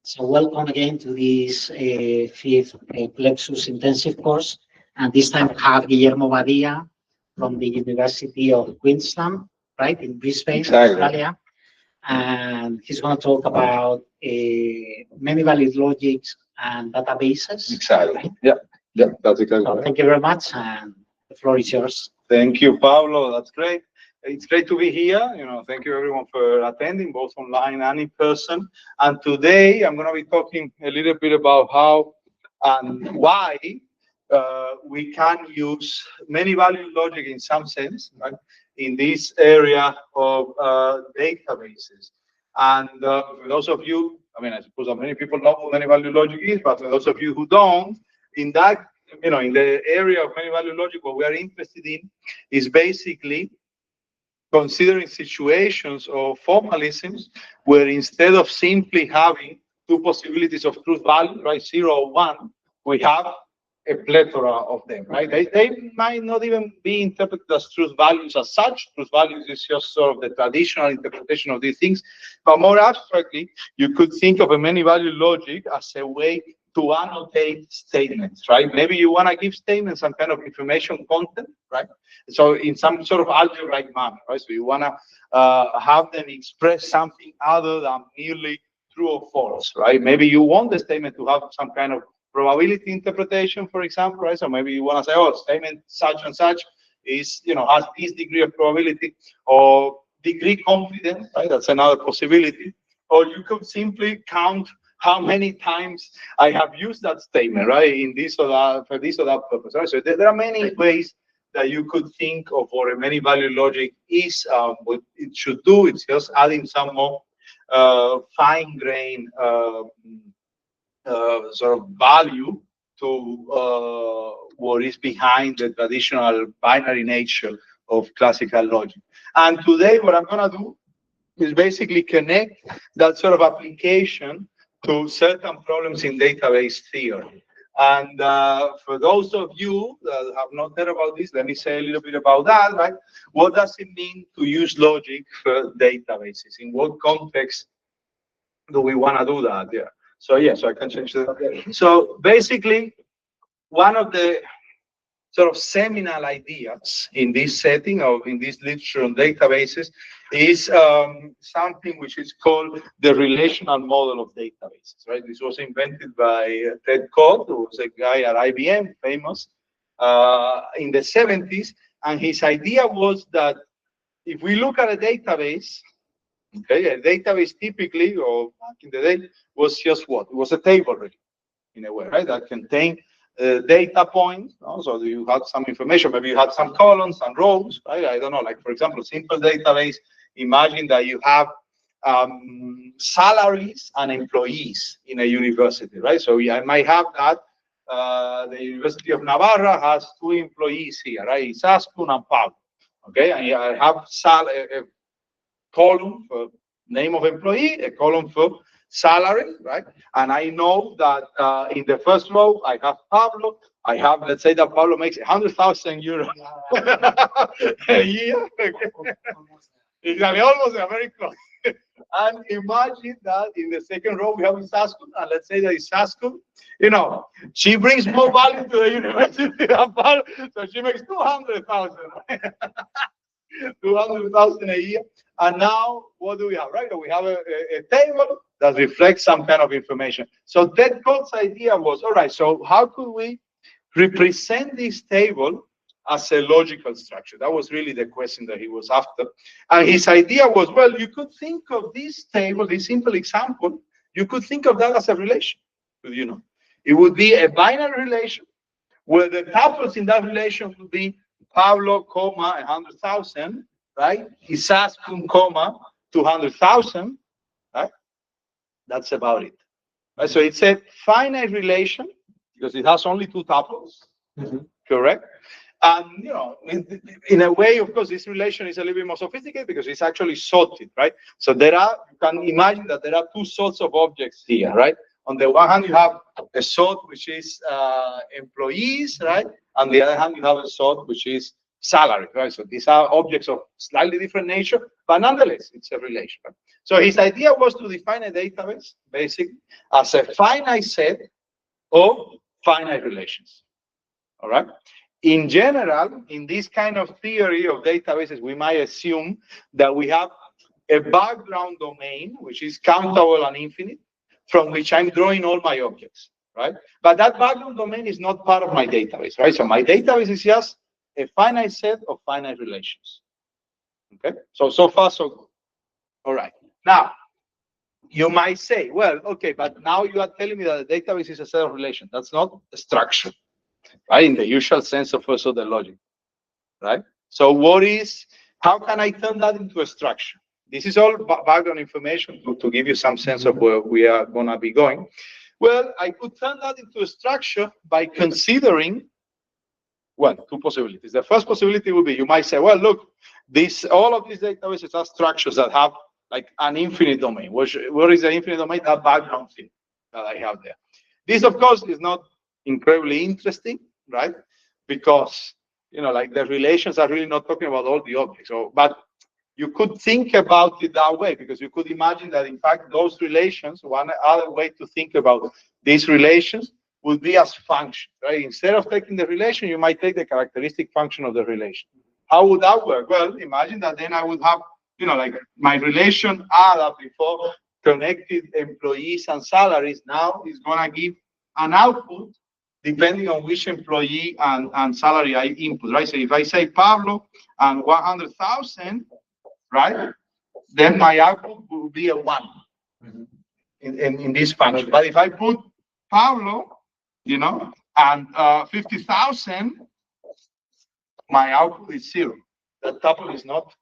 So welcome again to this fifth PLEXUS intensive course. And this time we have Guillermo Badía from the University of Queensland, right, in Brisbane, Australia. And he's going to talk about many-valued logics and databases. Exactly. Right? Yeah, that's exactly So right. thank you very much, and the floor is yours. Thank you, Pablo. That's great. It's great to be here. Thank you everyone for attending, both online and in person. And today I'm going to be talking a little bit about how and why we can use many-value logic in some sense, right, in this area of databases. And for those of you, I suppose that many people know what many-value logic is, but for those of you who don't, in that, in the area of many-value logic, what we are interested in is basically considering situations or formalisms where instead of simply having two possibilities of truth value, right, 0 or 1, we have a plethora of them, right? They might not even be interpreted as truth values as such. Truth values is just sort of the traditional interpretation of these things. But more abstractly, you could think of a many-value logic as a way to annotate statements, right? Maybe you want to give statements some kind of information content, right? So in some sort of algebraic manner, right? So you want to have them express something other than merely true or false, right? Maybe you want the statement to have some kind of probability interpretation, for example, right? So maybe you want to say, oh, statement such and such is, has this degree of probability or degree confidence, right? That's another possibility. Or you could simply count how many times I have used that statement, right, in this or that, for this or that purpose, right? So there are many ways that you could think of what a many-value logic is. What it should do, it's just adding some more fine-grained sort of value to what is behind the traditional binary nature of classical logic. And today, what I'm going to do is basically connect that sort of application to certain problems in database theory. And for those of you that have not heard about this, let me say a little bit about that, right? What does it mean to use logic for databases? In what context do we want to do that? Yeah. So I can change that. So basically, one of the sort of seminal ideas in this setting or in this literature on databases is something which is called the relational model of databases, right? This was invented by Ted Codd, who was a guy at IBM, famous, in the 70s. And his idea was that if we look at a database, okay, a database typically, or back in the day, was just what? It was a table, really, in a way, right? That contained data points. So you had some information, maybe you had some columns and rows, right? I don't know, like, for example, simple database, imagine that you have salaries and employees in a university, right? So I might have that. The University of Navarra has 2 employees here, right? Isaskun and Pablo, okay? And I have a column for name of employee, a column for salary, right? And I know that in the first row, I have Pablo. I have, let's say that Pablo makes 100,000 euros a year. It's almost very close. And imagine that in the second row, we have Isaskun, and let's say that Isaskun, she brings more value to the university than Pablo, so she makes 200,000. 200,000 a year. And now, what do we have, right? We have a table that reflects some kind of information. So Ted Codd's idea was, all right, so how could we represent this table as a logical structure? That was really the question that he was after. And his idea was, well, you could think of this table, this simple example, you could think of that as a relation. It would be a binary relation where the tuples in that relation would be Pablo, 100,000, right? Isaskun, 200,000, right? That's about it. Right? So it's a finite relation because it has only 2 tuples, correct? And, in a way, of course, this relation is a little bit more sophisticated because it's actually sorted, right? So you can imagine that there are 2 sorts of objects here, right? On the one hand, you have a sort which is employees, right? On the other hand, you have a sort which is salary, right? So these are objects of slightly different nature, but nonetheless, it's a relation. Right? So his idea was to define a database, basically, as a finite set of finite relations. All right. In general, in this kind of theory of databases, we might assume that we have a background domain, which is countable and infinite, from which I'm drawing all my objects, right? But that background domain is not part of my database, right? So my database is just a finite set of finite relations. Okay, so far so good. All right. Now, you might say, well, okay, but now you are telling me that the database is a set of relations. That's not a structure, right? In the usual sense of also the logic, right? So how can I turn that into a structure? This is all background information to give you some sense of where we are going to be going. Well, I could turn that into a structure by considering, well, two possibilities. The first possibility would be, you might say, well, look, all of these databases are structures that have like an infinite domain. What is the infinite domain? That background field that I have there. This, of course, is not incredibly interesting, right? Because, like the relations are really not talking about all the objects. But you could think about it that way, because you could imagine that, in fact, those relations, one other way to think about these relations would be as functions, right? Instead of taking the relation, you might take the characteristic function of the relation. How would that work? Well, imagine that then I would have, like my relation R that before connected employees and salaries now is going to give an output depending on which employee and salary I input, right? So if I say Pablo and 100,000, right, then my output will be a 1 in this function. But if I put Pablo, and 50,000, my output is 0. That tuple is not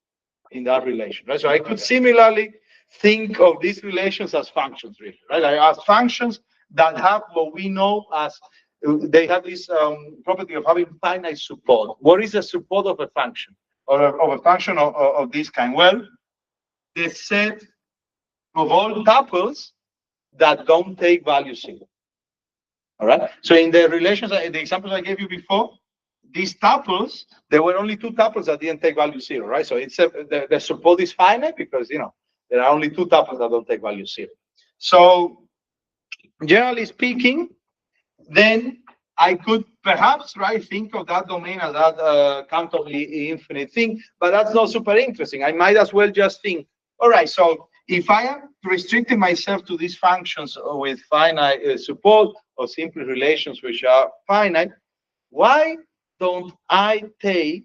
in that relation, right? So I could similarly think of these relations as functions, really, right? As functions that have what we know as, they have this property of having finite support. What is the support of a function, or of a function of this kind? Well, the set of all tuples that don't take value 0. All right. So in the relations, the examples I gave you before, these tuples, there were only 2 tuples that didn't take value 0, right? So it's the support is finite because there are only 2 tuples that don't take value 0. So generally speaking, then I could perhaps think of that domain as that countably infinite thing, but that's not super interesting. I might as well just think, all right, so if I am restricting myself to these functions with finite support or simple relations which are finite, why don't I take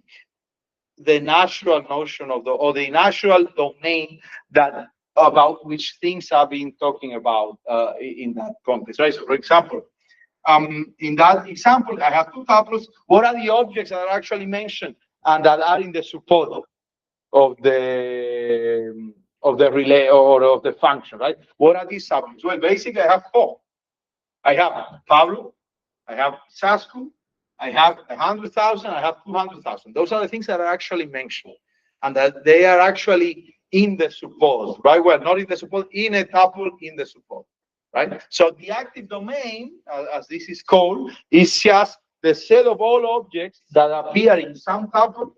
the natural notion of or the natural domain that about which things are being talking about in that context, right? So for example, in that example, I have 2 tuples. What are the objects that are actually mentioned and that are in the support of the relay or of the function, right? What are these subjects? Well, basically, I have 4. I have Pablo, I have Sasku, I have 100,000, I have 200,000. Those are the things that are actually mentioned, and that they are actually in the support, right? Well, not in the support, in a tuple in the support, right? So the active domain, as this is called, is just the set of all objects that appear in some tuple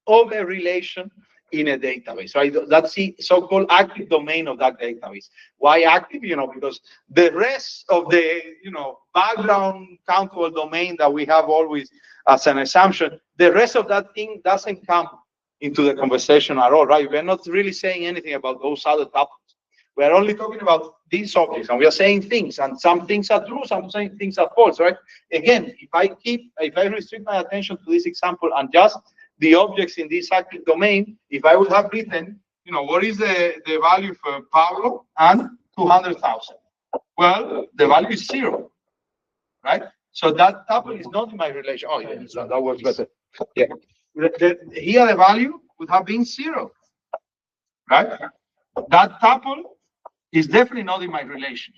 of a relation in a database, right? That's the so-called active domain of that database. Why active? Because the rest of the, background countable domain that we have always as an assumption, the rest of that thing doesn't come into the conversation at all, right? We're not really saying anything about those other tuples. We're only talking about these objects, and we are saying things, and some things are true, some things are false, right? Again, if I restrict my attention to this example and just the objects in this active domain, if I would have written, what is the value for Pablo and 200,000? Well, the value is 0, right? So that tuple is not in my relation. Oh, yeah, so that works better. Yeah. Here the value would have been 0, right? That tuple is definitely not in my relation.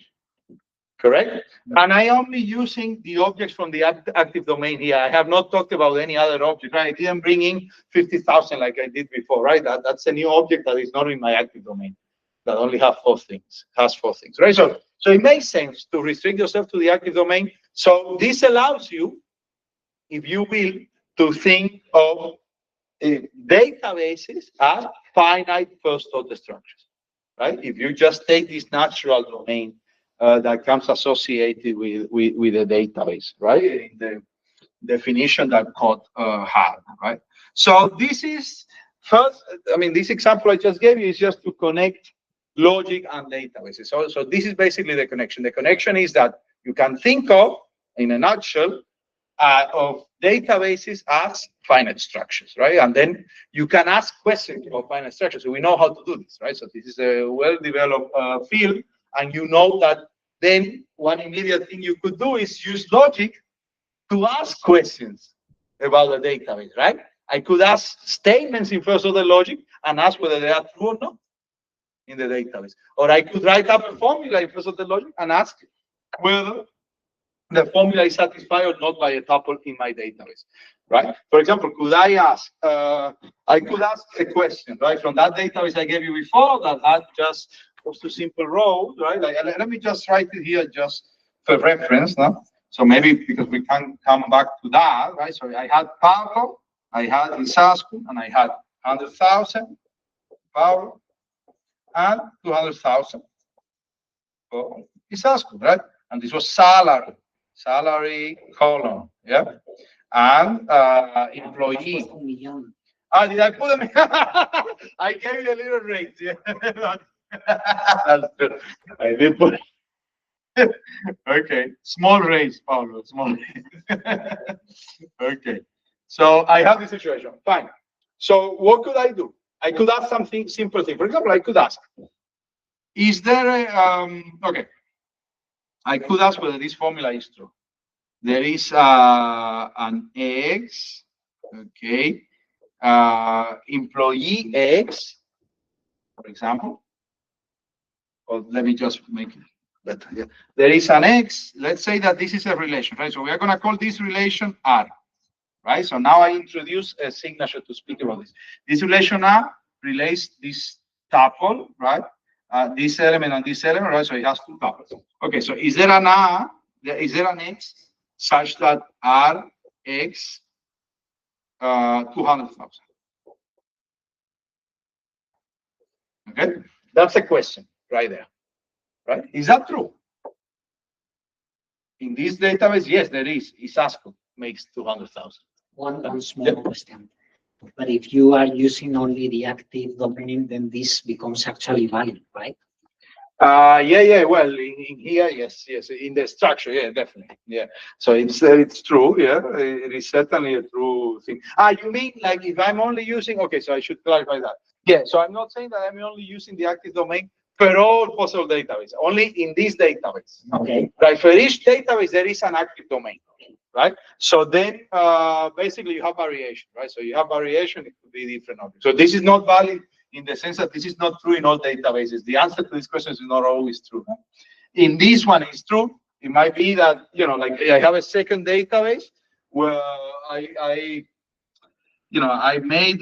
Correct? And I only using the objects from the active domain here. I have not talked about any other object, right? I didn't bring in 50,000 like I did before, right? That's a new object that is not in my active domain, that only has 4 things, right? So it makes sense to restrict yourself to the active domain. So this allows you, if you will, to think of databases as finite first-order structures, right? If you just take this natural domain that comes associated with the database, right? In the definition that code had, right? So this is first, I mean, this example I just gave you is just to connect logic and databases. So this is basically the connection. The connection is that you can think of, in a nutshell, of databases as finite structures, right? And then you can ask questions about finite structures. So we know how to do this, right? So this is a well-developed field, and you know that then one immediate thing you could do is use logic to ask questions about the database, right? I could ask statements in first-order logic and ask whether they are true or not in the database. Or I could write up a formula in first-order logic and ask whether the formula is satisfied or not by a tuple in my database, right? For example, could I ask, I could ask a question, right? From that database I gave you before that had just those two simple rows, right? Like, let me just write it here just for reference, no? So maybe because we can come back to that, right? So I had Pablo, I had Isaskun, and I had 100,000, Pablo, and 200,000 for Isaskun, right? And this was salary column, yeah? And employee. Did I put them? I gave you a little rate, yeah? That's good. I did put okay, small raise, Paulo, small raise. Okay, so I have this situation. Fine. So what could I do? I could ask something simple thing. For example, I could ask, is there a okay? I could ask whether this formula is true. There is an X, okay, employee X, for example. Or let me just make it. But yeah. There is an X, let's say that this is a relation, right? So we are going to call this relation R, right? So now I introduce a signature to speak about this. This relation R relates this tuple, right? This element and this element, right? So it has two tuples. Okay, so is there an R, is there an X such that R X 200,000? Okay, that's a question right there. Right? Is that true? In this database, yes, there is. Isaskun makes 200,000. One small question. But if you are using only the active domain, then this becomes actually valid, right? Yeah. Well, in here, yes. In the structure, yeah, definitely. Yeah. So it's true. Yeah, it is certainly a true thing. You mean like if I'm only using? Okay, so I should clarify that. Yeah. So I'm not saying that I'm only using the active domain for all possible databases, only in this database. Okay. Right. For each database, there is an active domain. Right. So then basically you have variation. Right. So you have variation. It could be different objects. So this is not valid in the sense that this is not true in all databases. The answer to this question is not always true. In this one, it's true. It might be that, like I have a second database where I made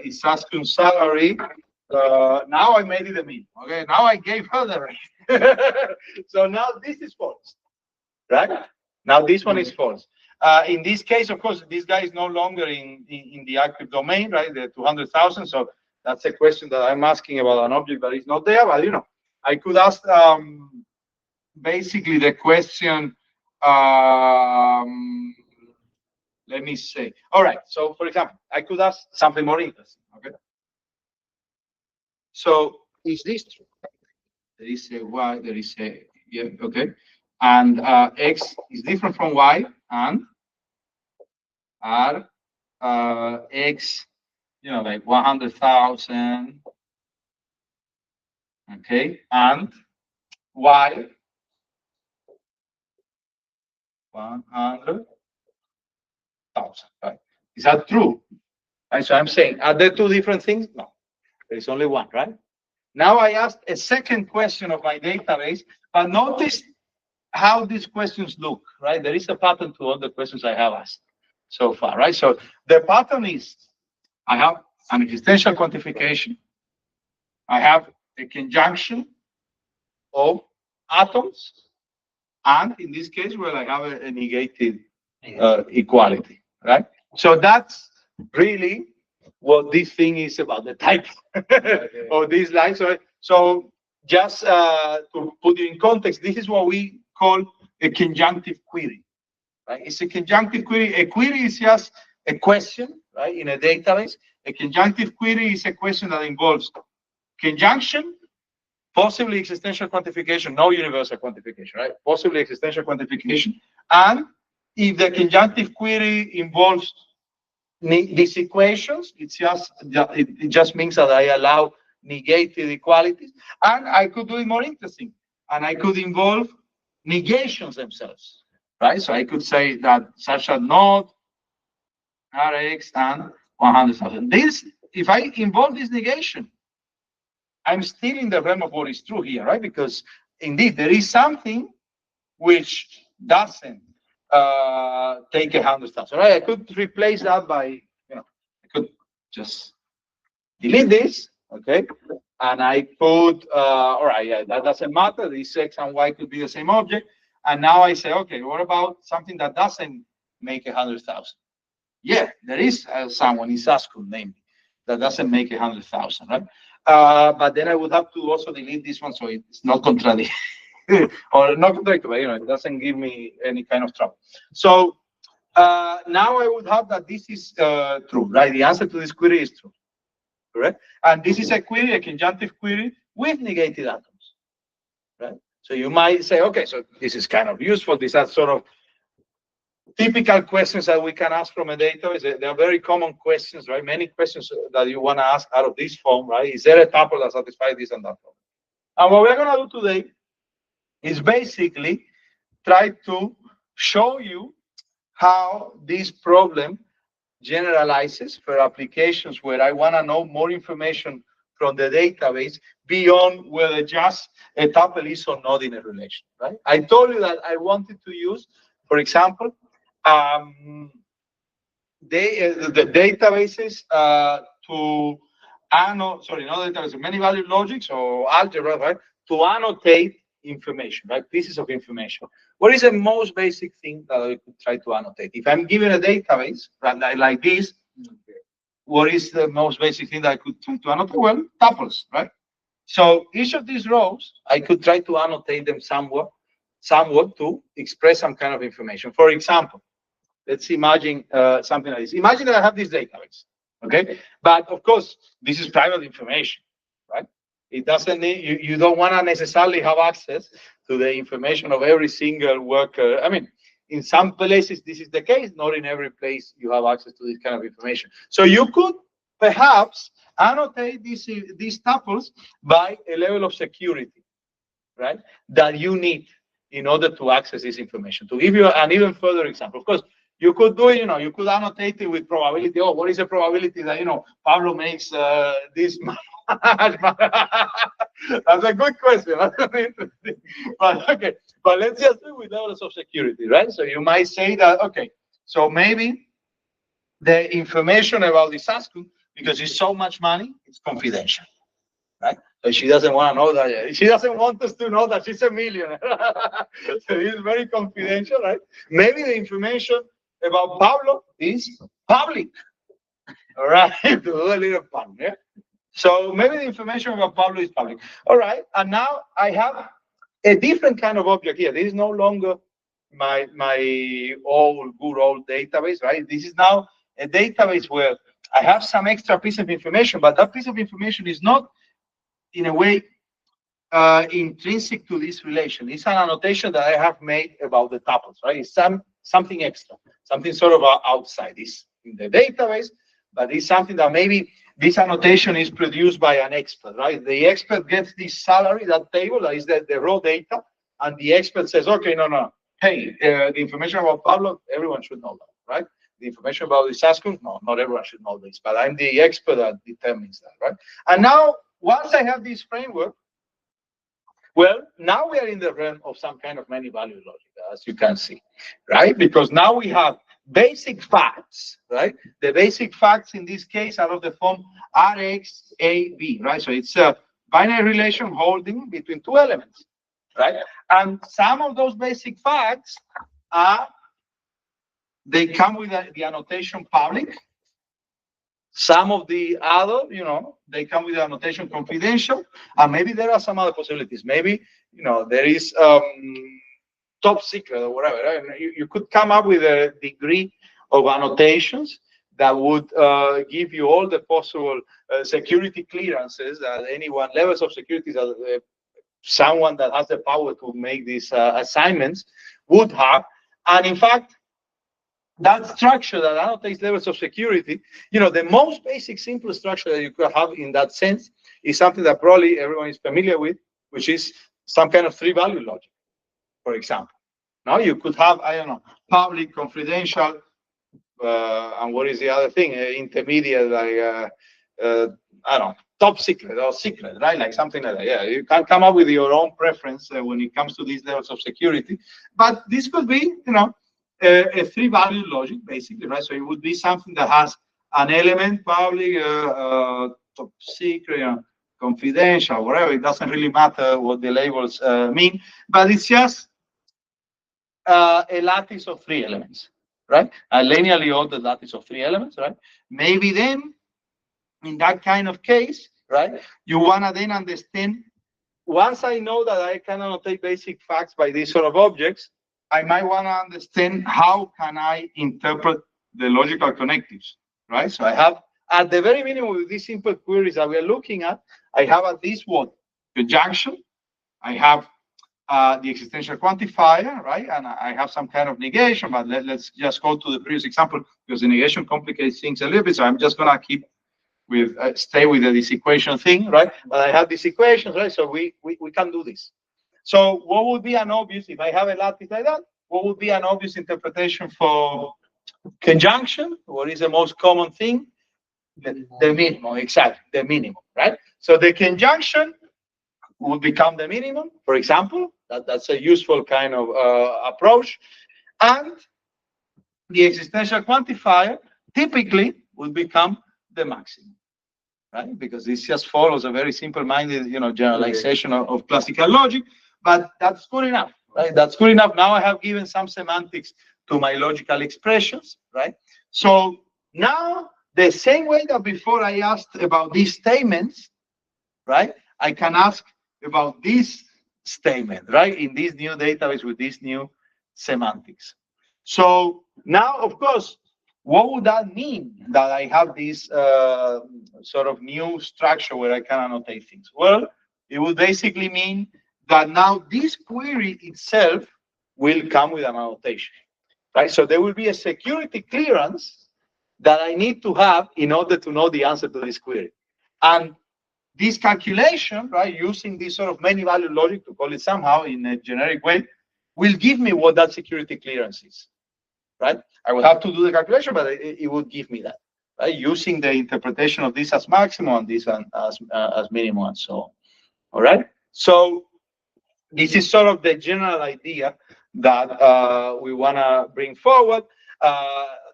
Isaskun salary. Now I made it a mean. Okay, now I gave her the rate. So now this is false, right? Now this one is false. In this case, of course, this guy is no longer in the active domain, right? The 200,000. So that's a question that I'm asking about an object that is not there. But I could ask basically the question. Let me say. All right. So, for example, I could ask something more interesting. Okay. So, is this true? There is a y. There is a yeah. Okay. And x is different from y, and r x, like 100,000. Okay, and y 100,000. Right? Is that true? Right. So I'm saying, are there two different things? No, there is only one. Right. Now I asked a second question of my database, but notice how these questions look. Right. There is a pattern to all the questions I have asked so far. Right. So the pattern is, I have an existential quantification. I have a conjunction of atoms, and in this case, well, I have a negated equality, right? So that's really what this thing is about, the type of these lines. So just to put it in context, this is what we call a conjunctive query. Right? It's a conjunctive query. A query is just a question, right, in a database. A conjunctive query is a question that involves conjunction, possibly existential quantification, no universal quantification, right? Possibly existential quantification. And if the conjunctive query involves these equations, it just means that I allow negated equalities. And I could do it more interesting. And I could involve negations themselves, right? So I could say that such a node, Rx, and 100,000. This, if I involve this negation, I'm still in the realm of what is true here, right? Because indeed, there is something which doesn't take 100,000, right? I could replace that by, I could just delete this, okay? And I could, all right, yeah, that doesn't matter. These X and Y could be the same object. And now I say, okay, what about something that doesn't make 100,000? Yeah, there is someone in Saskun, namely, that doesn't make 100,000, right? But then I would have to also delete this one, so it's not contradictory, or not contradictory, it doesn't give me any kind of trouble. So now I would have that this is true, right? The answer to this query is true, correct? And this is a query, a conjunctive query with negated atoms, right? So you might say, okay, so this is kind of useful. These are sort of typical questions that we can ask from a database. They are very common questions, right? Many questions that you want to ask out of this form, right? Is there a tuple that satisfies this and that? And what we're going to do today is basically try to show you how this problem generalizes for applications where I want to know more information from the database beyond whether just a tuple is or not in a relation, right? I told you that I wanted to use, for example, the databases to many value logics or algebra, right? To annotate information, right? Pieces of information. What is the most basic thing that I could try to annotate? If I'm given a database like this, what is the most basic thing that I could try to annotate? Well, tuples, right? So each of these rows, I could try to annotate them somewhat to express some kind of information. For example, let's imagine something like this. Imagine that I have this database, okay? But of course, this is private information, right? It doesn't need, you don't want to necessarily have access to the information of every single worker. I mean, in some places this is the case, not in every place you have access to this kind of information. So you could perhaps annotate these tuples by a level of security, right? That you need in order to access this information. To give you an even further example, of course, you could do it, you could annotate it with probability. Oh, what is the probability that, Pablo makes this? That's a good question. But okay, but let's just do it with levels of security, right? So you might say that, okay, so maybe the information about this Saskun, because it's so much money, it's confidential, right? So she doesn't want to know that. She doesn't want us to know that she's a millionaire. So it's very confidential, right? Maybe the information about Pablo is public. All right, to do a little fun, yeah? So maybe the information about Pablo is public. All right, and now I have a different kind of object here. This is no longer my good old database, right? This is now a database where I have some extra piece of information, but that piece of information is not, in a way, intrinsic to this relation. It's an annotation that I have made about the tuples, right? It's something extra, something sort of outside. It's in the database, but it's something that maybe this annotation is produced by an expert, right? The expert gets this salary, that table, that is the raw data, and the expert says, okay, no. Hey, the information about Pablo, everyone should know that, right? The information about the Saskun, no, not everyone should know this, but I'm the expert that determines that, right? And now, once I have this framework, well, now we are in the realm of some kind of many value logic, as you can see, right? Because now we have basic facts, right? The basic facts in this case are of the form RxAB, right? So it's a binary relation holding between two elements, right? And some of those basic facts are they come with the annotation public. Some of the other, they come with the annotation confidential, and maybe there are some other possibilities. Maybe, there is top secret or whatever. Right? You could come up with a degree of annotations that would give you all the possible security clearances that anyone, levels of security that someone that has the power to make these assignments would have. And in fact, that structure that annotates levels of security, the most basic, simple structure that you could have in that sense is something that probably everyone is familiar with, which is some kind of three-value logic, for example. Now you could have, I don't know, public, confidential, and what is the other thing? Intermediate, like, I don't know, top secret or secret, right? Like something like that. Yeah, you can come up with your own preference when it comes to these levels of security. But this could be, a three-value logic, basically, right? So it would be something that has an element, public, top secret, confidential, whatever. It doesn't really matter what the labels mean, but it's just a lattice of three elements, right? A linearly ordered lattice of three elements, right? Maybe then, in that kind of case, right, you want to then understand, once I know that I can annotate basic facts by these sort of objects, I might want to understand how can I interpret the logical connectives, right? So I have, at the very minimum, with these simple queries that we are looking at, I have at least what? Conjunction. I have the existential quantifier, right? And I have some kind of negation, but let's just go to the previous example because the negation complicates things a little bit. So I'm just going to keep with, stay with this equation thing, right? But I have these equations, right? So we can do this. So what would be an obvious, if I have a lattice like that, what would be an obvious interpretation for conjunction? What is the most common thing? The minimum, exactly, the minimum, right? So the conjunction would become the minimum, for example. That's a useful kind of approach. And the existential quantifier typically would become the maximum, right? Because this just follows a very simple-minded, generalization of classical logic. But that's good enough, right? That's good enough. Now I have given some semantics to my logical expressions, right? So now, the same way that before I asked about these statements, right? I can ask about this statement, right? In this new database with this new semantics. So now, of course, what would that mean that I have this sort of new structure where I can annotate things? Well, it would basically mean that now this query itself will come with an annotation, right? So there will be a security clearance that I need to have in order to know the answer to this query. And this calculation, right, using this sort of many value logic, to call it somehow in a generic way, will give me what that security clearance is, right? I will have to do the calculation, but it would give me that, right? Using the interpretation of this as maximum and this as minimum and so on, all right? So this is sort of the general idea that we want to bring forward.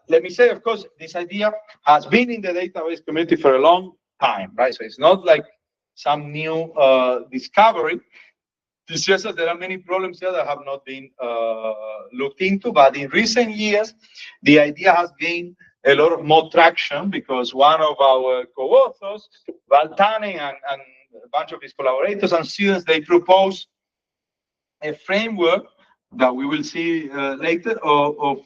Let me say, of course, this idea has been in the database community for a long time, right? So it's not like some new discovery. It's just that there are many problems here that have not been looked into. But in recent years, the idea has gained a lot of more traction because one of our co-authors, Valtane, and a bunch of his collaborators and students, they propose a framework that we will see later of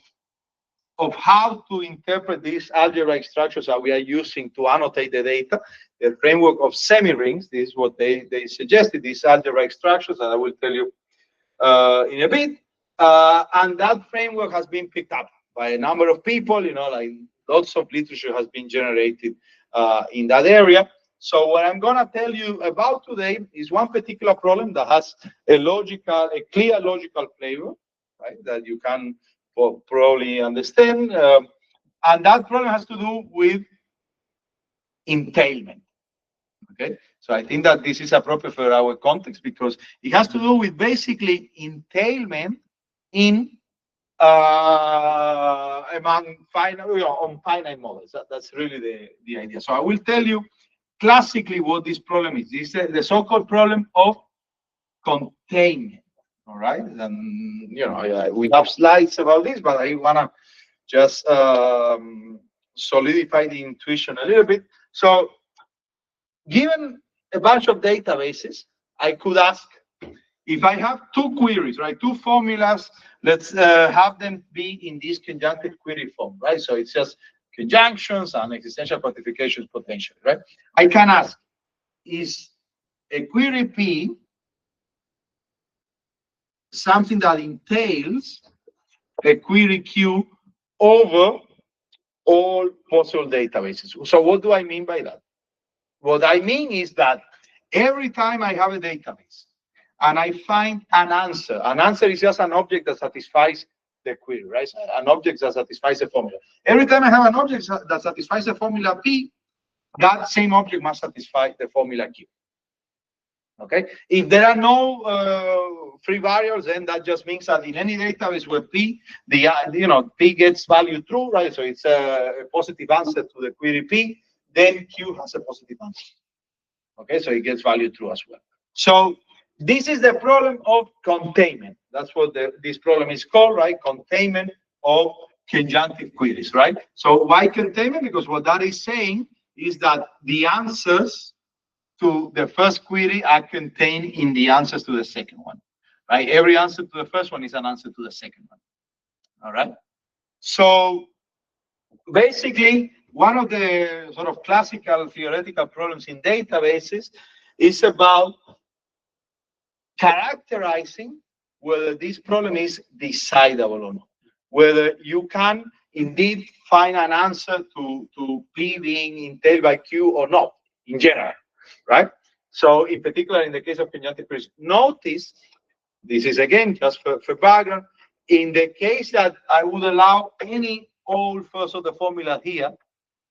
how to interpret these algebraic structures that we are using to annotate the data, the framework of semi-rings. This is what they suggested, these algebraic structures that I will tell you in a bit. And that framework has been picked up by a number of people, like lots of literature has been generated in that area. So what I'm going to tell you about today is one particular problem that has a clear logical flavor, right, that you can probably understand. And that problem has to do with entailment. Okay, so I think that this is appropriate for our context because it has to do with basically entailment in among finite models. That's really the idea. So I will tell you classically what this problem is. This is the so-called problem of containment. All right, and we have slides about this, but I want to just solidify the intuition a little bit. So given a bunch of databases, I could ask, if I have two queries, right, two formulas, let's have them be in this conjunctive query form, right? So it's just conjunctions and existential quantifications potentially, right? I can ask, is a query P something that entails a query Q over all possible databases? So what do I mean by that? What I mean is that every time I have a database and I find an answer is just an object that satisfies the query, right? So an object that satisfies a formula. Every time I have an object that satisfies a formula P, that same object must satisfy the formula Q. Okay. If there are no free variables, then that just means that in any database where P, P gets value true, right? So it's a positive answer to the query P, then Q has a positive answer. Okay, so it gets value true as well. So this is the problem of containment. That's what this problem is called, right? Containment of conjunctive queries, right? So why containment? Because what that is saying is that the answers to the first query are contained in the answers to the second one, right? Every answer to the first one is an answer to the second one, all right? So basically, one of the sort of classical theoretical problems in databases is about characterizing whether this problem is decidable or not, whether you can indeed find an answer to P being entailed by Q or not, in general, right? So in particular, in the case of conjunctive queries, notice, this is again just for background, in the case that I would allow any all first order formula here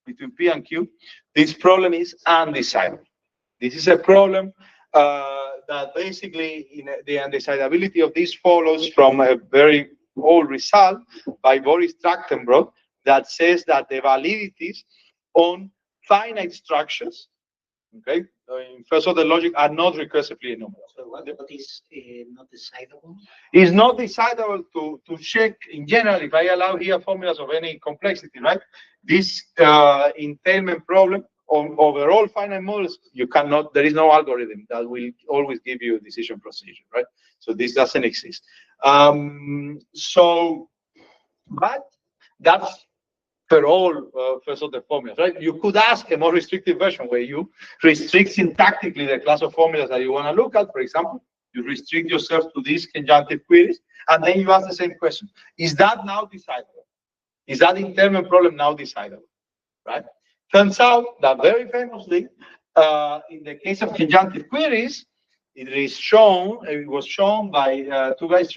between P and Q, this problem is undecidable. This is a problem that basically the undecidability of this follows from a very old result by Boris Trachtenberg that says that the validities on finite structures, okay, in first order logic are not recursively enumerable. So what is not decidable? It's not decidable to check in general if I allow here formulas of any complexity, right? This entailment problem on overall finite models, you cannot, there is no algorithm that will always give you a decision procedure, right? So this doesn't exist. But that's for all first order formulas, right? You could ask a more restrictive version where you restrict syntactically the class of formulas that you want to look at. For example, you restrict yourself to these conjunctive queries, and then you ask the same question. Is that now decidable? Is that entailment problem now decidable, right? Turns out that very famously, in the case of conjunctive queries, it was shown by two guys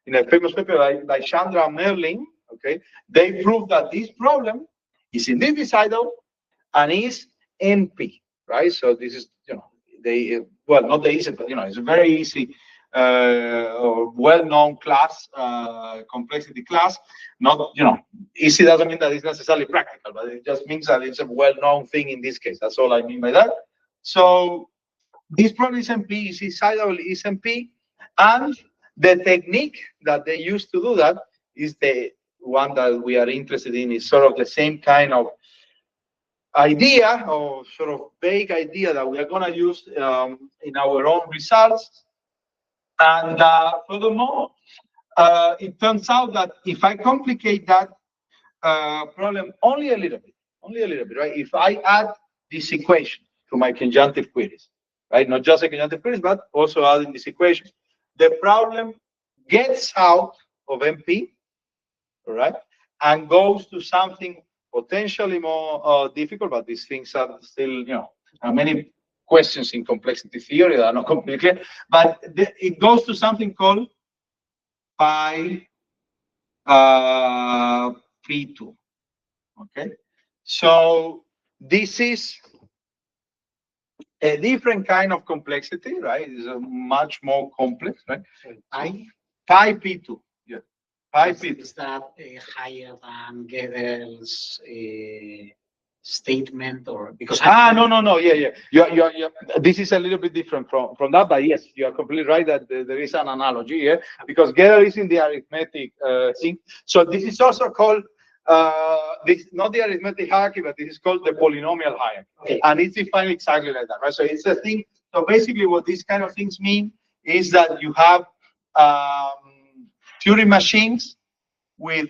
in a famous paper by Chandra and Merlin. Okay, they proved that this problem is indeed decidable and is NP, right? So this is, well, not the easy, but it's a very easy or well-known class, complexity class. Not, easy doesn't mean that it's necessarily practical, but it just means that it's a well-known thing in this case. That's all I mean by that. So this problem is NP, is decidable, is NP, and the technique that they use to do that is the one that we are interested in. Is sort of the same kind of idea or sort of vague idea that we are going to use in our own results. And furthermore, it turns out that if I complicate that problem only a little bit, right? If I add this equation to my conjunctive queries, right? Not just the conjunctive queries, but also adding this equation, the problem gets out of NP, all right, and goes to something potentially more difficult, but these things are still, there are many questions in complexity theory that are not completely clear, but it goes to something called pi P2, okay? So this is a different kind of complexity, right? It's a much more complex, right? Pi P2, yeah. Pi P2. Is that higher than Gödel's statement, or because no, yeah. You're, this is a little bit different from that, but yes, you are completely right that there is an analogy here, because getter is in the arithmetic thing. So this is also called this, not the arithmetic hierarchy, but this is called the polynomial hierarchy. Okay. And it's defined exactly like that, right? So it's a thing. So basically, what these kind of things mean is that you have Turing machines with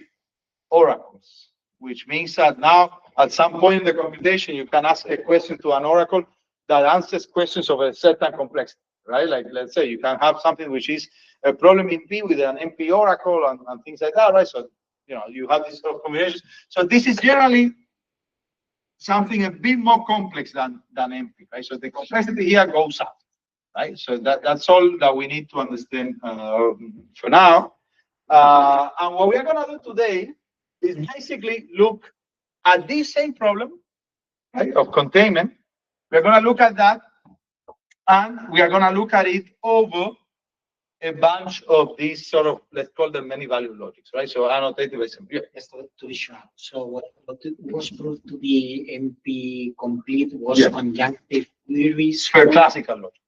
oracles, which means that now at some point in the computation, you can ask a question to an oracle that answers questions of a certain complexity, right? Like, let's say you can have something which is a problem in P with an MP oracle and things like that, right? So, you know, you have this sort of combinations. So this is generally something a bit more complex than MP, right? So the complexity here goes up, right? So that's all that we need to understand for now. And what we are going to do today is basically look at this same problem, right, of containment. We're going to look at that, and we are going to look at it over a bunch of these sort of, let's call them many value logics, right? So annotated by some. Yeah. Just to be sure. So what was proved to be MP complete was conjunctive queries for classical logic.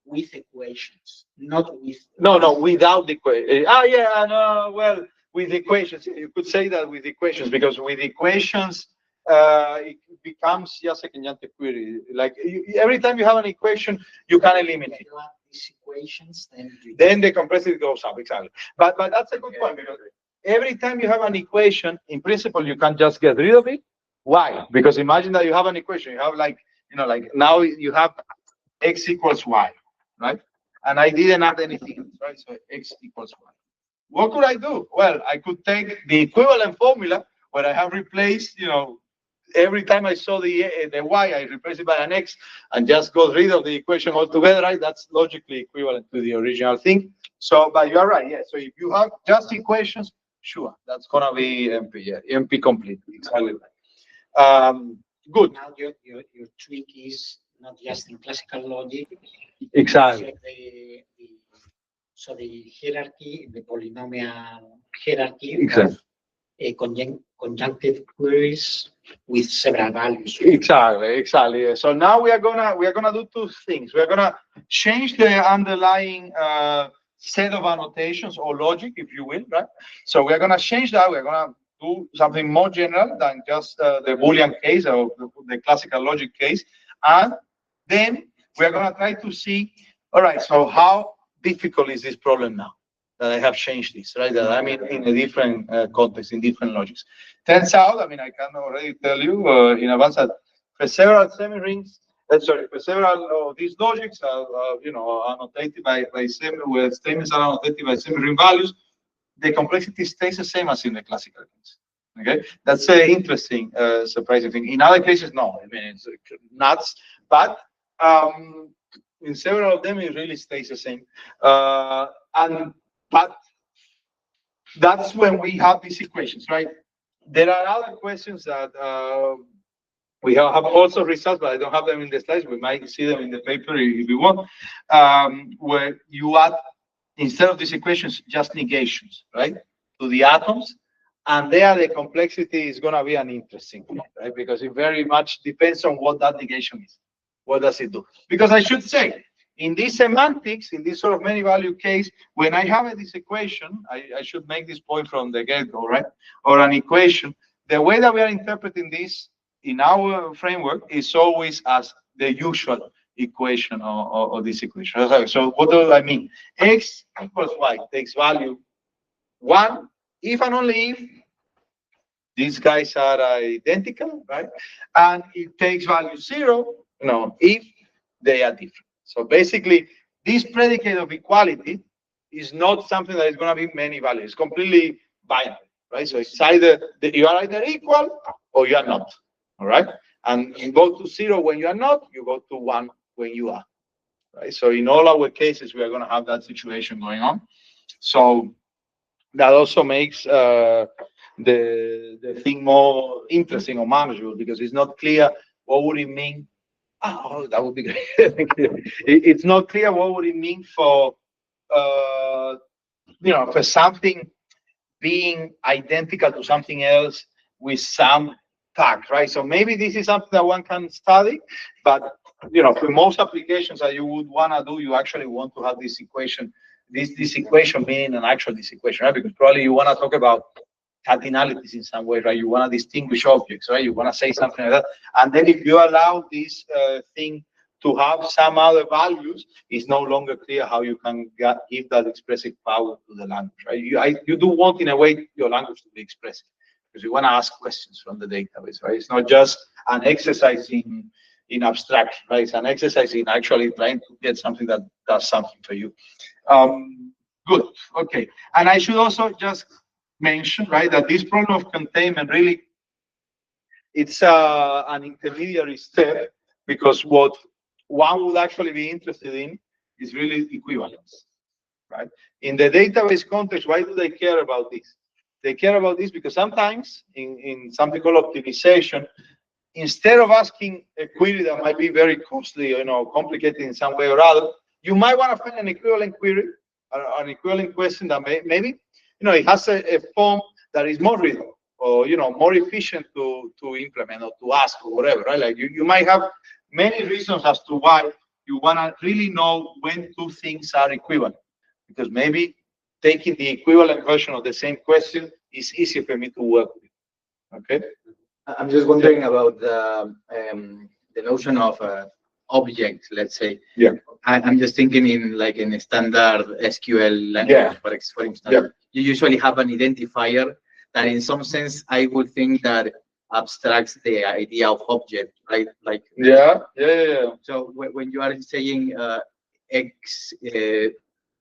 With equations, not with. No, without the equation. Well, with equations, you could say that with equations, because with equations, it becomes just a conjunctive query. Like every time you have an equation, you can eliminate these equations. Then the complexity goes up, exactly. But that's a good point, because every time you have an equation, in principle, you can just get rid of it. Why? Because imagine that you have an equation. You have like now you have x equals y. Right? And I didn't add anything, right? So x equals y. What could I do? Well, I could take the equivalent formula where I have replaced, every time I saw the y, I replace it by an x and just got rid of the equation altogether, right? That's logically equivalent to the original thing. So, but you are right, yeah. So if you have just equations, sure, that's gonna be MP, yeah, MP complete, exactly. Good. Now your trick is not just in classical logic. Exactly. So the hierarchy, the polynomial hierarchy, exactly. Of conjunctive queries with several values. Exactly. So now we are gonna do two things. We are gonna change the underlying set of annotations or logic, if you will, right? So we are gonna change that. We're gonna do something more general than just the Boolean case or the classical logic case, and then we're going to try to see, all right, so how difficult is this problem now that I have changed this, right? That I'm in a different context, in different logics. Turns out, I can already tell you in advance that for several semirings, for several of these logics are, annotated by where statements are annotated by semiring values, the complexity stays the same as in the classical case. Okay, that's an interesting, surprising thing. In other cases, no. It's nuts, but in several of them, it really stays the same. But that's when we have these equations, right? There are other questions that we have also results, but I don't have them in the slides. We might see them in the paper if you want, where you add, instead of these equations, just negations, right, to the atoms. And there, the complexity is going to be an interesting thing, right? Because it very much depends on what that negation is. What does it do? Because I should say, in this semantics, in this sort of many value case, when I have this equation, I should make this point from the get-go, right? Or an equation. The way that we are interpreting this in our framework is always as the usual equation or this equation. So what do I mean? X equals y takes value 1 if and only if these guys are identical, right? And it takes value 0, if they are different. So basically, this predicate of equality is not something that is going to be many values. It's completely binary, right? So it's either you are either equal or you are not, all right? And you go to 0 when you are not, you go to 1 when you are, right? So in all our cases, we are going to have that situation going on. So that also makes the thing more interesting or manageable, because it's not clear what would it mean. Oh, that would be great. It's not clear what would it mean for for something being identical to something else with some tag, right? So maybe this is something that one can study, but for most applications that you would want to do, you actually want to have this equation, this equation being an actual this equation, right? Because probably you want to talk about cardinalities in some way, right? You want to distinguish objects, right? You want to say something like that. And then if you allow this thing to have some other values, it's no longer clear how you can give that expressive power to the language, right? You do want, in a way, your language to be expressive, because you want to ask questions from the database, right? It's not just an exercise in abstraction, right? It's an exercise in actually trying to get something that does something for you. Good, okay. And I should also just mention, right, that this problem of containment really, it's an intermediary step, because what one would actually be interested in is really equivalence, right? In the database context, why do they care about this? They care about this because sometimes in something called optimization, instead of asking a query that might be very costly, complicated in some way or other, you might want to find an equivalent query, an equivalent question that maybe, it has a form that is more readable, or, more efficient to implement or to ask or whatever, right? Like you might have many reasons as to why you want to really know when two things are equivalent, because maybe taking the equivalent version of the same question is easier for me to work with. Okay. I'm just wondering about the notion of object, let's say. Yeah. I'm just thinking in a standard SQL language, Yeah. for instance. Yeah. You usually have an identifier that, in some sense, I would think that abstracts the idea of object, right? Like. Yeah. So when you are saying x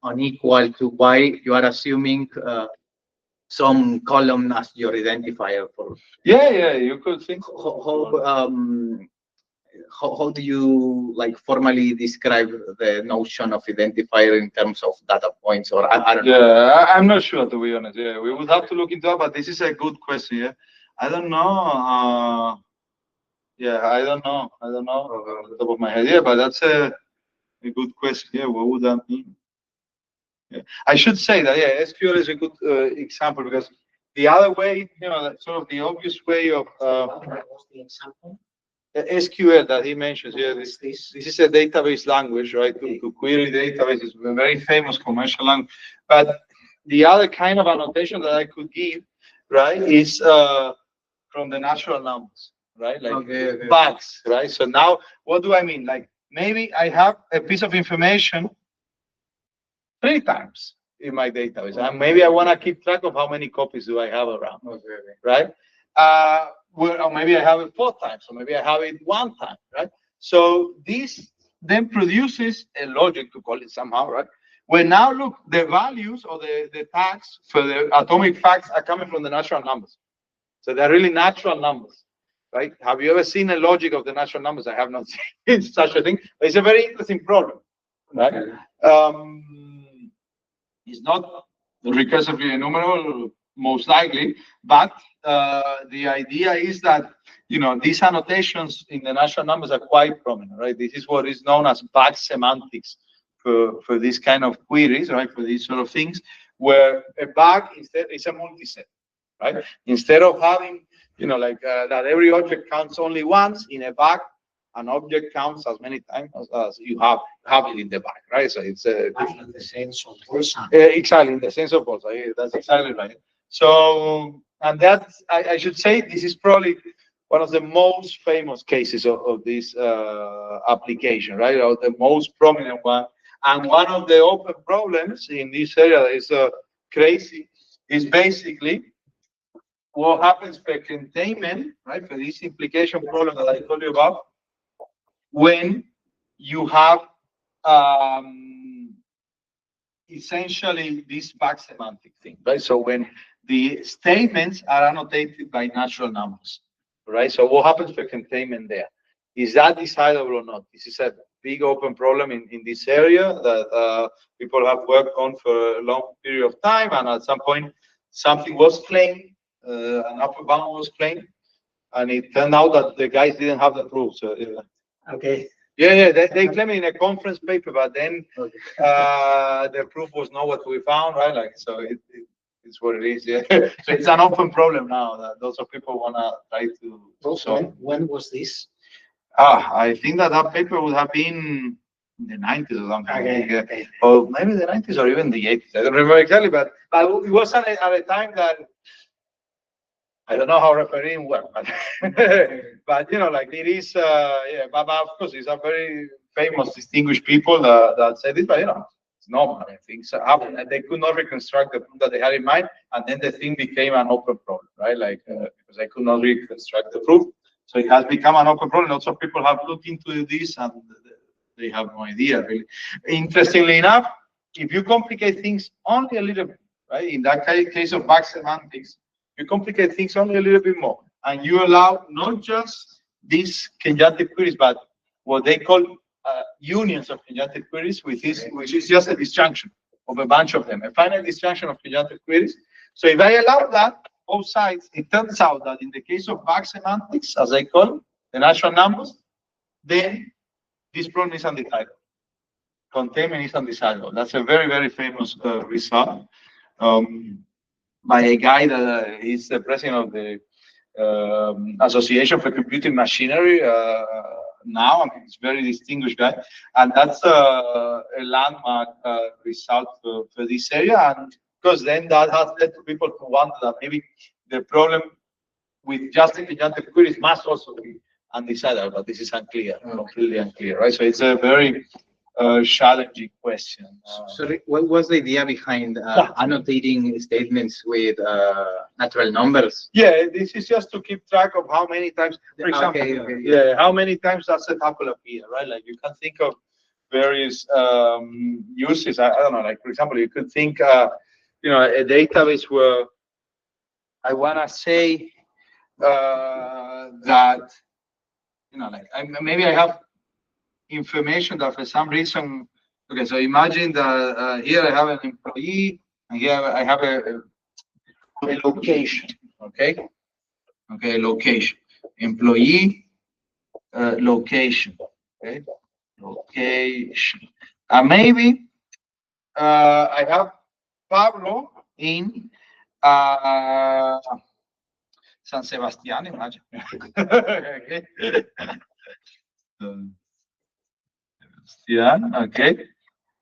unequal to y, you are assuming some column as your identifier for. Yeah, you could think. How do you formally describe the notion of identifier in terms of data points, or I don't know? Yeah, I'm not sure, to be honest. Yeah, we would have to look into it, but this is a good question. Yeah, I don't know. I don't know off the top of my head. Yeah, but that's a good question. Yeah, what would that mean? Yeah. I should say that SQL is a good example, because the other way, sort of the obvious way of What's the example? SQL that he mentions here, this is a database language, right? To query databases, a very famous commercial language. But the other kind of annotation that I could give, right, is from the natural numbers, right? Like bugs, right? So now, what do I mean? Like maybe I have a piece of information 3 times in my database, and maybe I want to keep track of how many copies do I have around, right? Or maybe I have it 4 times, or maybe I have it 1 time, right? So this then produces a logic, to call it somehow, right? Where now look, the values or the tags for the atomic facts are coming from the natural numbers. So they're really natural numbers, right? Have you ever seen a logic of the natural numbers? I have not seen such a thing, but it's a very interesting problem, right? It's not recursively enumerable, most likely, but the idea is that these annotations in the natural numbers are quite prominent, right? This is what is known as bug semantics for these kind of queries, right? For these sort of things, where a bug instead is a multiset, right? Instead of having that every object counts only once, in a bug an object counts as many times as you have it in the bug, right? So it's in the sense of person. exactly, in the sense of also. That's exactly right. So, and that I should say, this is probably one of the most famous cases of this application, right? Or the most prominent one. And one of the open problems in this area that is crazy is basically what happens for containment, right? For this implication problem that I told you about, when you have essentially this bug semantic thing, right? So when the statements are annotated by natural numbers, right? So what happens for containment there? Is that decidable or not? This is a big open problem in this area that people have worked on for a long period of time, and at some point something was claimed, an upper bound was claimed, and it turned out that the guys didn't have the proof. So okay. Yeah, they claim it in a conference paper, but then the proof was not what we found, right? Like, so it it's what it is. Yeah. So it's an open problem now that lots of people wanna try to solve. When was this? I think that paper would have been in the 90s or something. Okay. Or maybe the 90s or even the 80s. I don't remember exactly, but it was at a time that I don't know how refereeing worked, but, but you know, like it is, yeah, but of course, these are very famous, distinguished people that say this, but you know, it's normal. I think so. And they could not reconstruct the proof that they had in mind, and then the thing became an open problem, right? Like, because they could not reconstruct the proof. So it has become an open problem. Lots of people have looked into this and they have no idea, really. Interestingly enough, if you complicate things only a little bit, right? In that case of back semantics, you complicate things only a little bit more, and you allow not just these conjunctive queries, but what they call unions of conjunctive queries, which is just a disjunction of a bunch of them, a finite disjunction of conjunctive queries. So if I allow that, both sides, it turns out that in the case of back semantics, as I call the natural numbers, then this problem is undecidable. Containment is undecidable. That's a very, very famous result. By a guy that is the president of the Association for Computing Machinery now. I mean, it's a very distinguished guy, and that's a landmark result for this area. And because then that has led to people to wonder that maybe the problem with just the conjunctive queries must also be undecidable, but this is unclear, completely unclear, right? So it's a very challenging question. Sorry, what was the idea behind annotating statements with natural numbers? Yeah, this is just to keep track of how many times, for example, yeah, how many times does a tuple appear, right? Like you can think of various uses. I don't know, like for example, you could think, you know, a database where I want to say that, you know, like maybe I have information that for some reason, okay, so imagine that here I have an employee and here I have a location, okay, location, employee, location, okay, location, and maybe I have Pablo in San Sebastián, imagine. Okay. Yeah, okay.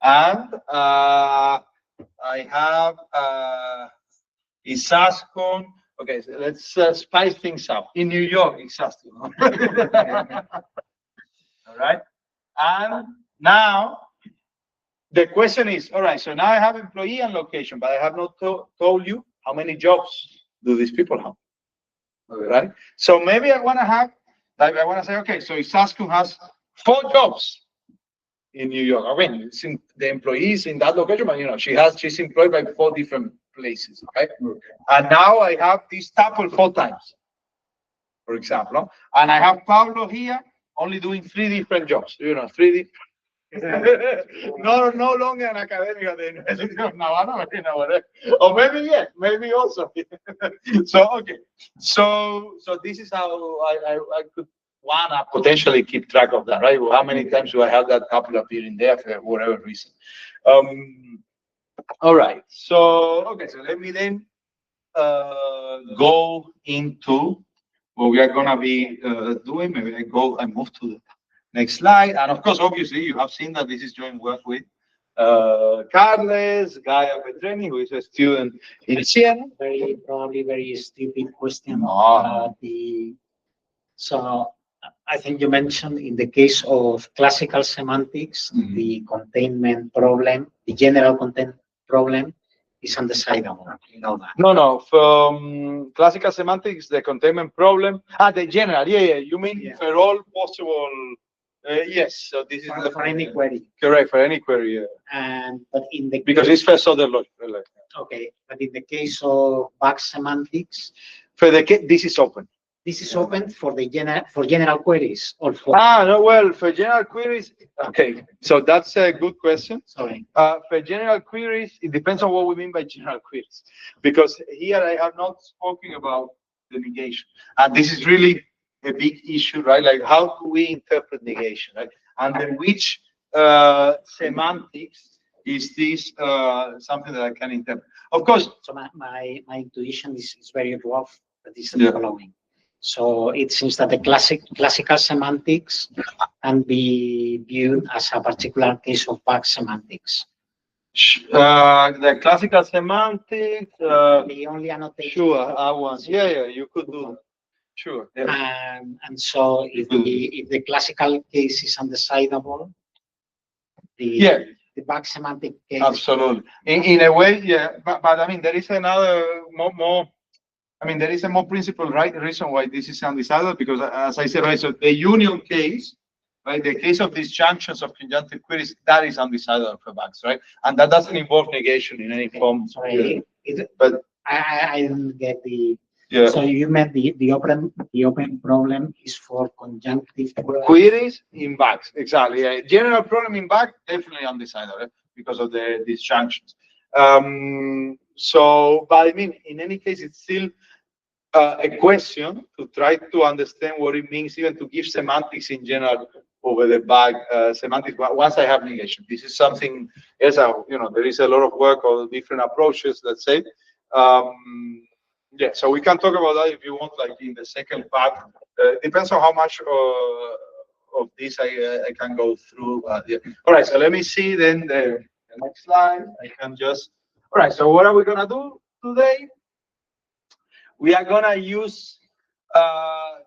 And I have Isaskun. Okay, so let's spice things up. In New York, Isaskun. All right. And now the question is, all right, so now I have employee and location, but I have not told you how many jobs do these people have. All right. So maybe I want to have, like, I want to say, okay, so Isaskun has 4 jobs in New York. I mean, the employees in that location, but you know, she's employed by 4 different places, okay? And now I have this tuple 4 times, for example, and I have Pablo here only doing 3 different jobs. You know, 3 different. No longer an academic at the University of Navarra, or maybe yes, maybe also. So okay, so this is how I could wanna potentially keep track of that, right? Well, how many times do I have that tuple appearing there for whatever reason? All right. So okay. So let me then go into what we are gonna be doing. Maybe I move to the next slide. And of course, obviously, you have seen that this is joint work with Carles, Gaia Petreni, who is a student in Siena. Probably very stupid question. No. So I think you mentioned in the case of classical semantics, the containment problem, the general content problem is undecidable. You know that. No. From classical semantics, the containment problem, the general, yeah. You mean for all possible, yes. So this is for any query. Correct, for any query, yeah. But in the because it's first order logic. Okay, but in the case of back semantics, for the this is open. This is open for the general queries or for no, well, for general queries, okay. So that's a good question. Sorry. For general queries, it depends on what we mean by general queries, because here I have not spoken about the negation, and this is really a big issue, right? Like, how do we interpret negation, right? Under which semantics is this something that I can interpret? Of course. So my intuition is very rough, but it's the following. So it seems that the classical semantics can be viewed as a particular case of bug semantics. The classical semantics. The only annotated. Sure, I was. Yeah, you could do that. Sure. Yeah. And so if the classical case is undecidable, the bug semantic case. Absolutely. In a way, yeah. But I mean, there is another more. I mean, there is a more principled reason why this is undecidable, because as I said, right, so the union case, right, the case of disjunctions of conjunctive queries, that is undecidable for bugs, right? And that doesn't involve negation in any form. Sorry, but I didn't get the. Yeah. So you meant the open problem is for conjunctive queries in bugs, exactly. Yeah. General problem in bugs, definitely undecidable because of the disjunctions. So, but I mean, in any case, it's still a question to try to understand what it means, even to give semantics in general over the bug semantics. But once I have negation, this is something else. There is a lot of work on different approaches. Let's say. Yeah, so we can talk about that if you want, like in the second part. Depends on how much of this I can go through. Yeah. All right, so let me see then the next slide. I can just. All right, so what are we gonna do today? We are gonna use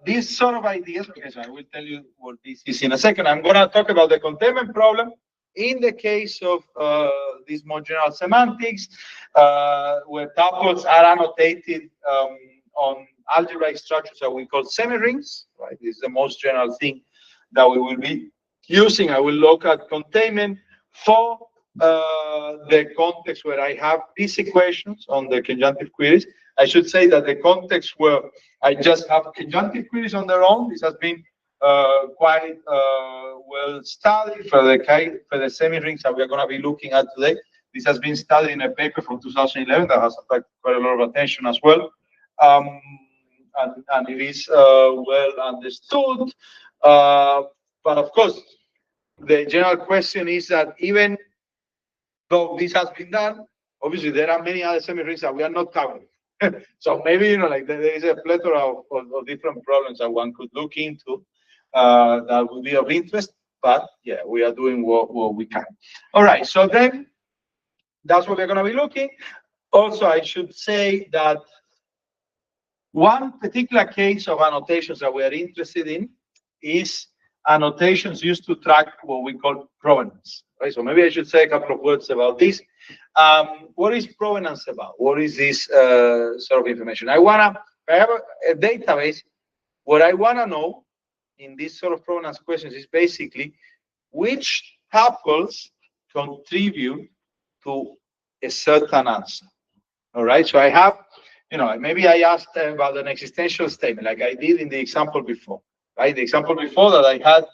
these sort of ideas. Okay, so I will tell you what this is in a second. I'm gonna talk about the containment problem in the case of these more general semantics, where tuples are annotated on algebraic structures that we call semirings, right? This is the most general thing that we will be using. I will look at containment for the context where I have these equations on the conjunctive queries. I should say that the context where I just have conjunctive queries on their own, this has been quite well studied for the semi-rings that we are going to be looking at today. This has been studied in a paper from 2011 that has attracted quite a lot of attention as well. And it is well understood. But of course, the general question is that even though this has been done, obviously there are many other semi-rings that we are not covering. So maybe, like there is a plethora of different problems that one could look into that would be of interest. But yeah, we are doing what we can. All right, so then that's what we're going to be looking. Also, I should say that one particular case of annotations that we are interested in is annotations used to track what we call provenance. Right? So maybe I should say a couple of words about this. What is provenance about? What is this sort of information? I have a database. What I want to know in this sort of provenance questions is basically which tuples contribute to a certain answer. All right. So I have, maybe I asked about an existential statement like I did in the example before. Right. The example before that I had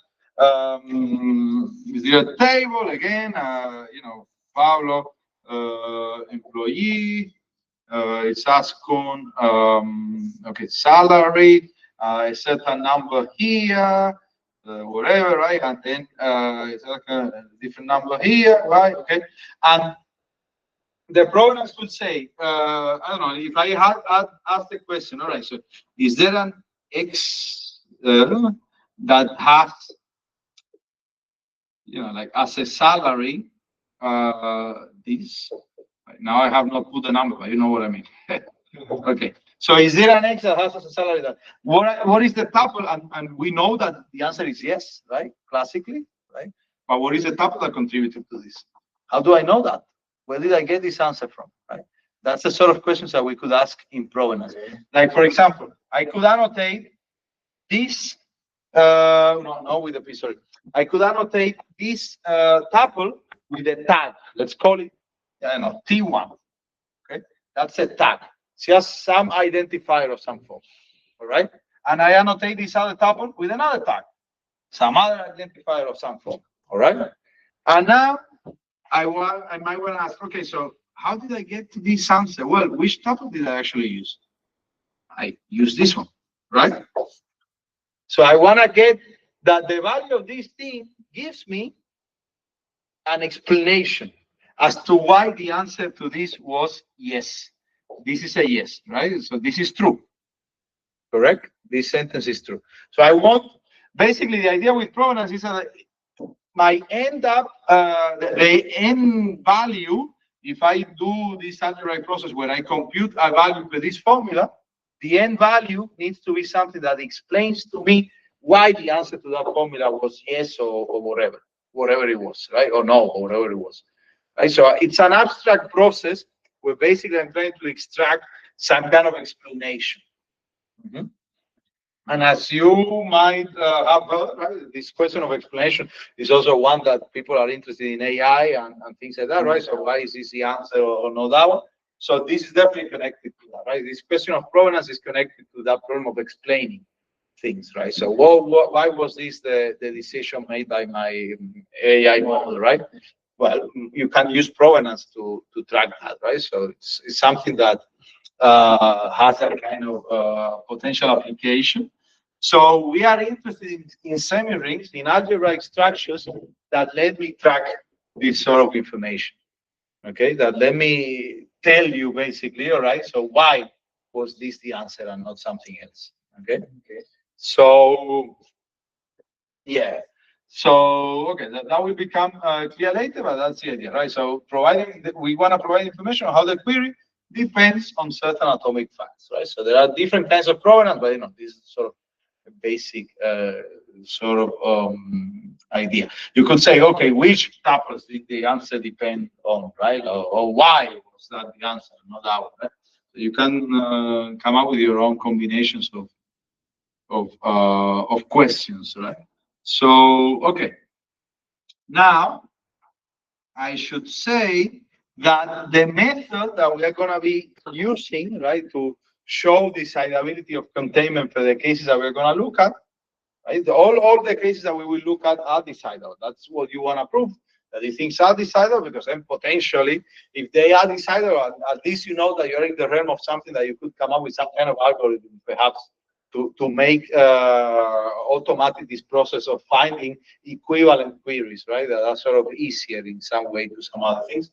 is a table again. Pablo. Employee, it's asking, okay, salary, a certain number here, whatever, right? And then it's like a different number here, right? Okay. And the provenance could say, I don't know, if I had asked the question, all right, so is there an X that has, like as a salary, this, now I have not put the number, but you know what I mean. Okay, so is there an X that has a salary that what is the tuple? And we know that the answer is yes, right? Classically, right? But what is the tuple that contributed to this? How do I know that? Where did I get this answer from? Right? That's the sort of questions that we could ask in provenance. Like for example, I could annotate this. No, with a P, sorry. I could annotate this tuple with a tag. Let's call it, I don't know, T1. Okay, that's a tag. It's just some identifier of some form. All right, and I annotate this other tuple with another tag, some other identifier of some form. All right, and now I might want to ask, okay, so how did I get to this answer? Well, which tuple did I actually use? I used this one, right? So I want to get that the value of this thing gives me an explanation. as to why the answer to this was yes. This is a yes, right? So this is true, correct? This sentence is true. So I want, basically the idea with provenance is that my end up, the end value, if I do this algebraic process where I compute a value with this formula, the end value needs to be something that explains to me why the answer to that formula was yes or whatever it was, right? Or no, or whatever it was. Right? So it's an abstract process where basically I'm trying to extract some kind of explanation. Mm-hmm. And as you might have heard, right, this question of explanation is also one that people are interested in AI and things like that, right? So why is this the answer or not that one? So this is definitely connected to that, right? This question of provenance is connected to that problem of explaining things, right? So why was this the decision made by my AI model, right? Well, you can use provenance to track that, right? So it's something that has a kind of potential application. So we are interested in semi-rings, in algebraic structures that let me track this sort of information. Okay, that let me tell you basically, all right, so why was this the answer and not something else? Okay. So yeah. So okay, that will become clear later, but that's the idea, right? So we want to provide information on how the query depends on certain atomic facts, right? So there are different kinds of provenance, but this is sort of a basic idea. You could say, okay, which tuples did the answer depend on, right? Or why was that the answer, not that one, right? So you can come up with your own combinations of questions, right? So, okay. Now, I should say that the method that we are going to be using, right, to show the decidability of containment for the cases that we're going to look at, right? All the cases that we will look at are decidable. That's what you want to prove, that these things are decidable, because then potentially, if they are decidable, at least you know that you're in the realm of something that you could come up with some kind of algorithm, perhaps, to make automatic this process of finding equivalent queries, right? That are sort of easier in some way to some other things.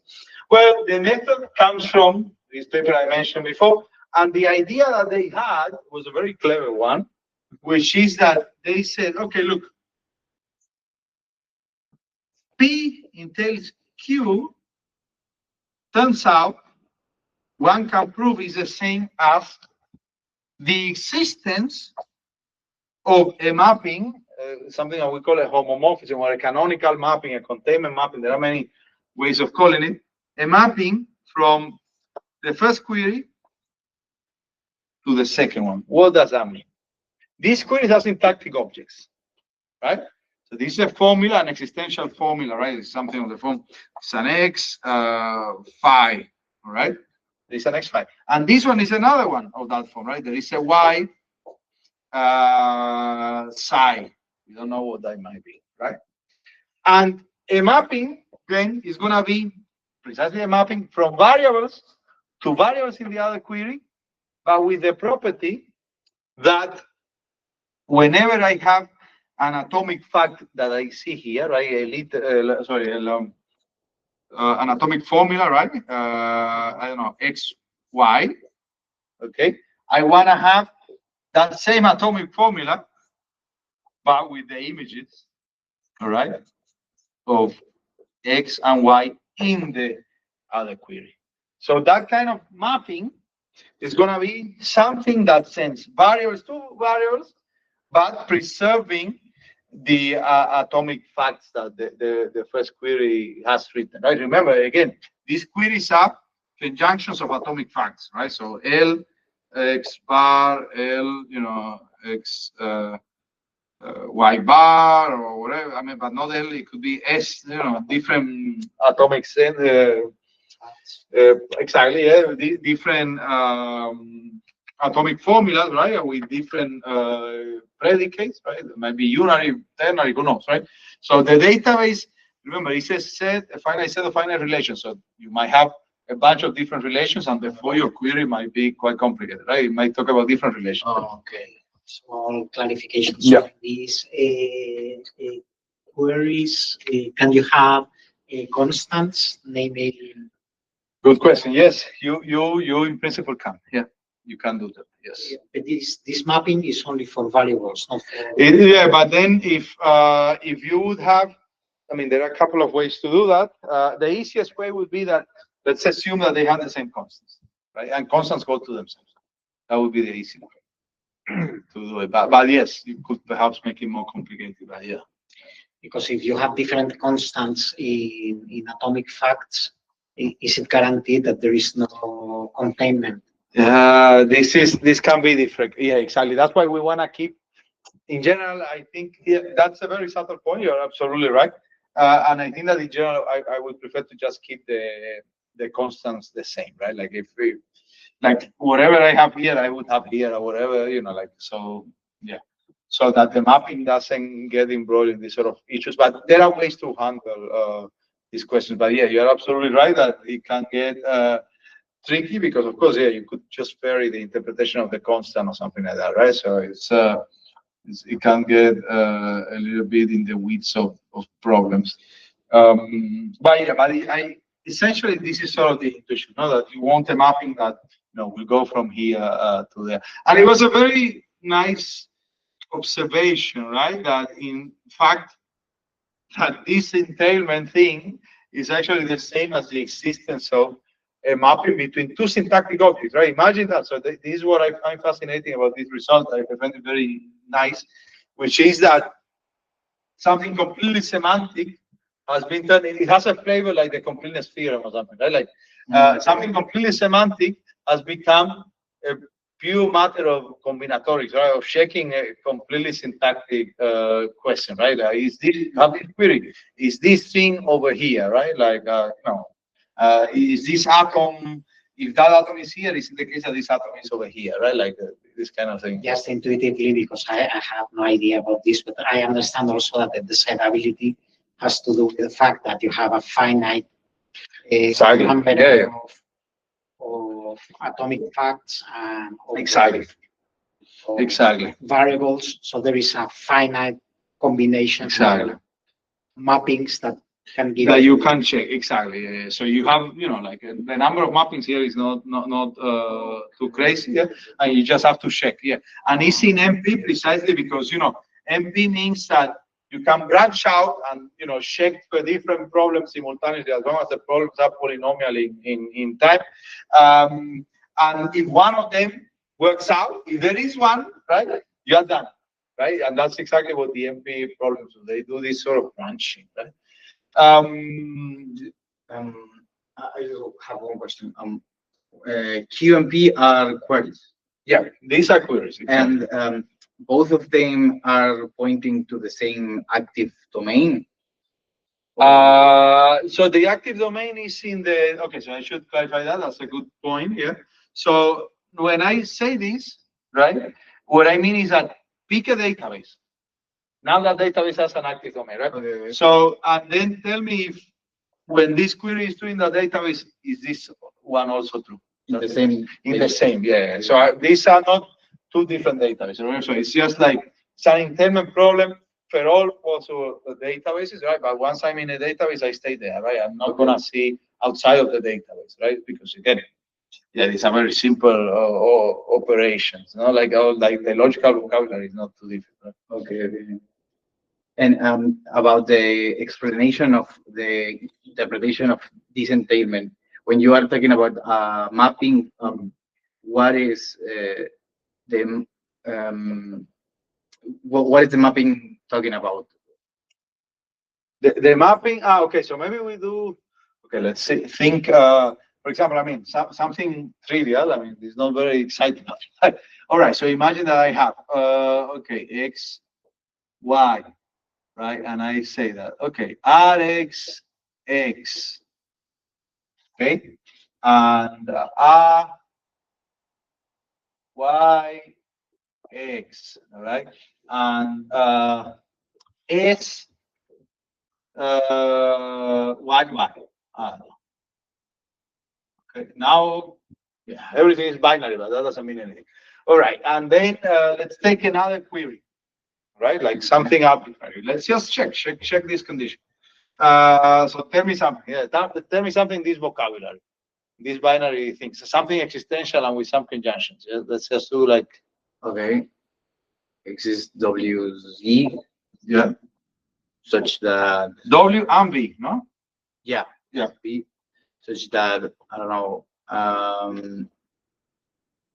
Well, the method comes from this paper I mentioned before, and the idea that they had was a very clever one, which is that they said, okay, look, P entails Q, turns out one can prove is the same as the existence of a mapping, something that we call a homomorphism or a canonical mapping, a containment mapping. There are many ways of calling it. A mapping from the first query to the second one. What does that mean? These queries are syntactic objects, right? So this is a formula, an existential formula, right? It's something of the form. It's an x phi, all right? There's an x phi. And this one is another one of that form, right? There is a y psi. We don't know what that might be, right? And a mapping then is going to be precisely a mapping from variables to variables in the other query, but with the property that whenever I have an atomic fact that I see here, right? An atomic formula, right? I don't know, x, y. Okay. I want to have that same atomic formula, but with the images, all right, of x and y in the other query. So that kind of mapping is going to be something that sends variables to variables, but preserving the atomic facts that the first query has written, right? Remember, again, these queries are conjunctions of atomic facts, right? So L, X bar, L, X, Y bar, or whatever. I mean, but not L, it could be S, different atomic exactly, yeah, different atomic formulas, right, with different predicates, right? It might be unary, ternary, who knows, right? So the database, remember, it says a finite set of finite relations. So you might have a bunch of different relations, and therefore your query might be quite complicated, right? It might talk about different relations. Oh, okay. Small clarifications. Yeah. These queries, can you have constants, namely. Good question. Yes, you in principle can. Yeah, you can do that. Yes. But this mapping is only for variables, not for. Yeah, but then if you would have, I mean, there are a couple of ways to do that. The easiest way would be that let's assume that they have the same constants, right? And constants go to themselves. That would be the easy way to do it. But yes, you could perhaps make it more complicated. But yeah. Because if you have different constants in atomic facts, is it guaranteed that there is no containment? This can be different. Yeah, exactly. That's why we want to keep. In general, I think that's a very subtle point. You're absolutely right. And I think that in general, I would prefer to just keep the constants the same, right? Like if we, like whatever I have here, I would have here, or whatever, like so. Yeah. So that the mapping doesn't get embroiled in these sort of issues. But there are ways to handle these questions. But yeah, you're absolutely right that it can get tricky because, of course, yeah, you could just vary the interpretation of the constant or something like that, right? So it can get a little bit in the weeds of problems. But yeah, essentially this is sort of the intuition, that you want a mapping that will go from here to there. And it was a very nice observation, right? That in fact, that this entailment thing is actually the same as the existence of a mapping between two syntactic objects, right? Imagine that. So this is what I find fascinating about this result. I find it very nice, which is that something completely semantic has been turned. It has a flavor like the completeness theorem or something, right? Like something completely semantic has become a pure matter of combinatorics, right? Of checking a completely syntactic question, right? Is this query? Is this thing over here, right? Like is this atom? If that atom is here, it's in the case that this atom is over here, right? Like this kind of thing. Just intuitively, because I have no idea about this, but I understand also that the decidability has to do with the fact that you have a finite number of atomic facts and exactly variables. So there is a finite combination of mappings that can give that you can check exactly. So you have, like the number of mappings here is not too crazy, and you just have to check, And it's in MP precisely because MP means that you can branch out and check for different problems simultaneously as long as the problems are polynomial in time. And if one of them works out, if there is one, right, you are done, right? And that's exactly what the MP problems do. They do this sort of branching, right? I have one question. Q and P are queries. Yeah, these are queries. Exactly. And both of them are pointing to the same active domain. So the active domain is in the, okay, so I should clarify that. That's a good point here. So when I say this, right, what I mean is that pick a database. Now that database has an active domain, right? Okay. So, and then tell me if when this query is doing the database, is this one also true? In the same. In the same, yeah. So these are not two different databases, right? So it's just like it's an entailment problem for all possible databases, right? But once I'm in a database, I stay there, right? I'm not gonna see outside of the database, right? Because again, these are very simple operations, like the logical vocabulary is not too difficult. Right? Okay. And about the explanation of the interpretation of this entailment, when you are talking about mapping, what is what is the mapping talking about? The mapping. Okay. So maybe we do. Okay. Let's see. Think. For example, I mean something trivial. I mean, it's not very exciting. All right. So imagine that I have okay, x, y. Right, and I say that, okay, Rx, X, okay, and R, Y, X, all right, and S, Y, Y. Okay, now, everything is binary, but that doesn't mean anything. All right, and then let's take another query. Right, like something arbitrary. Let's just check this condition. So tell me something. Yeah, tell me something in this vocabulary, these binary things, something existential and with some conjunctions. Yeah, let's just do like. Okay. Exists WZ Yeah. such that W and V, no? yeah V such that I don't know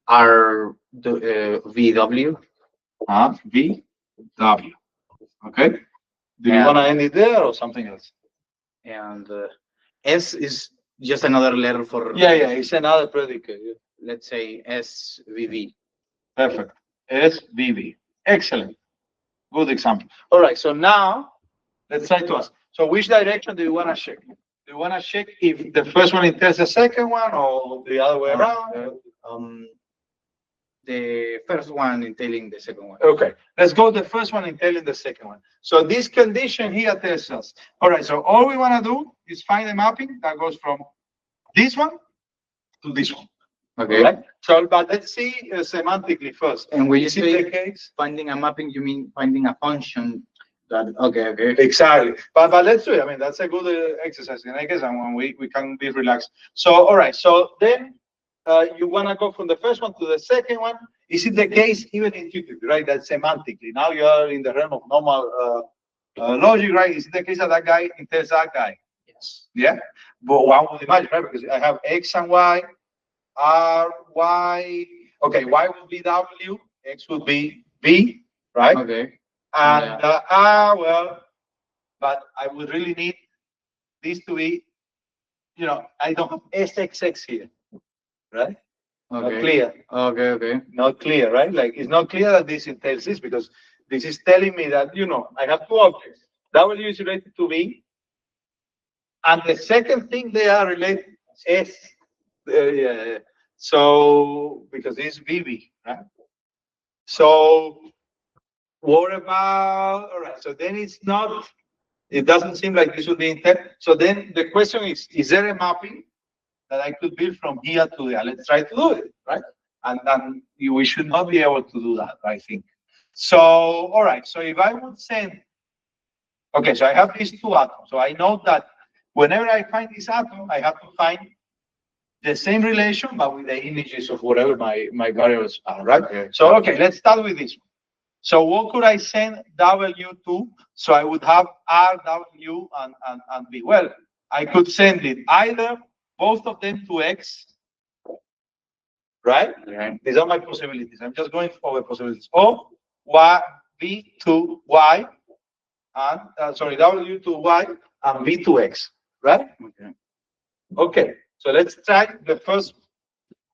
R VW V W. Okay. Do you Yeah. want to end it there or something else? and S is just another letter for Yeah, it's another predicate. Yeah. let's say SVV. Perfect. SVV. Excellent. Good example. All right. So now let's try to ask. So which direction do you want to check? Do you want to check if the first one entails the second one or the other way around? The first one entailing the second one. Okay, let's go the first one entailing the second one. So this condition here tells us, all right, so all we want to do is find a mapping that goes from this one to this one. Okay. Right? So, but let's see semantically first. And when you Is it say the case? finding a mapping, you mean finding a function that, okay. Exactly. But let's do it. I mean, that's a good exercise in I guess, and we can be relaxed. So, all right, so then you want to go from the first one to the second one. Is it the case even intuitively, right? That semantically. Now you are in the realm of normal logic, right? Is it the case that that guy entails that guy? Yes. Yeah. But one would imagine, right? Because I have X and Y, R, Y. Okay, Y would be W, X would be V, right? Okay. And well, but I would really need this to be, I don't have SXX here, right? Okay. Not clear. Okay. Not clear, right? Like it's not clear that this entails this because this is telling me that, I have two objects. W is related to V. And the second thing they are related is S. So, because this is VB, right? So, what about, all right, so then it doesn't seem like this would be intent. So then the question is there a mapping that I could build from here to there? Let's try to do it, right? And we should not be able to do that, I think. So, all right, so if I would send, okay, so I have these two atoms. So I know that whenever I find this atom, I have to find the same relation, but with the images of whatever my variables are, right? Okay. So, okay, let's start with this one. So what could I send W to? So I would have RW and B. Well, I could send it either both of them to X, right? Okay. These are my possibilities. I'm just going over possibilities. Or Y, V to Y, and W to Y and V to X, right? Okay. Okay, so let's try the first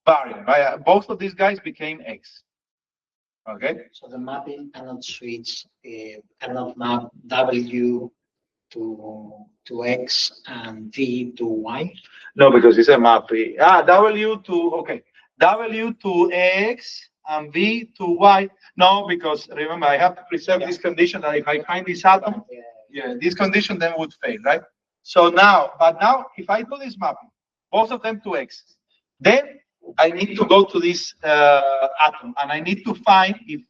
variant, right? Both of these guys became X. Okay. So the mapping cannot switch, cannot map W to X and V to Y. No, because it's a map. W to X and V to Y. No, because remember, I have to preserve this condition that if I find this atom, this condition then would fail, right? So now, if I do this mapping, both of them to X, then I need to go to this atom and I need to find if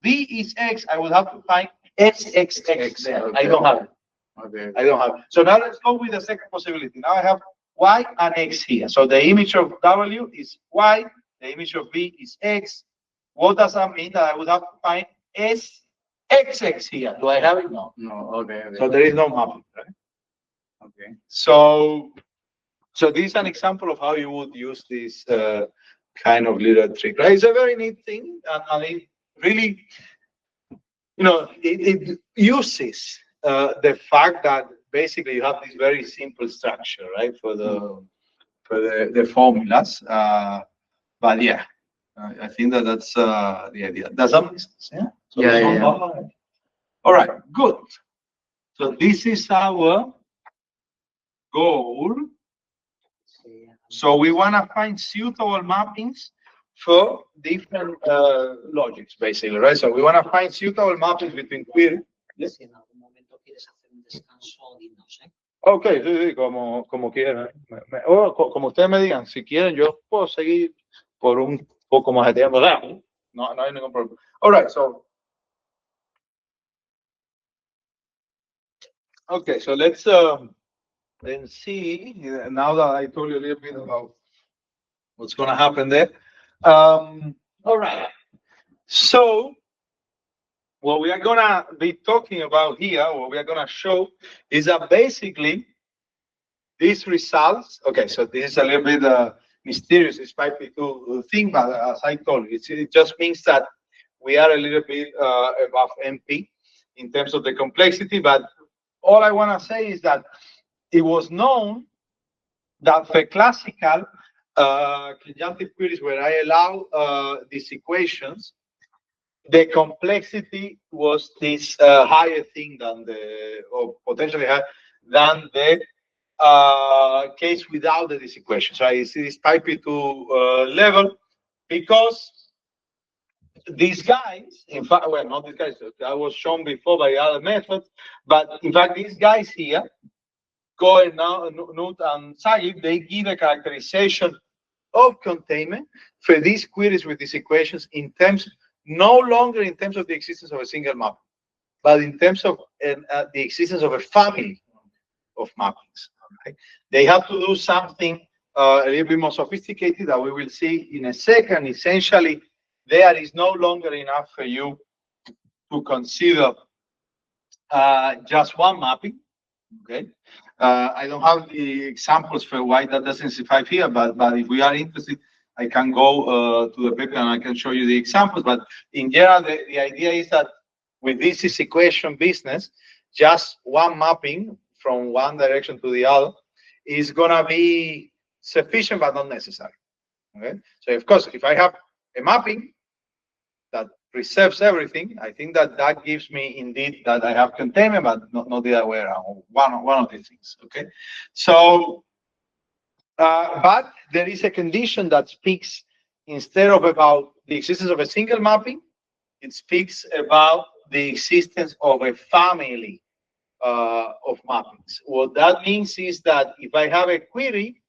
V is X, I will have to find SXX there. Okay. I don't have it. Okay. I don't have it. So now let's go with the second possibility. Now I have Y and X here. So the image of W is Y, the image of V is X. What does that mean? That I would have to find SXX here. Do I have it? No. No. Okay. So there is no mapping, right? Okay. So this is an example of how you would use this kind of little trick, right? It's a very neat thing, and it really, it uses the fact that basically you have this very simple structure, right, for the formulas. But yeah, I think that's the idea. Does that make sense? Yeah. So Yeah. All right. Good. So this is our goal. So we want to find suitable mappings for different logics, basically, right? So we want to find suitable mappings between queries. Si en algún momento quieres hacer un descanso, dinos, ¿eh? Ok, sí, como quieran. O como ustedes me digan, si quieren, yo puedo seguir por un poco más de tiempo. No hay ningún problema. All right, so Okay, so let's then see, now that I told you a little bit about what's going to happen there. All right. So what we are going to be talking about here, what we are going to show is that basically these results, okay, so this is a little bit mysterious, it's probably to think, but as I told you, it just means that we are a little bit above MP in terms of the complexity, but all I want to say is that it was known that for classical conjunctive queries where I allow these equations, the complexity was this higher thing than the, or potentially higher than the case without the these equations. Right? It's this type 2 level because these guys, in fact, well, not these guys, that was shown before by other methods, but in fact, these guys here, Cohen, Nut, and Sagib, they give a characterization of containment for these queries with these equations in terms, no longer in terms of the existence of a single map, but in terms of the existence of a family of mappings. Right? They have to do something a little bit more sophisticated that we will see in a second. Essentially, there is no longer enough for you to consider just one mapping. Okay, I don't have the examples for why that doesn't suffice here, but if we are interested, I can go to the paper and I can show you the examples. But in general, the idea is that with this equation business, just one mapping from one direction to the other is gonna be sufficient but not necessary. Okay, so of course, if I have a mapping that preserves everything, I think that that gives me indeed that I have containment, but not the other way around. One of these things. Okay, so but there is a condition that speaks instead of about the existence of a single mapping, it speaks about the existence of a family of mappings. What that means is that if I have a query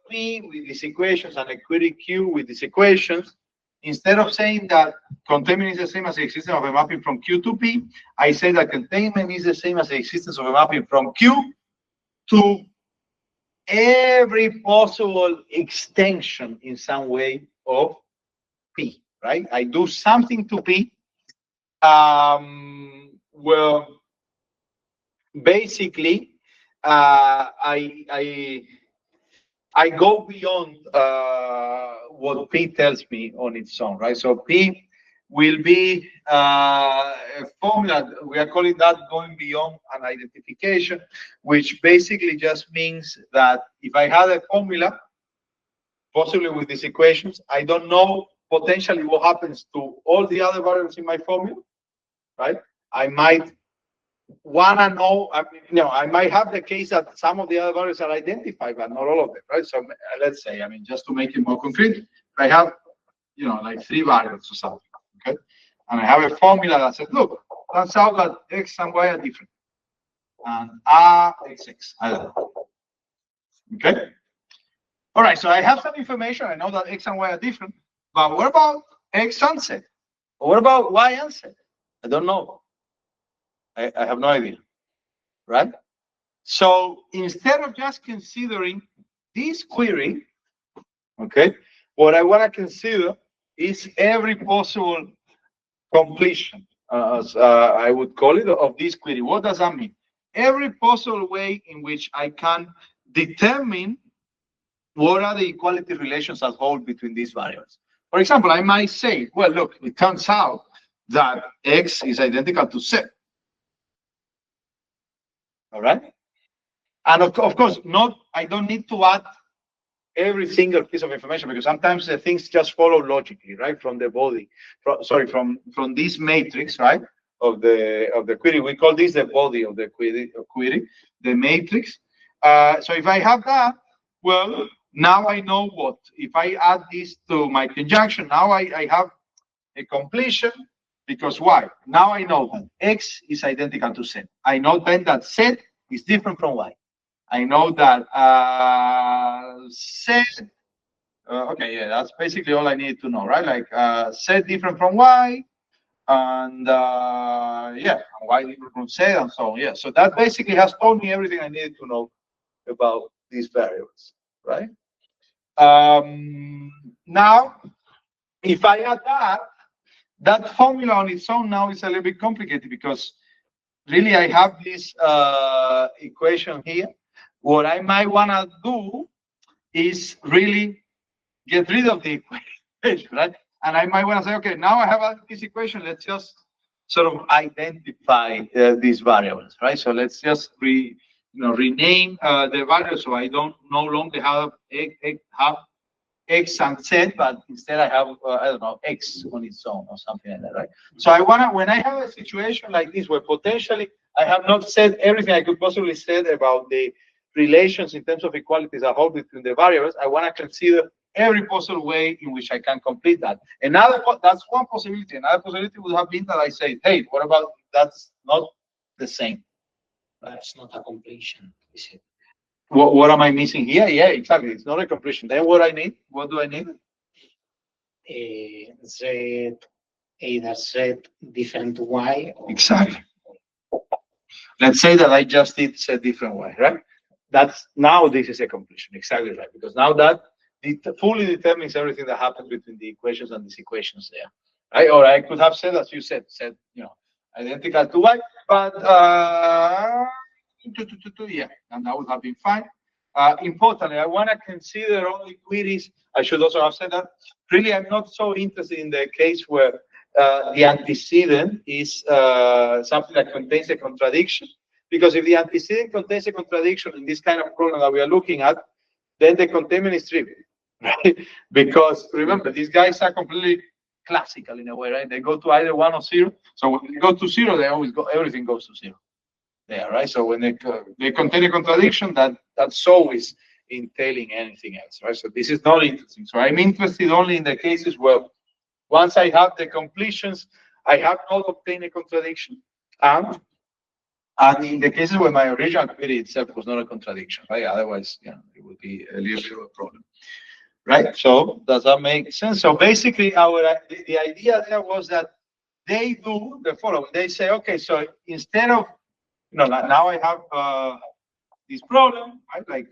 P with these equations and a query Q with these equations, instead of saying that containment is the same as the existence of a mapping from Q to P, I say that containment is the same as the existence of a mapping from Q to every possible extension in some way of P, right? I do something to P. Well, basically, I go beyond what P tells me on its own, right? So P will be a formula. We are calling that going beyond an identification, which basically just means that if I had a formula, possibly with these equations, I don't know potentially what happens to all the other variables in my formula, right? I might want to know, I might have the case that some of the other variables are identified, but not all of them, right? So let's say, just to make it more concrete, I have, like 3 variables or something, okay? And I have a formula that says, look, turns out that X and Y are different. And R, XX, I don't know. Okay? All right, so I have some information. I know that X and Y are different, but what about X and Z? Or what about Y and Z? I don't know. I have no idea, right? So instead of just considering this query, okay, what I want to consider is every possible completion, as I would call it, of this query. What does that mean? Every possible way in which I can determine what are the equality relations that hold between these variables. For example, I might say, well, look, it turns out that X is identical to Z. All right? And of course, I don't need to add every single piece of information because sometimes the things just follow logically, right? From the body, from this matrix, right? Of the query. We call this the body of the query, the matrix. So if I have that, well, now I know what. If I add this to my conjunction, now I have a completion because why? Now I know that X is identical to Z. I know then that Z is different from Y. I know that Z, okay, yeah, that's basically all I need to know, right? Like Z different from Y, and yeah, why people say and so on. Yeah, so that basically has told me everything I needed to know about these variables, right? Now, if I add that formula on its own now is a little bit complicated because really I have this equation here. What I might want to do is really get rid of the equation, right? And I might want to say, okay, now I have this equation. Let's just sort of identify these variables, right? So let's just rename the variables so I don't no longer have X and Z, but instead I have I don't know, X on its own or something like that, right? So I wanna, when I have a situation like this where potentially I have not said everything I could possibly say about the relations in terms of equalities I hold between the variables, I want to consider every possible way in which I can complete that. That's one possibility. Another possibility would have been that I say, hey, what about that's not the same? That's not a completion, is it? What am I missing here? Yeah, exactly. It's not a completion. Then what I need? What do I need? Z, either Z different Y. Exactly. Let's say that I just did Z different Y, right? That's now this is a completion. Exactly right. Because now that it fully determines everything that happens between the equations and these equations there. Right? Or I could have said, as you said, identical to Y, but yeah, and that would have been fine. Importantly, I want to consider only queries. I should also have said that really I'm not so interested in the case where the antecedent is something that contains a contradiction, because if the antecedent contains a contradiction in this kind of problem that we are looking at, then the containment is trivial, right? Because remember, these guys are completely classical in a way, right? They go to either 1 or 0. So when they go to 0, they always go, everything goes to 0. There, right? So when they contain a contradiction, that's always entailing anything else, right? So this is not interesting. So I'm interested only in the cases where once I have the completions, I have not obtained a contradiction, and in the cases where my original query itself was not a contradiction, right? Otherwise, it would be a little bit of a problem, right? So does that make sense? So basically, the idea there was that they do the following. They say, okay, so instead of now I have this problem, right? Like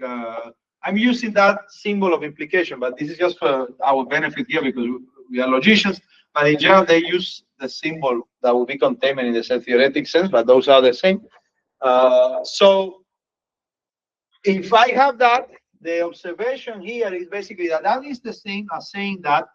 I'm using that symbol of implication, but this is just for our benefit here because we are logicians. But in general, they use the symbol that will be containment in the set theoretic sense, but those are the same. So if I have that, the observation here is basically that is the same as saying that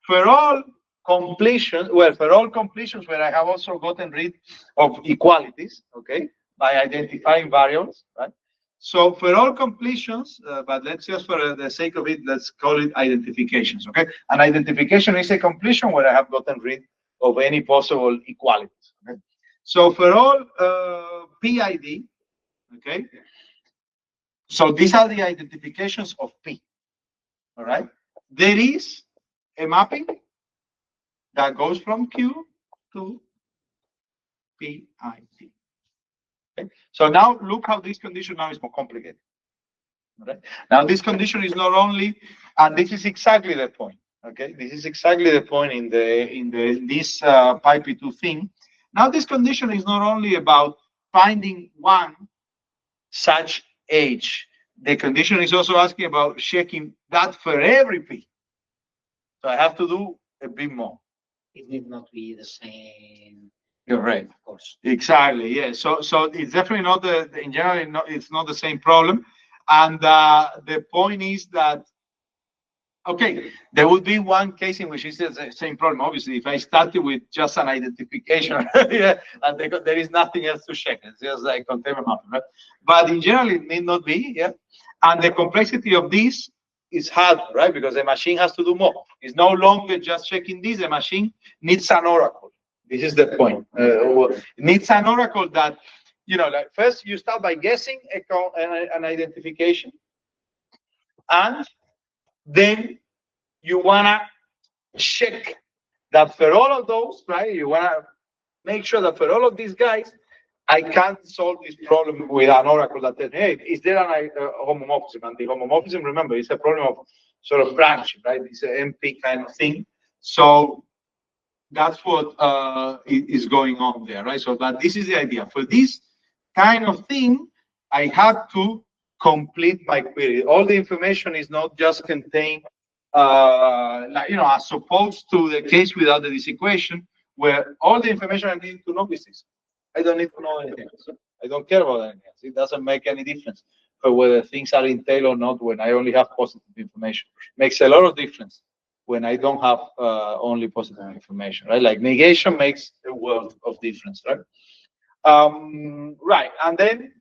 for all completions, for all completions where I have also gotten rid of equalities, okay, by identifying variables, right? So for all completions, but let's just for the sake of it, let's call it identifications, okay? An identification is a completion where I have gotten rid of any possible equalities, okay? So for all PID, okay? So these are the identifications of P, all right? There is a mapping that goes from Q to PID. Okay? So now look how this condition now is more complicated. Right? Now this condition is not only, and this is exactly the point. Okay, this is exactly the point in this Pi2 thing. Now this condition is not only about finding one such H. The condition is also asking about checking that for every P. So I have to do a bit more. It need not be the same. You're right. Of course. Exactly. Yeah. So it's definitely not in general. It's not the same problem. And the point is that okay, there would be one case in which it's the same problem. Obviously, if I started with just an identification, yeah, and there is nothing else to check. It's just like containment mapping, right? But in general, it may not be. Yeah. And the complexity of this is hard, right? Because the machine has to do more. It's no longer just checking this. The machine needs an oracle. This is the point. It needs an oracle that, like first you start by guessing an identification, and then you wanna check that for all of those, right? You wanna make sure that for all of these guys, I can't solve this problem with an oracle that says, hey, is there an homomorphism? And the homomorphism, remember, is a problem of sort of branching, right? It's an MP kind of thing. So that's what is going on there, right? So, but this is the idea. For this kind of thing, I have to complete my query. All the information is not just contained, like, as opposed to the case without this equation, where all the information I need to know is this. I don't need to know anything else. I don't care about anything else. It doesn't make any difference for whether things are entailed or not when I only have positive information. Makes a lot of difference when I don't have only positive information, right? Like negation makes a world of difference, right? Right, and then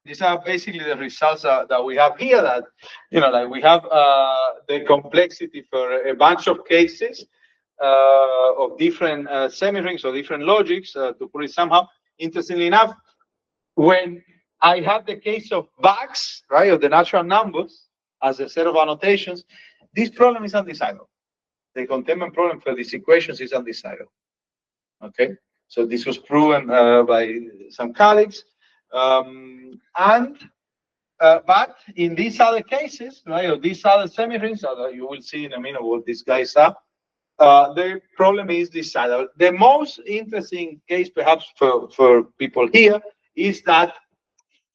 these are basically the results that we have here. That like we have the complexity for a bunch of cases of different semirings or different logics. To put it somehow, interestingly enough, when I have the case of bags, right, of the natural numbers as a set of annotations, this problem is undecidable. The containment problem for these equations is undecidable. Okay, so this was proven by some colleagues, but in these other cases, right, or these other semirings, you will see in a minute what these guys are. The problem is decidable. The most interesting case, perhaps for people here, is that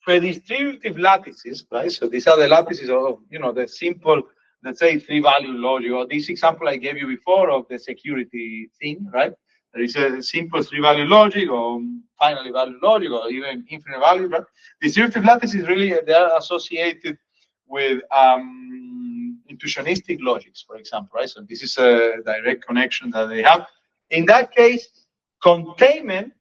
for distributive lattices, right? So these are the lattices of, the simple, let's say, 3-value logic, or this example I gave you before of the security thing, right? There is a simple 3-value logic, or finally value logic, or even infinite value, right? Distributive lattices really, they are associated with intuitionistic logics, for example, right? So this is a direct connection that they have. In that case, containment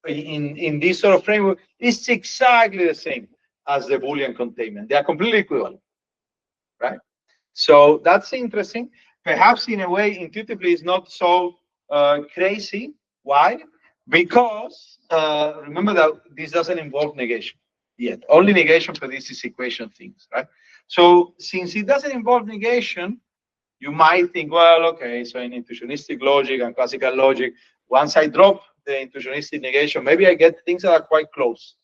in this sort of framework is exactly the same as the Boolean containment. They are completely equivalent, right? So that's interesting. Perhaps in a way, intuitively, it's not so crazy. Why? Because remember that this doesn't involve negation yet. Only negation for this is equation things, right? So since it doesn't involve negation, you might think, well, okay, so in intuitionistic logic and classical logic, once I drop the intuitionistic negation, maybe I get things that are quite close,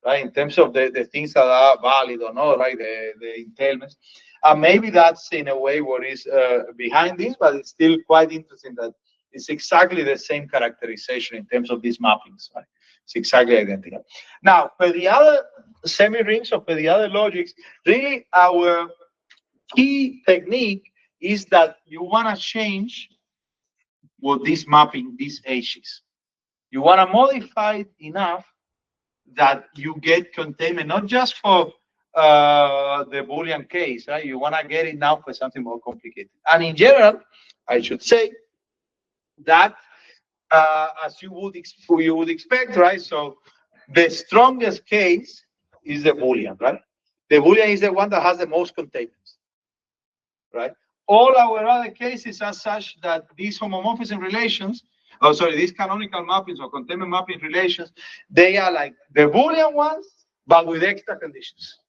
right? In terms of the things that are valid or not, right? The entailments. And maybe that's in a way what is behind this, but it's still quite interesting that it's exactly the same characterization in terms of these mappings, right? It's exactly identical. Now, for the other semi-rings or for the other logics, really our key technique is that you want to change what this mapping, this H is. You want to modify it enough that you get containment, not just for the Boolean case, right? You want to get it now for something more complicated. And in general, I should say that as you would expect, right? So the strongest case is the Boolean, right? The Boolean is the one that has the most containments, right? All our other cases are such that these homomorphism relations, these canonical mappings or containment mapping relations, they are like the Boolean ones, but with extra conditions.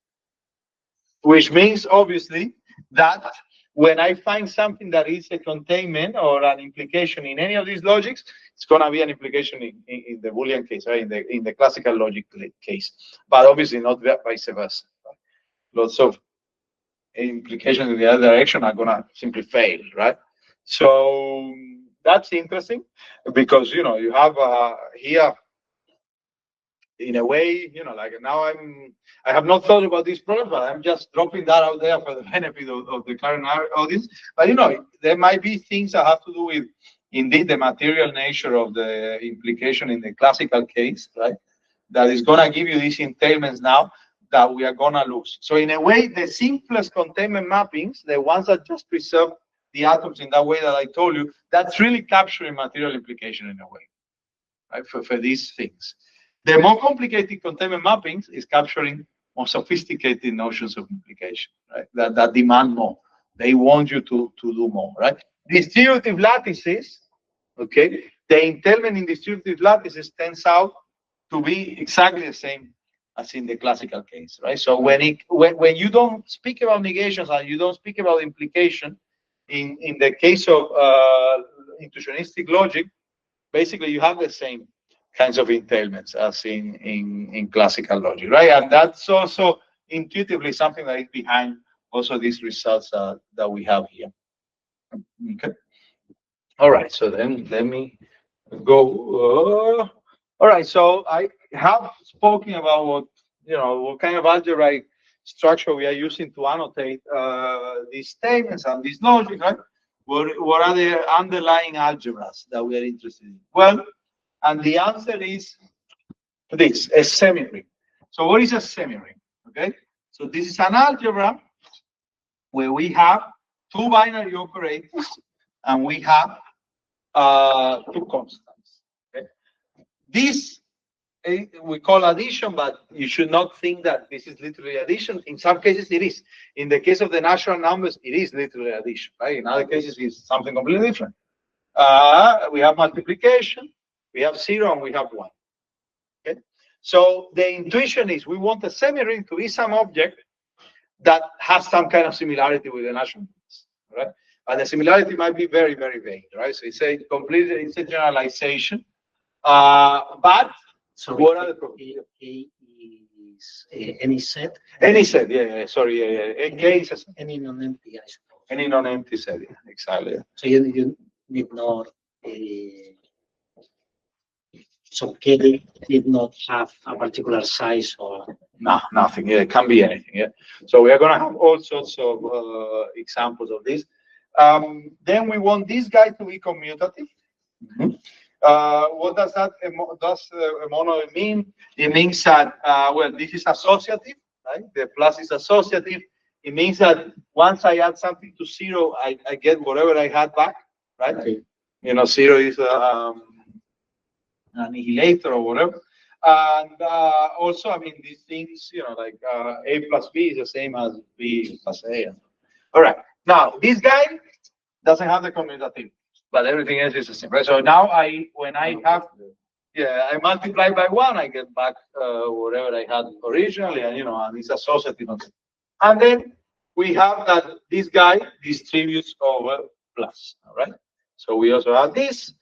Which means, obviously, that when I find something that is a containment or an implication in any of these logics, it's going to be an implication in the Boolean case, right? In the classical logic case, but obviously not vice versa. Right? Lots of implications in the other direction are going to simply fail, right? So that's interesting because you have here, in a way, like now I have not thought about this problem, but I'm just dropping that out there for the benefit of the current audience. But there might be things that have to do with indeed the material nature of the implication in the classical case, right? That is going to give you these entailments now that we are going to lose. So in a way, the simplest containment mappings, the ones that just preserve the atoms in that way that I told you, that's really capturing material implication in a way, right? For these things. The more complicated containment mappings is capturing more sophisticated notions of implication, right? That demand more. They want you to do more, right? Distributive lattices, okay? The entailment in distributive lattices turns out to be exactly the same as in the classical case, right? So when you don't speak about negations and you don't speak about implication, in the case of intuitionistic logic, basically you have the same kinds of entailments as in classical logic, right? And that's also intuitively something that is behind also these results that we have here. Okay. All right, so then let me go. All right, so I have spoken about what kind of algebraic structure we are using to annotate these statements and this logic, right? What are the underlying algebras that we are interested in? Well, and the answer is this, a semiring. So what is a semiring? Okay, so this is an algebra where we have two binary operators and we have two constants. Okay, this we call addition, but you should not think that this is literally addition. In some cases, it is. In the case of the natural numbers, it is literally addition, right? In other cases, it's something completely different. We have multiplication, we have 0, and we have 1. Okay. So the intuition is we want a semiring to be some object that has some kind of similarity with the natural numbers, right? And the similarity might be very, very vague, right? So it's a generalization. But So what are the K is any set? Any set, yeah, sorry, yeah. K is a set. Any non-empty, I suppose. Any non-empty set, yeah, exactly. So you need not. So K did not have a particular size or. No, nothing. Yeah, it can be anything. Yeah. So we are going to have all sorts of examples of this. Then we want this guy to be commutative. Mm-hmm. What does that mono mean? It means that well, this is associative, right? The plus is associative. It means that once I add something to 0, I get whatever I had back, right? Okay. 0 is an annihilator or whatever. And also, I mean, these things, like A plus B is the same as B plus A. All right. Now, this guy doesn't have the commutative, but everything else is the same, right? So now when I multiply by 1, I get back whatever I had originally, and and it's associative. And then we have that this guy distributes over plus. All right. So we also have this.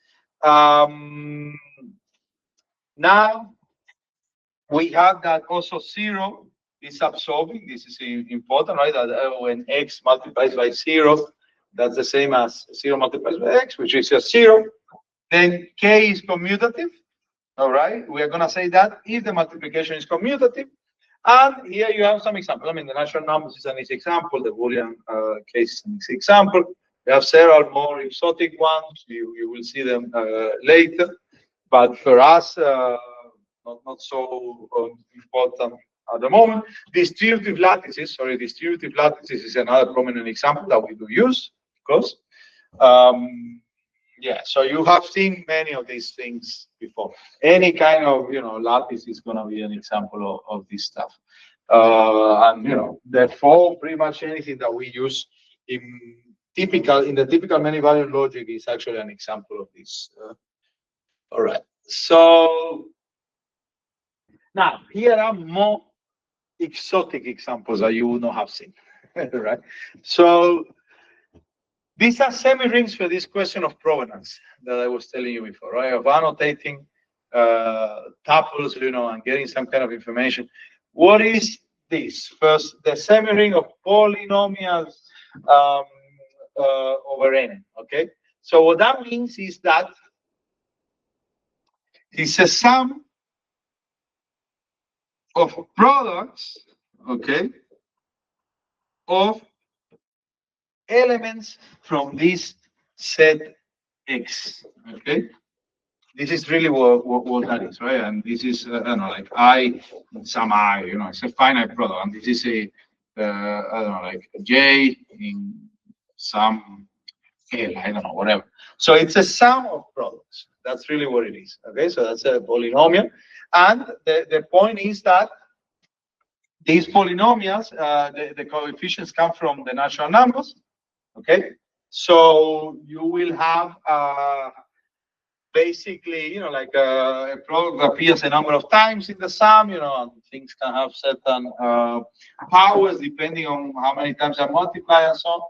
Now we have that also 0 is absorbing. This is important, right? That when x multiplies by 0, that's the same as 0 multiplies by x, which is just 0. Then k is commutative. All right. We are going to say that if the multiplication is commutative. And here you have some examples. I mean, the natural numbers is an easy example. The Boolean case is an easy example. We have several more exotic ones. You will see them later. But for us, not so important at the moment. Distributive lattices is another prominent example that we do use, of course. Yeah, so you have seen many of these things before. Any kind of lattice is going to be an example of this stuff. And therefore, pretty much anything that we use in the typical many-value logic is actually an example of this. All right. So now here are more exotic examples that you would not have seen, right? So these are semi-rings for this question of provenance that I was telling you before, right? Of annotating tuples, and getting some kind of information. What is this? First, the semi-ring of polynomials over n, okay? So what that means is that it's a sum of products, okay, of elements from this set X, okay? This is really what that is, right? And this is, I don't know, like I, some I, it's a finite product. And this is I don't know, like a J in some L, I don't know, whatever. So it's a sum of products. That's really what it is, okay? So that's a polynomial. And the point is that these polynomials, the coefficients come from the natural numbers, okay? So you will have basically, like a product that appears a number of times in the sum, and things can have certain powers depending on how many times I multiply and so on.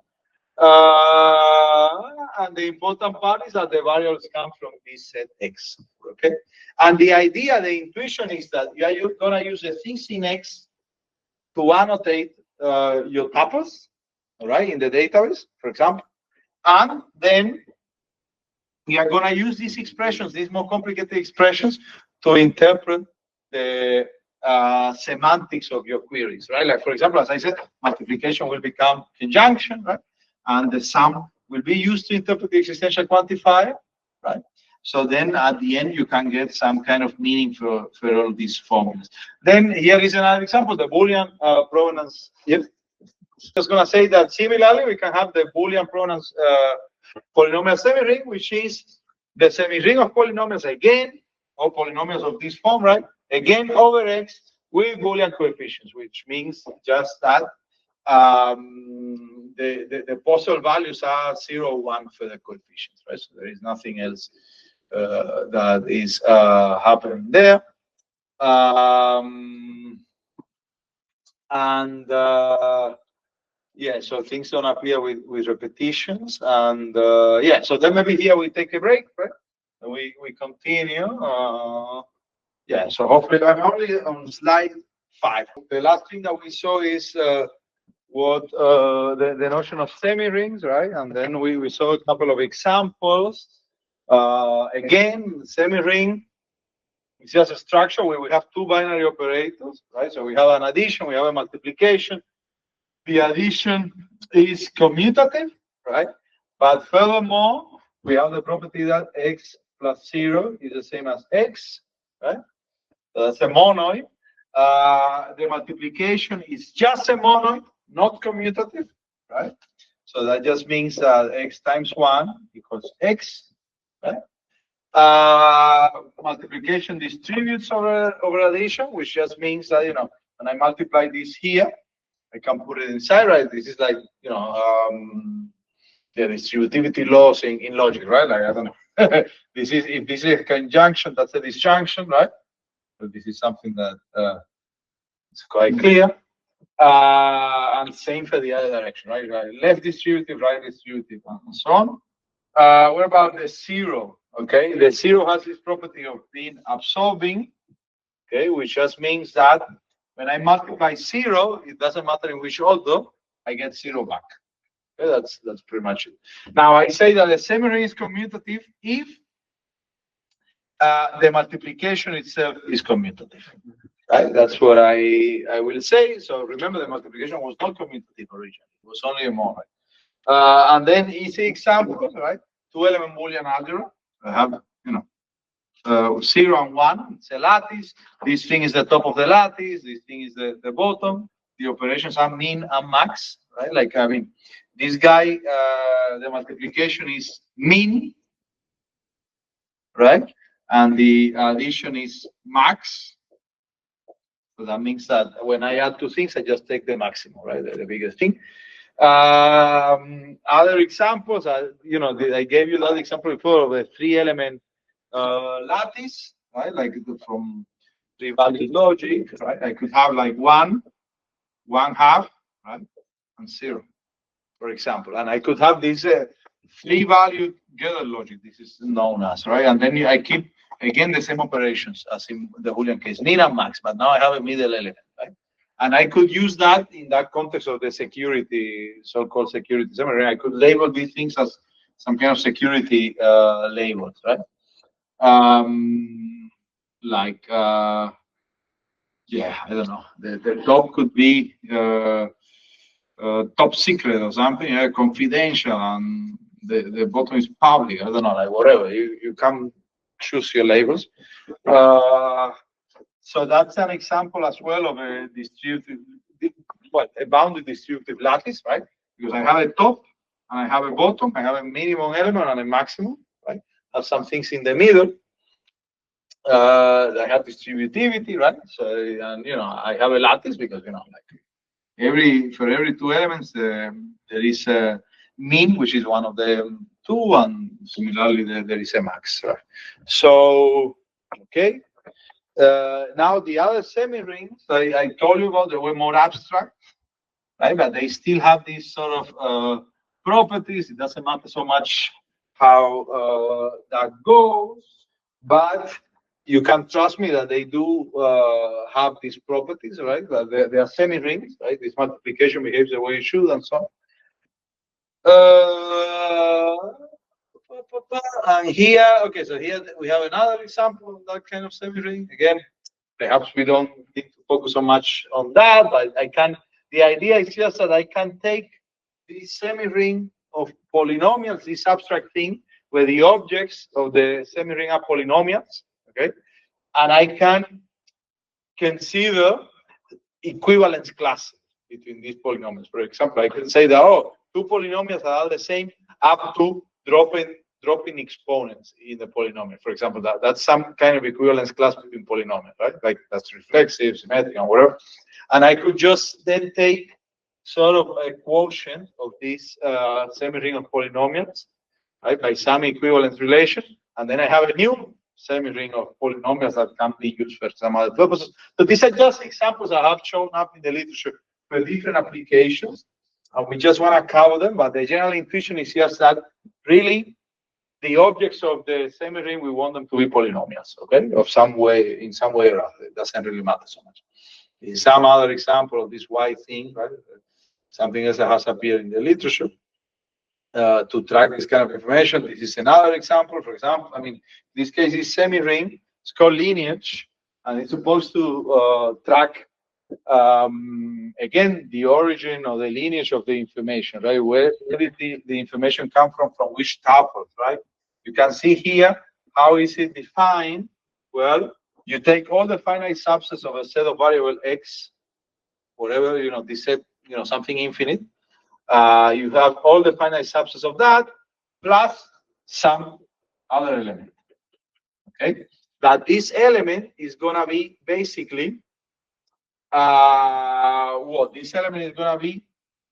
And the important part is that the variables come from this set X, okay? And the idea, the intuition is that you're going to use the things in X to annotate your tuples, all right, in the database, for example. And then we are going to use these expressions, these more complicated expressions, to interpret the semantics of your queries, right? Like, for example, as I said, multiplication will become conjunction, right? And the sum will be used to interpret the existential quantifier, right? So then at the end, you can get some kind of meaning for all these formulas. Then here is another example, the Boolean provenance. Yep. Just going to say that similarly, we can have the Boolean provenance polynomial semiring, which is the semiring of polynomials again, or polynomials of this form, right? Again over X with Boolean coefficients, which means just that the possible values are 0, 1 for the coefficients, right? So there is nothing else that is happening there. Yeah, so things don't appear with repetitions, and yeah, so then maybe here we take a break, right? And we continue. Yeah, so hopefully I'm only on slide 5. The last thing that we saw is what the notion of semi-rings, right? And then we saw a couple of examples. Again, semi-ring is just a structure where we have two binary operators, right? So we have an addition, we have a multiplication. The addition is commutative, right? But furthermore, we have the property that x plus 0 is the same as x, right? So that's a monoid. The multiplication is just a monoid, not commutative, right? So that just means that x times 1 equals x, right? Multiplication distributes over addition, which just means that, you know, when I multiply this here, I can put it inside, right? This is like, you know, the distributivity laws in logic, right? Like, I don't know. This is, if this is a conjunction, that's a disjunction, right? So this is something that is quite clear. And same for the other direction, right? Left distributive, right distributive, and so on. What about the 0? Okay, the 0 has this property of being absorbing, okay, which just means that when I multiply 0, it doesn't matter in which order, I get 0 back. Okay, that's pretty much it. Now I say that the semiring is commutative if the multiplication itself is commutative. Right? That's what I will say. So remember, the multiplication was not commutative originally; it was only a monoid. And then easy examples, right? Two-element Boolean algebra. I have, you know, 0 and 1. It's a lattice. This thing is the top of the lattice. This thing is the bottom. The operations are min and max, right? Like, I mean, this guy, the multiplication is min, right? And the addition is max. So that means that when I add two things, I just take the maximum, right? The biggest thing. Other examples are, you know, I gave you that example before of a 3-element lattice, right? Like from 3-value logic, right? I could have like 1, 1/2, right? And 0, for example. And I could have this 3-value Gödel logic. This is known as, right? And then I keep, again, the same operations as in the Boolean case, min and max, but now I have a middle element, right? And I could use that in that context of the security, so-called security semiring. I could label these things as some kind of security labels, right? Like, yeah, I don't know. The top could be top secret or something, confidential, and the bottom is public. I don't know, like whatever. You can choose your labels. So that's an example as well of a distributive, well, a bounded distributive lattice, right? Because I have a top and I have a bottom, I have a minimum element and a maximum, right? I have some things in the middle. I have distributivity, right? So, and you know, I have a lattice because, you know, like for every 2 elements, there is a mean, which is one of the 2, and similarly there is a max, right? So, okay. Now the other semi-rings, I told you about, they were more abstract, right? But they still have these sort of properties. It doesn't matter so much how that goes, but you can trust me that they do have these properties, right? That they are semi-rings, right? This multiplication behaves the way it should, and so on. And here, okay, so here we have another example of that kind of semiring. Again, perhaps we don't need to focus so much on that, but I can, the idea is just that I can take this semiring of polynomials, this abstract thing, where the objects of the semiring are polynomials, okay? And I can consider equivalence classes between these polynomials. For example, I can say that, oh, two polynomials are all the same up to dropping exponents in the polynomial. For example, that's some kind of equivalence class between polynomials, right? Like that's reflexive, symmetric, and whatever. And I could just then take sort of a quotient of this semiring of polynomials, right, by some equivalence relation, and then I have a new semiring of polynomials that can be used for some other purposes. So these are just examples that have shown up in the literature for different applications, and we just want to cover them. But the general intuition is just that really the objects of the semiring, we want them to be polynomials, okay, of some way, in some way or other. It doesn't really matter so much. In some other example of this Y thing, right, something else that has appeared in the literature to track this kind of information. This is another example. For example, I mean, this case is semi-ring. It's called lineage, and it's supposed to track again the origin or the lineage of the information, right? Where did the information come from which tuple, right? You can see here how is it defined. Well, you take all the finite subsets of a set of variable x, whatever, you know, this set, you know, something infinite. You have all the finite subsets of that plus some other element. Okay, that this element is gonna be basically what this element is gonna be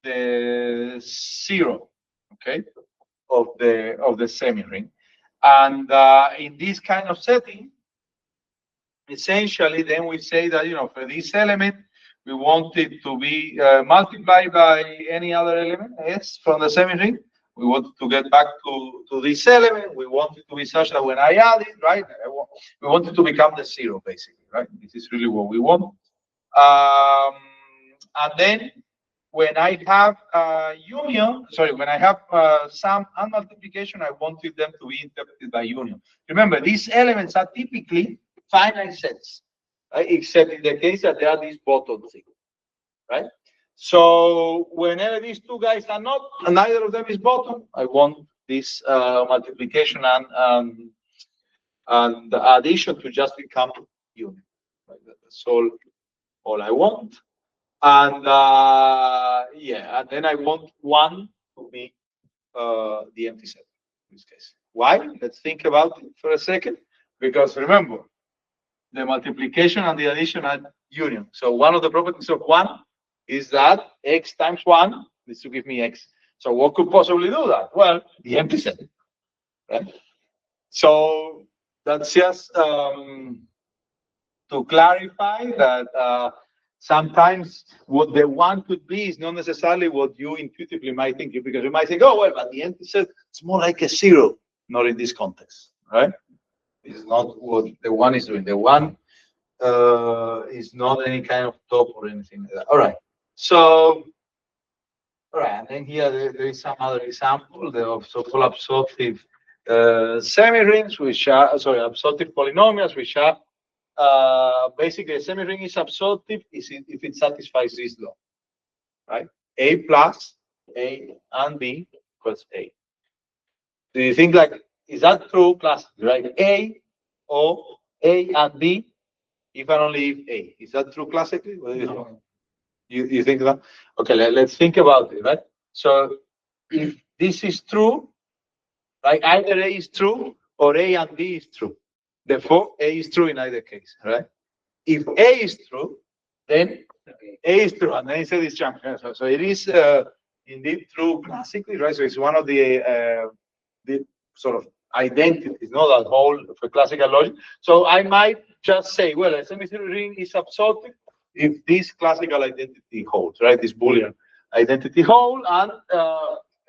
the zero, okay, of the semiring, and in this kind of setting, essentially, then we say that, you know, for this element, we want it to be multiplied by any other element, s, from the semiring. We want to get back to this element. We want it to be such that when I add it, right, we want it to become the zero, basically, right? This is really what we want. And then when I have union, sorry, when I have sum and multiplication, I wanted them to be interpreted by union. Remember, these elements are typically finite sets, right? Except in the case that they are these bottom things, right? So whenever these two guys are not, and neither of them is bottom, I want this multiplication and the addition to just become union. Right? That's all I want. And yeah, and then I want one to be the empty set in this case. Why? Let's think about it for a second. Because remember, the multiplication and the addition are union. So one of the properties of one is that x times 1 is to give me x. So what could possibly do that? Well, the empty set. Right? So that's just to clarify that sometimes what the one could be is not necessarily what you intuitively might think, because you might think, oh, well, but the empty set, it's more like a zero, not in this context, right? It's not what the one is doing. The one is not any kind of top or anything like that. All right. So, all right. And then here there is some other example of so-called absorptive semirings, which are, sorry, absorptive polynomials, which are basically a semiring is absorptive if it satisfies this law, right? A plus A and B equals A. Do you think like, is that true classically, right? A or A and B if and only if A. Is that true classically? What do you think? You think that? Okay, let's think about it, right? So if this is true, like either A is true or A and B is true. Therefore, A is true in either case, right? If A is true, then A is true, and then it's a disjunction. So it is indeed true classically, right? So it's one of the sort of identities, not that whole for classical logic. So I might just say, well, a semi-ring is absorptive if this classical identity holds, right? This Boolean identity holds, and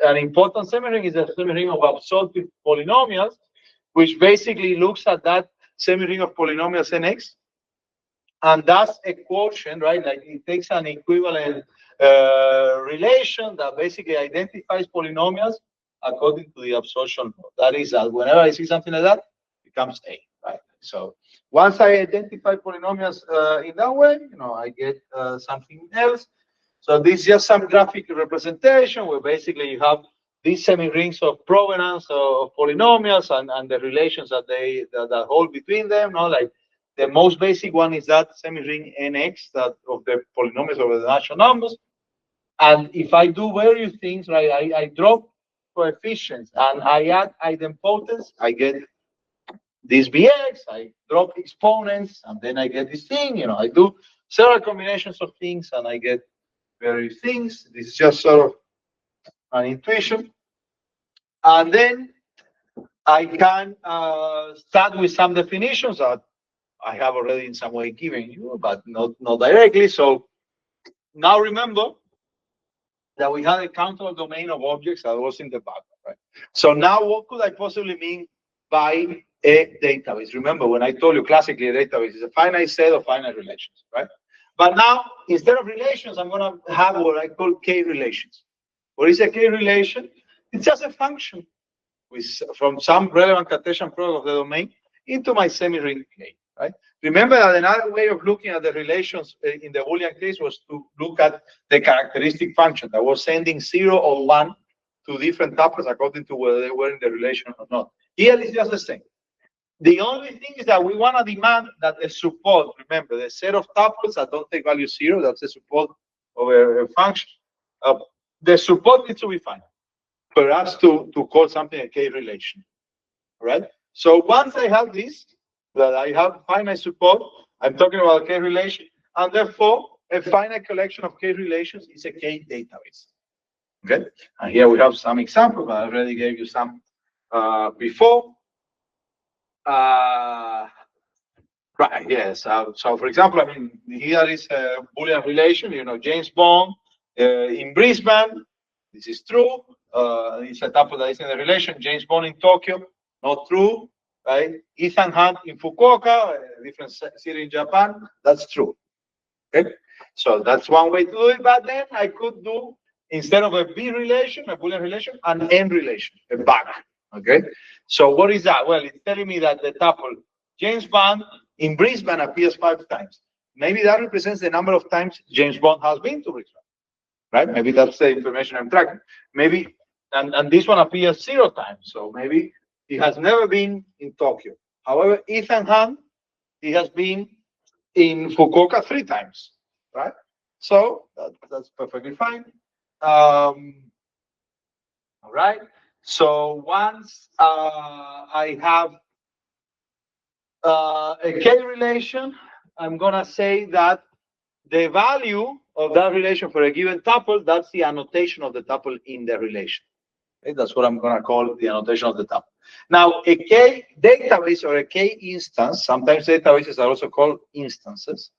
an important semiring is a semiring of absorptive polynomials, which basically looks at that semiring of polynomials nx, and that's a quotient, right? Like it takes an equivalent relation that basically identifies polynomials according to the absorption law. That is that whenever I see something like that, it becomes A, right? So once I identify polynomials in that way, I get something else. So this is just some graphic representation where basically you have these semi-rings of provenance of polynomials and the relations that that hold between them. Like the most basic one is that semi-ring NX that of the polynomials over the natural numbers. And if I do various things, right, I drop coefficients and I add idempotence, I get this BX, I drop exponents, and then I get this thing. I do several combinations of things and I get various things. This is just sort of an intuition. And then I can start with some definitions that I have already in some way given you, but not directly. So now remember that we had a countable domain of objects that was in the background, right? So now what could I possibly mean by a database? Remember, when I told you classically a database is a finite set of finite relations, right? But now, instead of relations, I'm going to have what I call K relations. What is a K relation? It's just a function from some relevant Cartesian product of the domain into my semi-ring K, right? Remember that another way of looking at the relations in the Boolean case was to look at the characteristic function that was sending 0 or 1 to different tuples according to whether they were in the relation or not. Here it's just the same. The only thing is that we want to demand that the support, remember, the set of tuples that don't take value 0, that's the support of a function. The support needs to be finite, perhaps to call something a K relation, right? So once I have this, that I have finite support, I'm talking about a K relation, and therefore a finite collection of K relations is a K database. Okay, and here we have some examples. I already gave you some before. Right, yes. So for example, I mean, here is a Boolean relation, James Bond in Brisbane. This is true. It's a tuple that is in the relation. James Bond in Tokyo, not true, right? Ethan Hunt in Fukuoka, a different city in Japan, that's true. Okay, so that's one way to do it. But then I could do, instead of a B relation, a Boolean relation, an N relation, a bag. Okay, so what is that? Well, it's telling me that the tuple James Bond in Brisbane appears 5 times. Maybe that represents the number of times James Bond has been to Brisbane, right? Maybe that's the information I'm tracking. Maybe, and this one appears 0 times. So maybe he has never been in Tokyo. However, Ethan Hunt, he has been in Fukuoka 3 times, right? So that's perfectly fine. All right. So once I have a K relation, I'm gonna say that the value of that relation for a given tuple, that's the annotation of the tuple in the relation. Okay? That's what I'm gonna call the annotation of the tuple. Now, a K database or a K instance, sometimes databases are also called instances.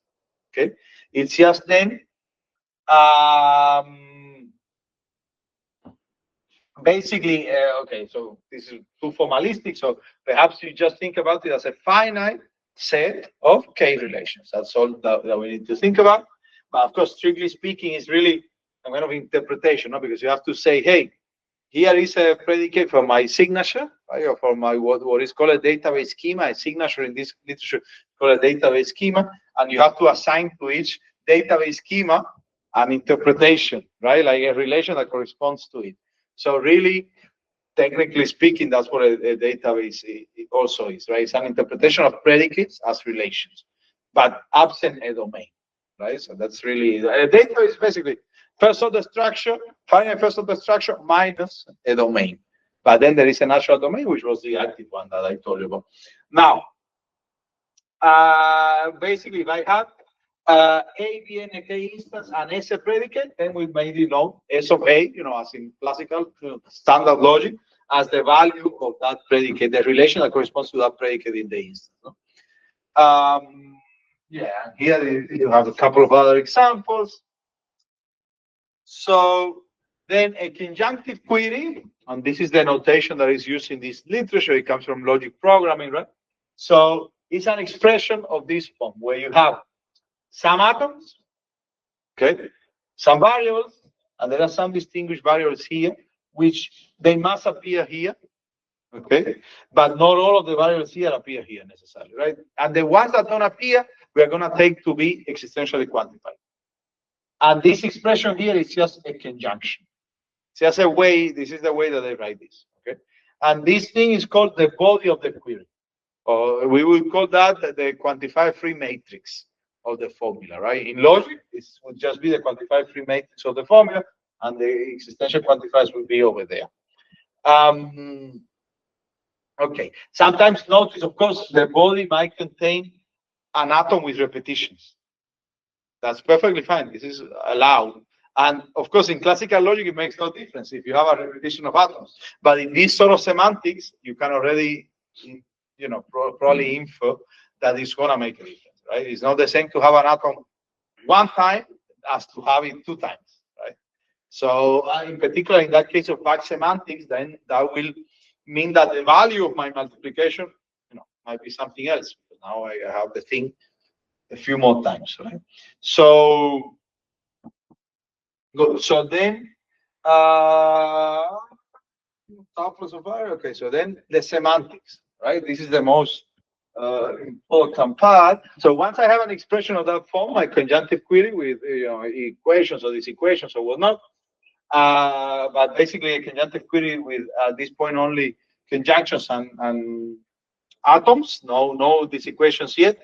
Okay, it's just then basically, okay, so this is too formalistic. So perhaps you just think about it as a finite set of K relations. That's all that we need to think about. But of course, strictly speaking, it's really a kind of interpretation, no? Because you have to say, hey, here is a predicate for my signature, right? Or for my what is called a database schema. A signature in this literature is called a database schema, and you have to assign to each database schema an interpretation, right? Like a relation that corresponds to it. So really, technically speaking, that's what a database also is, right? It's an interpretation of predicates as relations, but absent a domain, right? So that's really, a database is basically first order structure, finite first order structure minus a domain. But then there is a natural domain, which was the active one that I told you about. Now, basically, if I have A, B, N, a K instance, and S a predicate, then we mainly know S of A, as in classical standard logic, as the value of that predicate, the relation that corresponds to that predicate in the instance. No? Yeah, here you have a couple of other examples. So then a conjunctive query, and this is the notation that is used in this literature. It comes from logic programming, right? So it's an expression of this form where you have some atoms, okay, some variables, and there are some distinguished variables here, which they must appear here, okay? But not all of the variables here appear here necessarily, right? And the ones that don't appear, we are going to take to be existentially quantified. And this expression here is just a conjunction. It's just a way, this is the way that they write this, okay? And this thing is called the body of the query. Or we will call that the quantifier free matrix of the formula, right? In logic, it would just be the quantifier free matrix of the formula, and the existential quantifiers will be over there. Okay, sometimes notice, of course, the body might contain an atom with repetitions. That's perfectly fine. This is allowed. And of course, in classical logic, it makes no difference if you have a repetition of atoms. But in this sort of semantics, you can already, you know, probably infer that it's going to make a difference, right? It's not the same to have an atom one time as to have it two times, right? So in particular, in that case of back semantics, then that will mean that the value of my multiplication, you know, might be something else. Now I have the thing a few more times, right? So good. So then, tuples of variables. Okay. So then the semantics, right? This is the most important part. So once I have an expression of that form, my conjunctive query with equations or these equations or whatnot, but basically a conjunctive query with at this point only conjunctions and atoms. No these equations yet.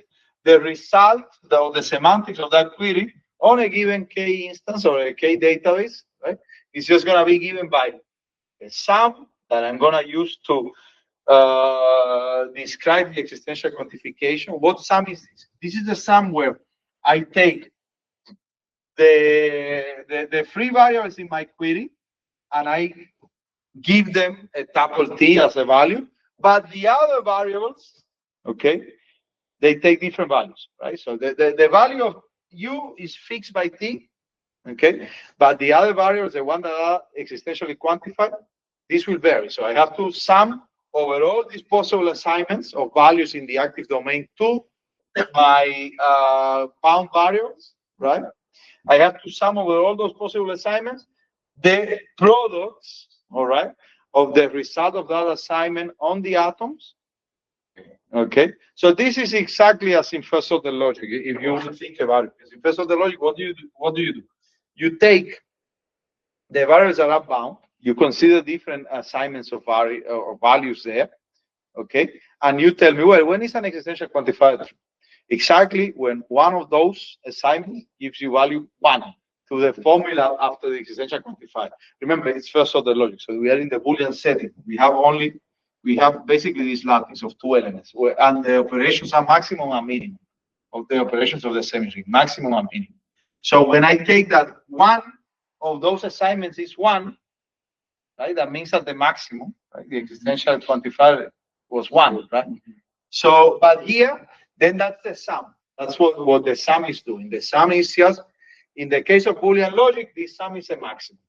The result, the semantics of that query on a given K instance or a K database, right, is just going to be given by a sum that I'm going to use to describe the existential quantification. What sum is this? This is the sum where I take the free variables in my query and I give them a tuple T as a value, but the other variables, okay, they take different values, right? So the value of U is fixed by T, okay, but the other variables, the one that are existentially quantified, this will vary. So I have to sum over all these possible assignments of values in the active domain to my bound variables, right? I have to sum over all those possible assignments the products, all right, of the result of that assignment on the atoms. Okay, so this is exactly as in first order logic. If you want to think about it, in first order logic, what do you do? What do you do? You take the variables that are bound. You consider different assignments of values there. Okay, and you tell me, well, when is an existential quantifier? Exactly when one of those assignments gives you value 1 to the formula after the existential quantifier. Remember, it's first order logic, so we are in the Boolean setting. We have basically this lattice of 2 elements, and the operations are maximum and minimum of the operations of the semiring, maximum and minimum. So when I take that one of those assignments is 1, right? That means that the maximum, right? The existential quantifier was 1, right? So, but here, then that's the sum. That's what the sum is doing. The sum is just, in the case of Boolean logic, this sum is a maximum.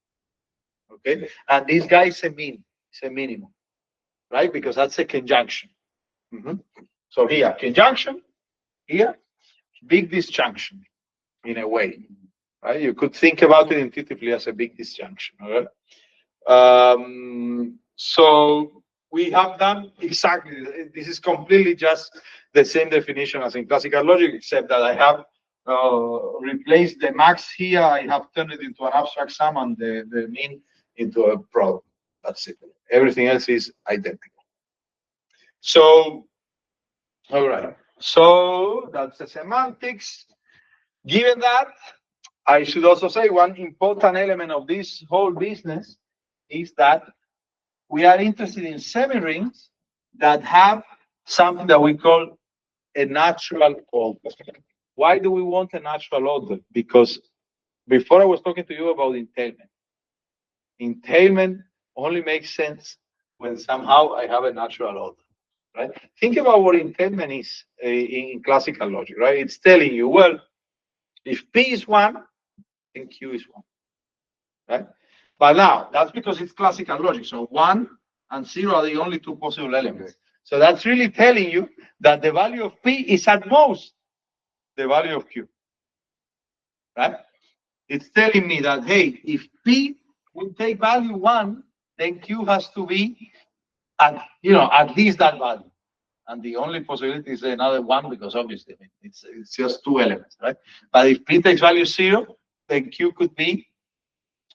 Okay, and this guy is a min, it's a minimum, right? Because that's a conjunction. So here, conjunction, here, big disjunction, in a way, right? You could think about it intuitively as a big disjunction, all right? So we have done exactly, this is completely just the same definition as in classical logic, except that I have replaced the max here, I have turned it into an abstract sum and the mean into a product. That's it. Everything else is identical. So, all right. So that's the semantics. Given that, I should also say one important element of this whole business is that we are interested in semirings that have something that we call a natural order. Why do we want a natural order? Because before I was talking to you about entailment. Entailment only makes sense when somehow I have a natural order, right? Think about what entailment is in classical logic, right? It's telling you, well, if P is 1, then Q is 1, right? But now, that's because it's classical logic. So 1 and 0 are the only 2 possible elements. So that's really telling you that the value of P is at most the value of Q, right? It's telling me that, hey, if P will take value 1, then Q has to be at least that value. And the only possibility is another one, because obviously it's just two elements, right? But if P takes value 0, then Q could be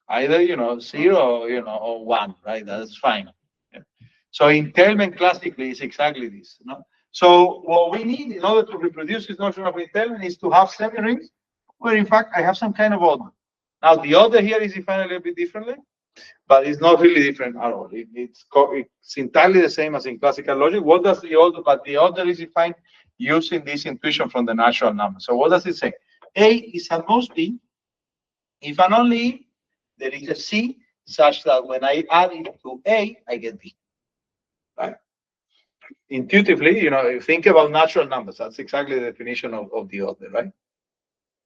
either 0 or 1, right? That's fine. Yeah. So entailment classically is exactly this. So what we need in order to reproduce this notion of entailment is to have semirings where in fact I have some kind of order. Now the order here is defined a little bit differently, but it's not really different at all. It's entirely the same as in classical logic. What does the order? But the order is defined using this intuition from the natural number. So what does it say? A is at most B if and only if there is a C such that when I add it to A, I get B. Right? Intuitively, you think about natural numbers. That's exactly the definition of the order, right?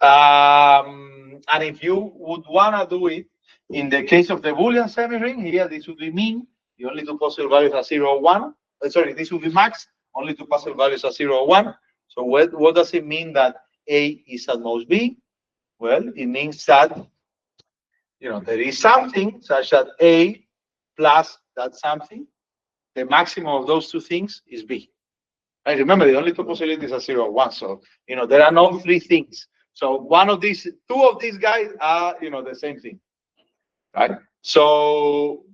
And if you would want to do it in the case of the Boolean semiring, here this would be mean. The only two possible values are 0 or 1. Sorry, this would be max. Only two possible values are 0 or 1. So what does it mean that A is at most B? Well, it means that there is something such that A plus that something, the maximum of those two things is B. Right? Remember, the only two possibilities are 0 or 1. So, there are no three things. So two of these guys are, the same thing. Right? So,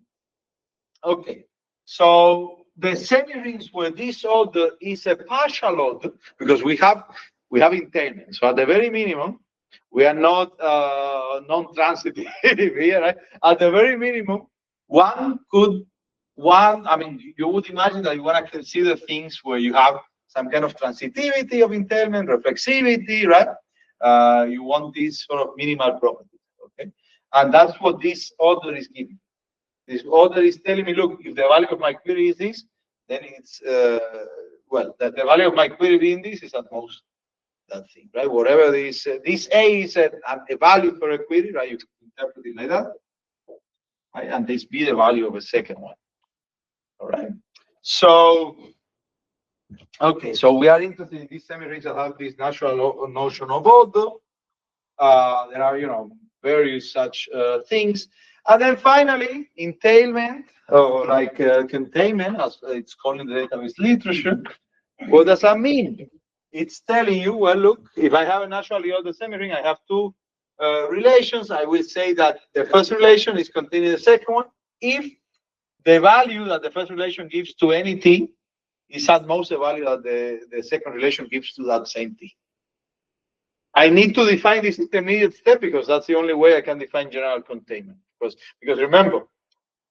okay. So the semirings where this order is a partial order, because we have entailment. So at the very minimum, we are not non-transitive here, right? At the very minimum, you would imagine that you want to consider things where you have some kind of transitivity of entailment, reflexivity, right? You want these sort of minimal properties, okay? And that's what this order is giving. This order is telling me, look, if the value of my query is this, then it's, the value of my query being this is at most that thing, right? Whatever this A is a value for a query, right? You can interpret it like that, right? And this be the value of a second one, all right? So, okay, so we are interested in these semirings that have this natural notion of order. There are, various such things. And then finally, entailment, or like containment, as it's called in the database literature. What does that mean? It's telling you, well, look, if I have a naturally ordered semiring, I have two relations. I will say that the first relation is contained in the second one if the value that the first relation gives to any t is at most the value that the second relation gives to that same t. I need to define this intermediate step because that's the only way I can define general containment. Because remember,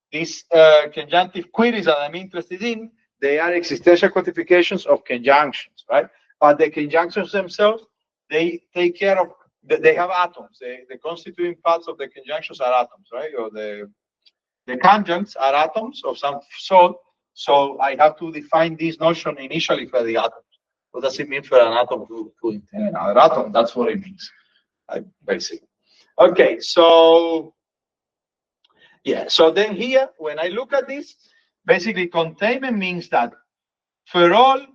these conjunctive queries that I'm interested in, they are existential quantifications of conjunctions, right? But the conjunctions themselves, they take care of, they have atoms. The constituting parts of the conjunctions are atoms, right? Or the conjuncts are atoms of some sort. So I have to define this notion initially for the atoms. What does it mean for an atom to contain another atom? That's what it means, basically. Okay, so yeah, so then here, when I look at this, basically containment means that for all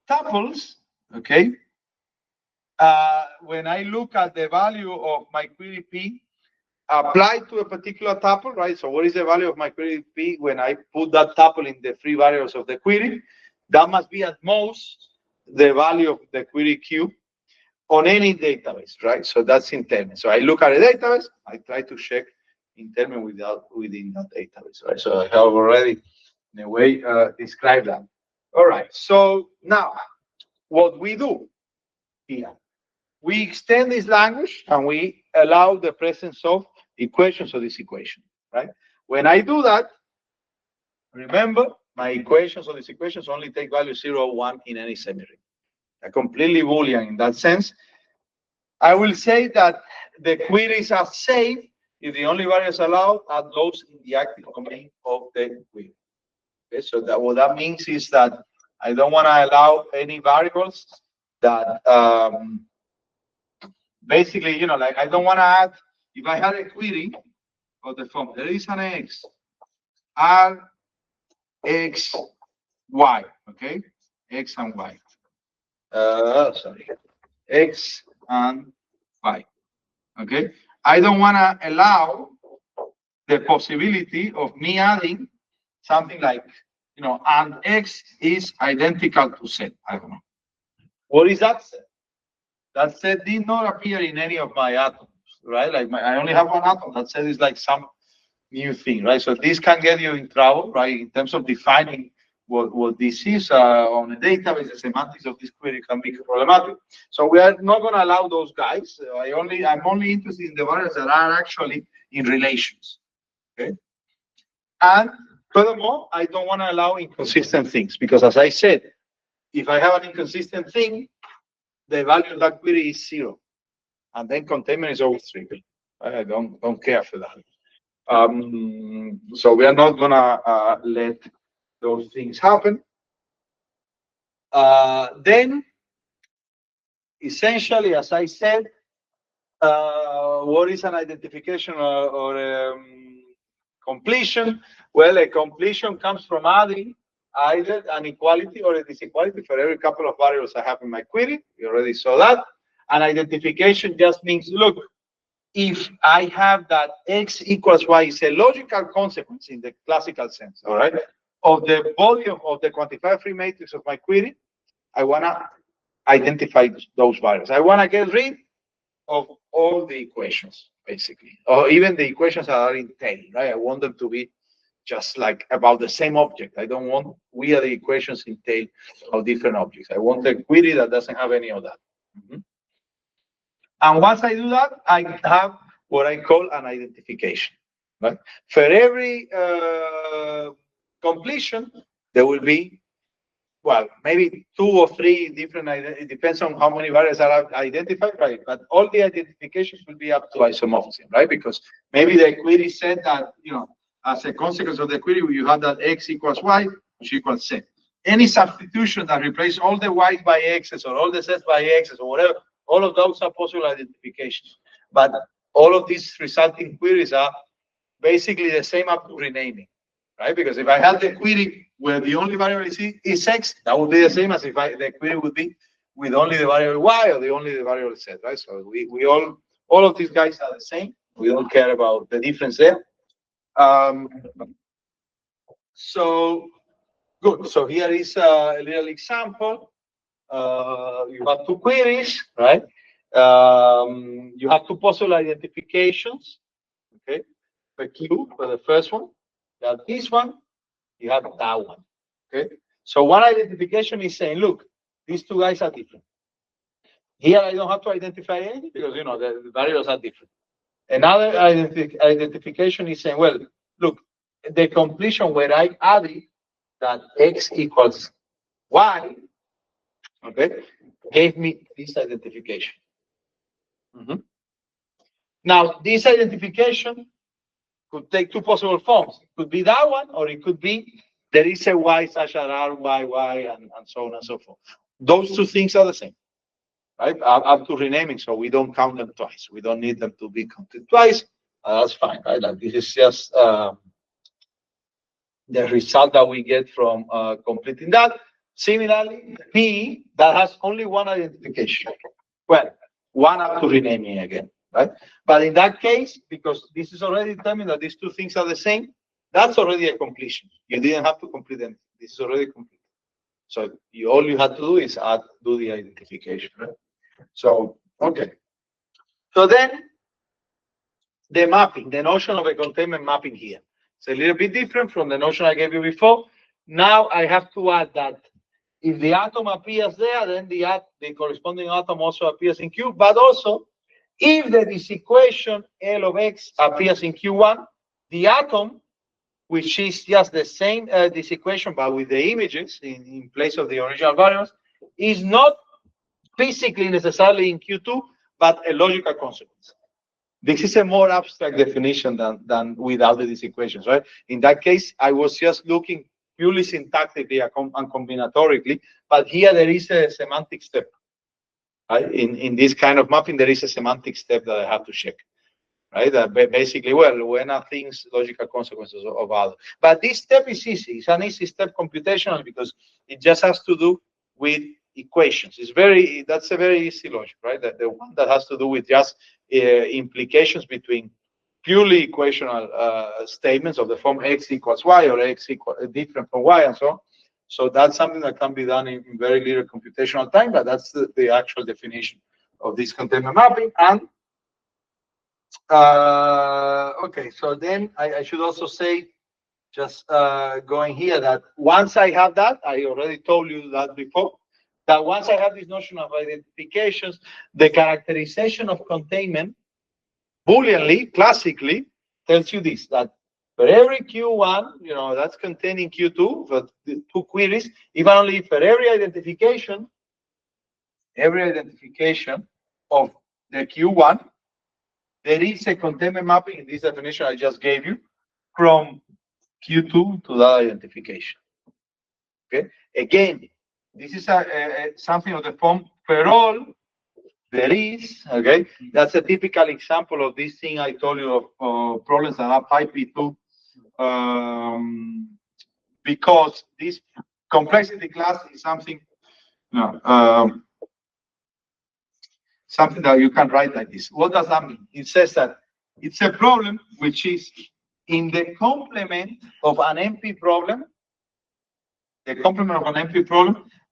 tuples, okay, when I look at the value of my query P applied to a particular tuple, right? So what is the value of my query P when I put that tuple in the free variables of the query? That must be at most the value of the query Q on any database, right? So that's entailment. So I look at a database, I try to check entailment within that database, right? So I have already, in a way, described that. All right, so now what we do here, we extend this language and we allow the presence of equations of this equation, right? When I do that, remember, my equations of these equations only take value 0 or 1 in any semiring. They're completely Boolean in that sense. I will say that the queries are safe if the only variables allowed are those in the active domain of the query. Okay, so that what that means is that I don't want to allow any variables that basically, like I don't want to add, if I had a query of the form, there is an x, r, x, y, okay? X and y. Sorry, x and y, okay? I don't want to allow the possibility of me adding something like, you know, and X is identical to Z. I don't know. What is that set? That set did not appear in any of my atoms, right? Like I only have one atom. That set is like some new thing, right? So this can get you in trouble, right? In terms of defining what this is on a database, the semantics of this query can be problematic. So we are not going to allow those guys. I'm only interested in the variables that are actually in relations. Okay. And furthermore, I don't want to allow inconsistent things because, as I said, if I have an inconsistent thing, the value of that query is 0, and then containment is always trivial. I don't care for that. So we are not gonna let those things happen. Then, essentially, as I said, what is an identification or completion? Well, a completion comes from adding either an equality or a disequality for every couple of variables I have in my query. We already saw that. An identification just means, look, if I have that X equals Y is a logical consequence in the classical sense, all right, of the volume of the quantifier free matrix of my query, I want to identify those variables. I want to get rid of all the equations, basically, or even the equations that are in tail, right? I want them to be just like about the same object. I don't want weird equations in tail of different objects. I want a query that doesn't have any of that. And once I do that, I have what I call an identification, right? For every completion, there will be, well, maybe 2 or 3 different, it depends on how many variables are identified, right? But all the identifications will be up to isomorphism, right? Because maybe the query said that, you know, as a consequence of the query, you have that X equals Y, which equals Z. Any substitution that replaces all the Y's by X's or all the Z's by X's or whatever, all of those are possible identifications. But all of these resulting queries are basically the same up to renaming, right? Because if I had the query where the only variable is X, that would be the same as if the query would be with only the variable Y or only the variable Z, right? So we all of these guys are the same. We don't care about the difference there. So good. So here is a little example. You have 2 queries, right? You have 2 possible identifications. Okay, for Q for the first one. You have this one. You have that one. Okay. So one identification is saying, look, these 2 guys are different. Here I don't have to identify anything because you know the variables are different. Another identification is saying, well, look, the completion where I added that X equals Y, okay, gave me this identification. Now, this identification could take 2 possible forms. It could be that one, or it could be there is a Y such as R, Y, Y, and so on and so forth. Those 2 things are the same, right? Up to renaming, so we don't count them twice. We don't need them to be counted twice. That's fine, right? Like this is just the result that we get from completing that. Similarly, P that has only one identification. Well, one up to renaming again, right? But in that case, because this is already determined that these 2 things are the same, that's already a completion. You didn't have to complete them. This is already complete. So all you had to do is do the identification, right? So, okay. So then, the mapping, the notion of a containment mapping here. It's a little bit different from the notion I gave you before. Now I have to add that if the atom appears there, then the corresponding atom also appears in Q, but also if this equation L of X appears in Q1, the atom, which is just the same this equation, but with the images in place of the original variables, is not physically necessarily in Q2, but a logical consequence. This is a more abstract definition than without these equations, right? In that case, I was just looking purely syntactically and combinatorically, but here there is a semantic step. Right? In this kind of mapping, there is a semantic step that I have to check. Right? Basically, well, when are things logical consequences of other? But this step is easy. It's an easy step computational because it just has to do with equations. That's a very easy logic, right? The one that has to do with just implications between purely equational statements of the form x equals y or x equal different from y and so on. So that's something that can be done in very little computational time, but that's the actual definition of this containment mapping. And okay, so then I should also say, just going here, that once I have that, I already told you that before, that once I have this notion of identifications, the characterization of containment, Booleanly, classically, tells you this, that for every Q1, that's containing Q2, for the two queries, even only for every identification of the Q1, there is a containment mapping in this definition I just gave you from Q2 to that identification. Okay. Again, this is something of the form for all there is. Okay. That's a typical example of this thing I told you of problems that have high P2, because this complexity class is something. Something that you can write like this. What does that mean? It says that it's a problem which is in the complement of an NP problem,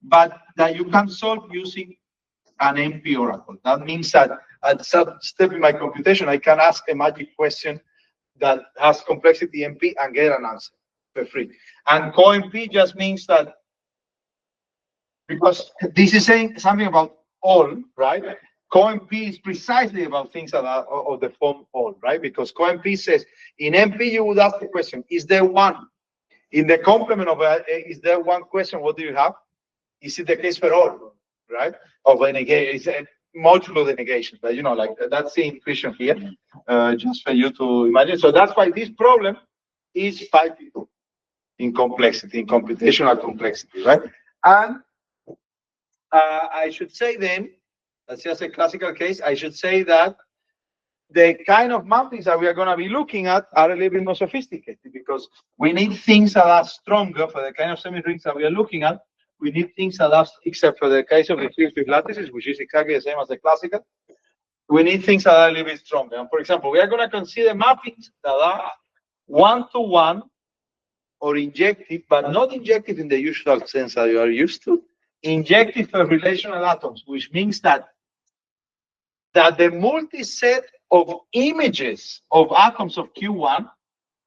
but that you can solve using an NP oracle. That means that at some step in my computation, I can ask a magic question that has complexity NP and get an answer for free. And co-NP just means that, because this is saying something about all, right? Co-NP is precisely about things that are of the form all, right? Because co-NP says, in NP, you would ask the question, is there one? In the complement of is there one question, what do you have? Is it the case for all, right? Of a negation, it's a modulo the negation, but like that's the intuition here, just for you to imagine. So that's why this problem is 5 people in complexity, in computational complexity, right? And I should say then, that's just a classical case, I should say that the kind of mappings that we are going to be looking at are a little bit more sophisticated, because we need things that are stronger for the kind of semi-rings that we are looking at. We need things that are, except for the case of the fields with lattices, which is exactly the same as the classical, we need things that are a little bit stronger. And for example, we are going to consider mappings that are one-to-one or injective, but not injective in the usual sense that you are used to. Injective for relational atoms, which means that the multi-set of images of atoms of Q1,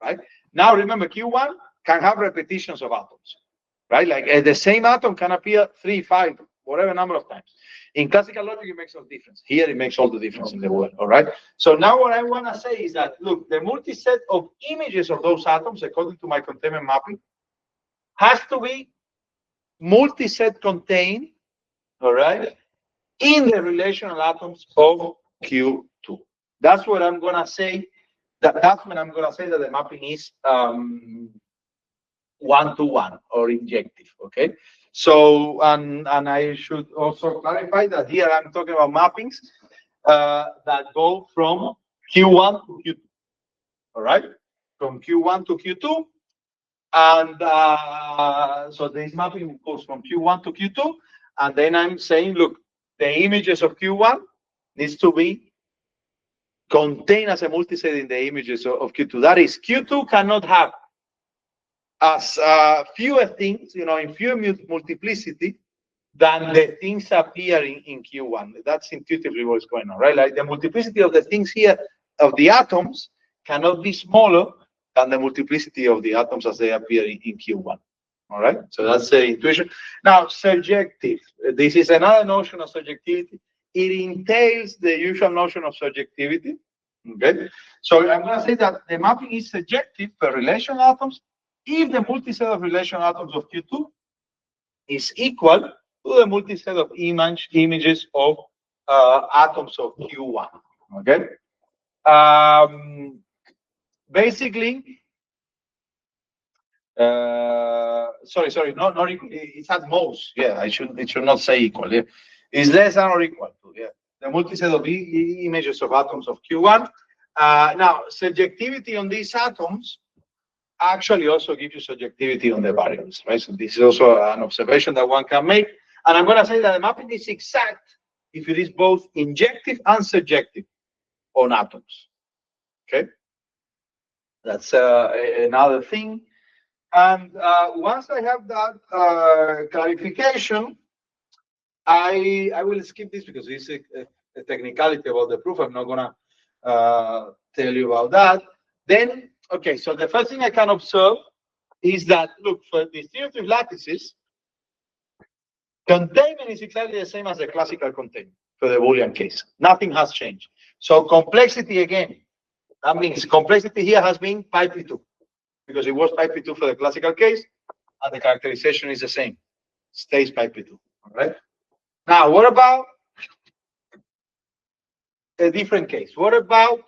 right? Now remember, Q1 can have repetitions of atoms, right? Like the same atom can appear 3, 5, whatever number of times. In classical logic, it makes no difference. Here, it makes all the difference in the world, all right? So now what I want to say is that, look, the multi-set of images of those atoms, according to my containment mapping, has to be multi-set contained, all right, in the relational atoms of Q2. That's what I'm going to say. That's when I'm going to say that the mapping is one-to-one or injective, okay? So, and I should also clarify that here I'm talking about mappings that go from Q1 to Q2, all right? From Q1 to Q2. And so this mapping goes from Q1 to Q2. And then I'm saying, look, the images of Q1 needs to be contained as a multiset in the images of Q2. That is, Q2 cannot have as fewer things, in fewer multiplicity than the things appearing in Q1. That's intuitively what's going on, right? Like the multiplicity of the things here, of the atoms, cannot be smaller than the multiplicity of the atoms as they appear in Q1. All right, so that's the intuition. Now, surjective. This is another notion of subjectivity. It entails the usual notion of subjectivity. Okay, so I'm going to say that the mapping is surjective for relational atoms if the multiset of relational atoms of Q2 is equal to the multiset of images of atoms of Q1. Okay, basically. Sorry, not equal. It's at most. Yeah, it should not say equal. Yeah, it's less than or equal to. Yeah, the multiset of images of atoms of Q1. Now, subjectivity on these atoms actually also gives you subjectivity on the variables, right? So this is also an observation that one can make. And I'm going to say that the mapping is exact if it is both injective and subjective on atoms. Okay. That's another thing. And once I have that clarification, I will skip this because it's a technicality about the proof. I'm not gonna tell you about that. Then, okay, so the first thing I can observe is that, look, for distributive lattices, containment is exactly the same as the classical containment for the Boolean case. Nothing has changed. So complexity again, that means complexity here has been pi p2 because it was pi p2 for the classical case, and the characterization is the same, stays pi p2. All right. Now, what about a different case? What about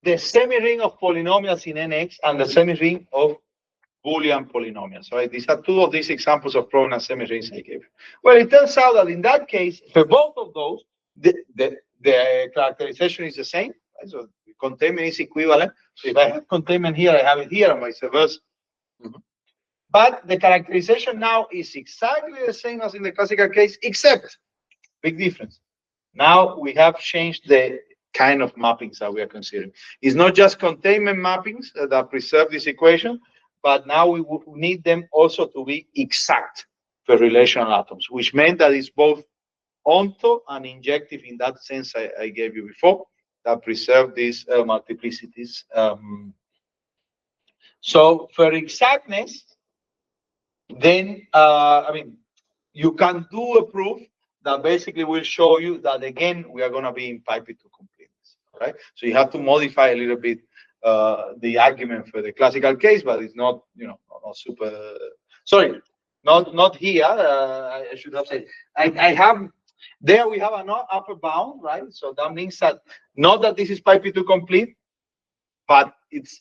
the semiring of polynomials in NX and the semiring of Boolean polynomials, right? These are two of these examples of provenance semirings I gave. Well, it turns out that in that case, for both of those, the characterization is the same, right? So containment is equivalent. So if I have containment here, I have it here, and vice versa. But the characterization now is exactly the same as in the classical case, except, big difference. Now we have changed the kind of mappings that we are considering. It's not just containment mappings that preserve this equation, but now we would need them also to be exact for relational atoms, which meant that it's both onto and injective in that sense I gave you before, that preserve these multiplicities. So for exactness, then, I mean, you can do a proof that basically will show you that, again, we are going to be in pi p2 completeness, right? So you have to modify a little bit the argument for the classical case, but it's not, you know, not super, sorry, not here. I should have said, I have, there we have an upper bound, right? So that means that, not that this is pi p2 complete, but it's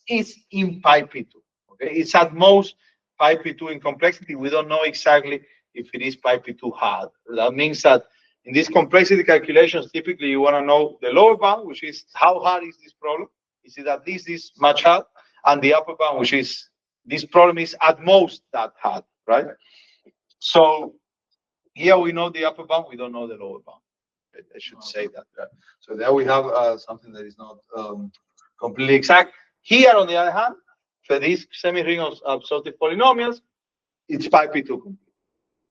in pi p2, okay? It's at most pi p2 in complexity. We don't know exactly if it is pi p2 hard. That means that in these complexity calculations, typically you want to know the lower bound, which is how hard is this problem? Is it at least this much hard? And the upper bound, which is this problem is at most that hard, right? So here we know the upper bound, we don't know the lower bound. I should say that. Right? So there we have something that is not completely exact. Here, on the other hand, for this semi-ring of absorptive polynomials, it's pi p2 complete.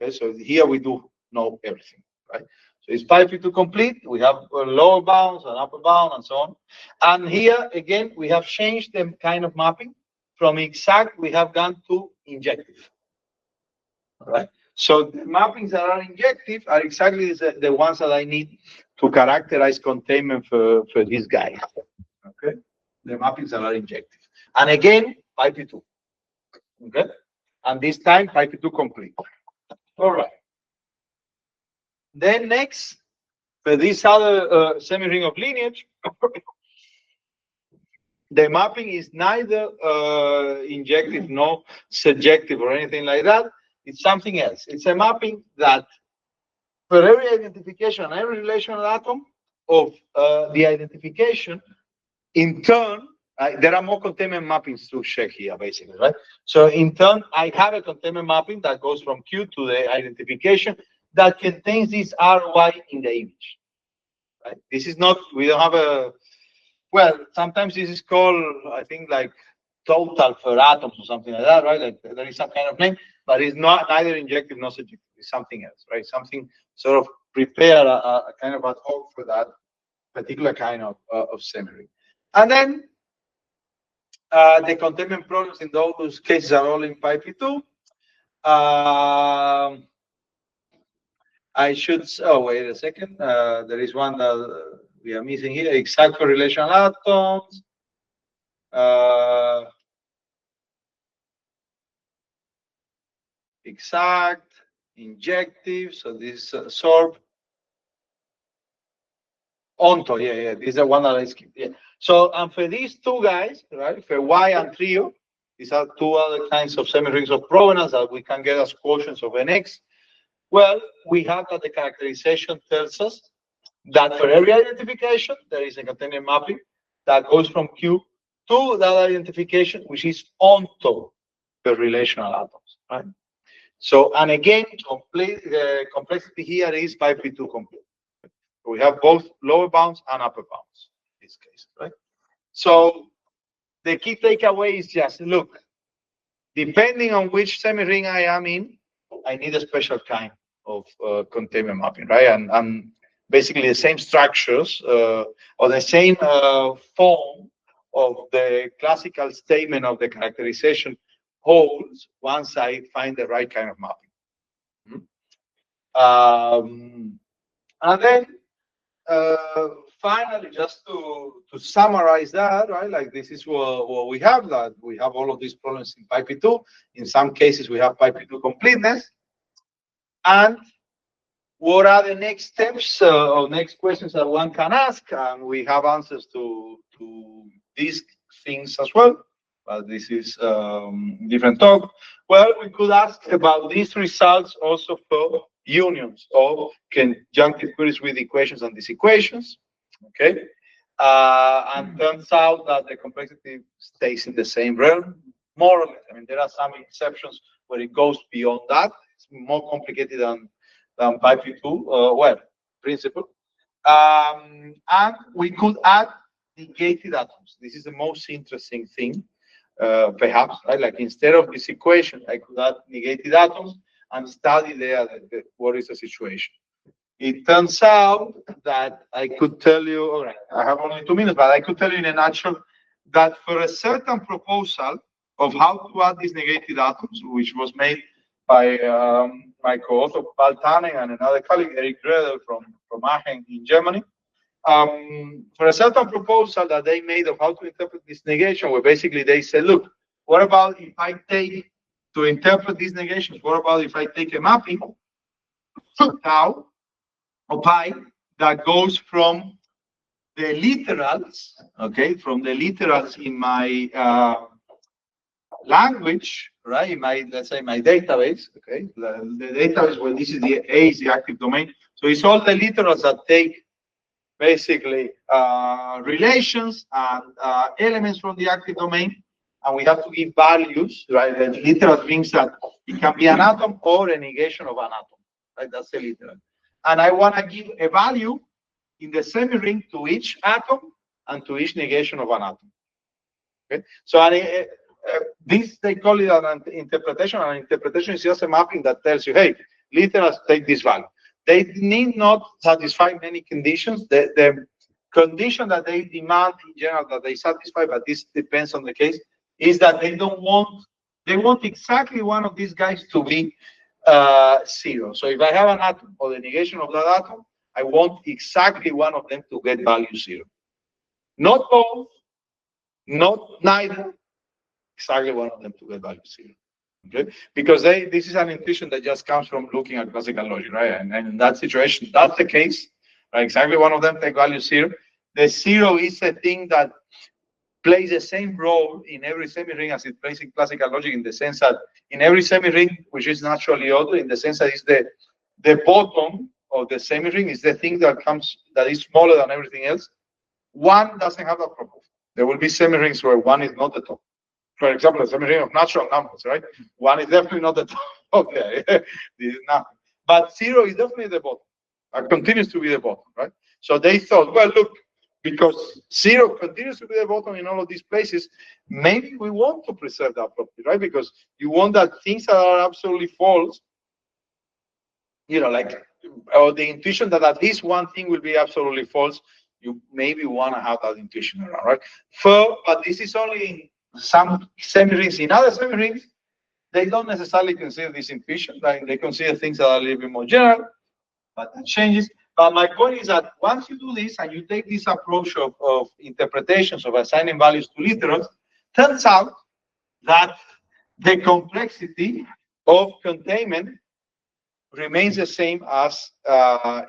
Okay, so here we do know everything, right? So it's pi p2 complete. We have lower bounds and upper bound and so on. And here, again, we have changed the kind of mapping. From exact, we have gone to injective. All right? So the mappings that are injective are exactly the ones that I need to characterize containment for this guy. Okay? The mappings that are injective. And again, pi p2. Okay? And this time, pi p2 complete. All right. Then next, for this other semi-ring of lineage, the mapping is neither injective nor surjective or anything like that. It's something else. It's a mapping that for every identification, every relational atom of the identification, in turn, there are more containment mappings to check here, basically, right? So in turn, I have a containment mapping that goes from Q to the identification that contains this RY in the image. Right? This is not, we don't have a, well, sometimes this is called, I think, like total for atoms or something like that, right? Like there is some kind of name, but it's not neither injective nor subjective. It's something else, right? Something sort of prepare a kind of ad hoc for that particular kind of semiring. And then the containment problems in those cases are all in pi p2. I should, oh, wait a second. There is one that we are missing here, exact for relational atoms. Exact, injective, so this sorb. Onto, yeah, this is the one that I skipped. Yeah. So, and for these two guys, right, for Y and trio, these are two other kinds of semi-rings of provenance that we can get as quotients of NX. Well, we have that the characterization tells us that for every identification, there is a containment mapping that goes from Q to that identification, which is onto the relational atoms, right? So, and again, complexity here is pi p2 complete. We have both lower bounds and upper bounds in this case, right? So the key takeaway is just, look, depending on which semi-ring I am in, I need a special kind of containment mapping, right? And basically the same structures or the same form of the classical statement of the characterization holds once I find the right kind of mapping. And then finally, just to summarize that, right? Like this is what we have, that we have all of these problems in PyP2. In some cases, we have PyP2 completeness. And what are the next steps or next questions that one can ask? And we have answers to these things as well. But this is different talk. Well, we could ask about these results also for unions of conjunctive queries with equations and disequations. Okay. And turns out that the complexity stays in the same realm, more or less. I mean, there are some exceptions where it goes beyond that. It's more complicated than PyP2, well, principle. And we could add negated atoms. This is the most interesting thing, perhaps, right? Like instead of this equation, I could add negated atoms and study there what is the situation. It turns out that I could tell you, all right, I have only 2 minutes, but I could tell you in a nutshell that for a certain proposal of how to add these negated atoms, which was made by my co-author Paul Tanning and another colleague, Eric Gredel from Aachen in Germany, for a certain proposal that they made of how to interpret this negation, where basically they said, look, what about if I take, to interpret these negations, what about if I take a mapping, tau, or pi, that goes from the literals, okay, from the literals in my language, right, in my, let's say, my database, okay, the database where this is the A is the active domain. So it's all the literals that take basically relations and elements from the active domain, and we have to give values, right? The literal means that it can be an atom or a negation of an atom, right? That's the literal. And I want to give a value in the semi-ring to each atom and to each negation of an atom. Okay, so this, they call it an interpretation. An interpretation is just a mapping that tells you, hey, literals take this value. They need not satisfy many conditions. The condition that they demand in general that they satisfy, but this depends on the case, is that they want exactly one of these guys to be 0. So if I have an atom or the negation of that atom, I want exactly one of them to get value 0. Not both, not neither, exactly one of them to get value 0. Okay, because this is an intuition that just comes from looking at classical logic, right? And in that situation, that's the case, right? Exactly one of them take value 0. The 0 is a thing that plays the same role in every semi-ring as it plays in classical logic, in the sense that in every semi-ring, which is naturally ordered, in the sense that it's the bottom of the semi-ring is the thing that is smaller than everything else. One doesn't have that property. There will be semi-rings where one is not the top. For example, a semi-ring of natural numbers, right? One is definitely not the top. Okay, this is nothing. But 0 is definitely the bottom. It continues to be the bottom, right? So they thought, well, look, because 0 continues to be the bottom in all of these places, maybe we want to preserve that property, right? Because you want that things that are absolutely false, you know, like, or the intuition that at least one thing will be absolutely false, you maybe want to have that intuition around, right? But this is only in some semi-rings. In other semi-rings, they don't necessarily consider this intuition. Like they consider things that are a little bit more general, but that changes. But my point is that once you do this and you take this approach of interpretations of assigning values to literals, turns out that the complexity of containment remains the same as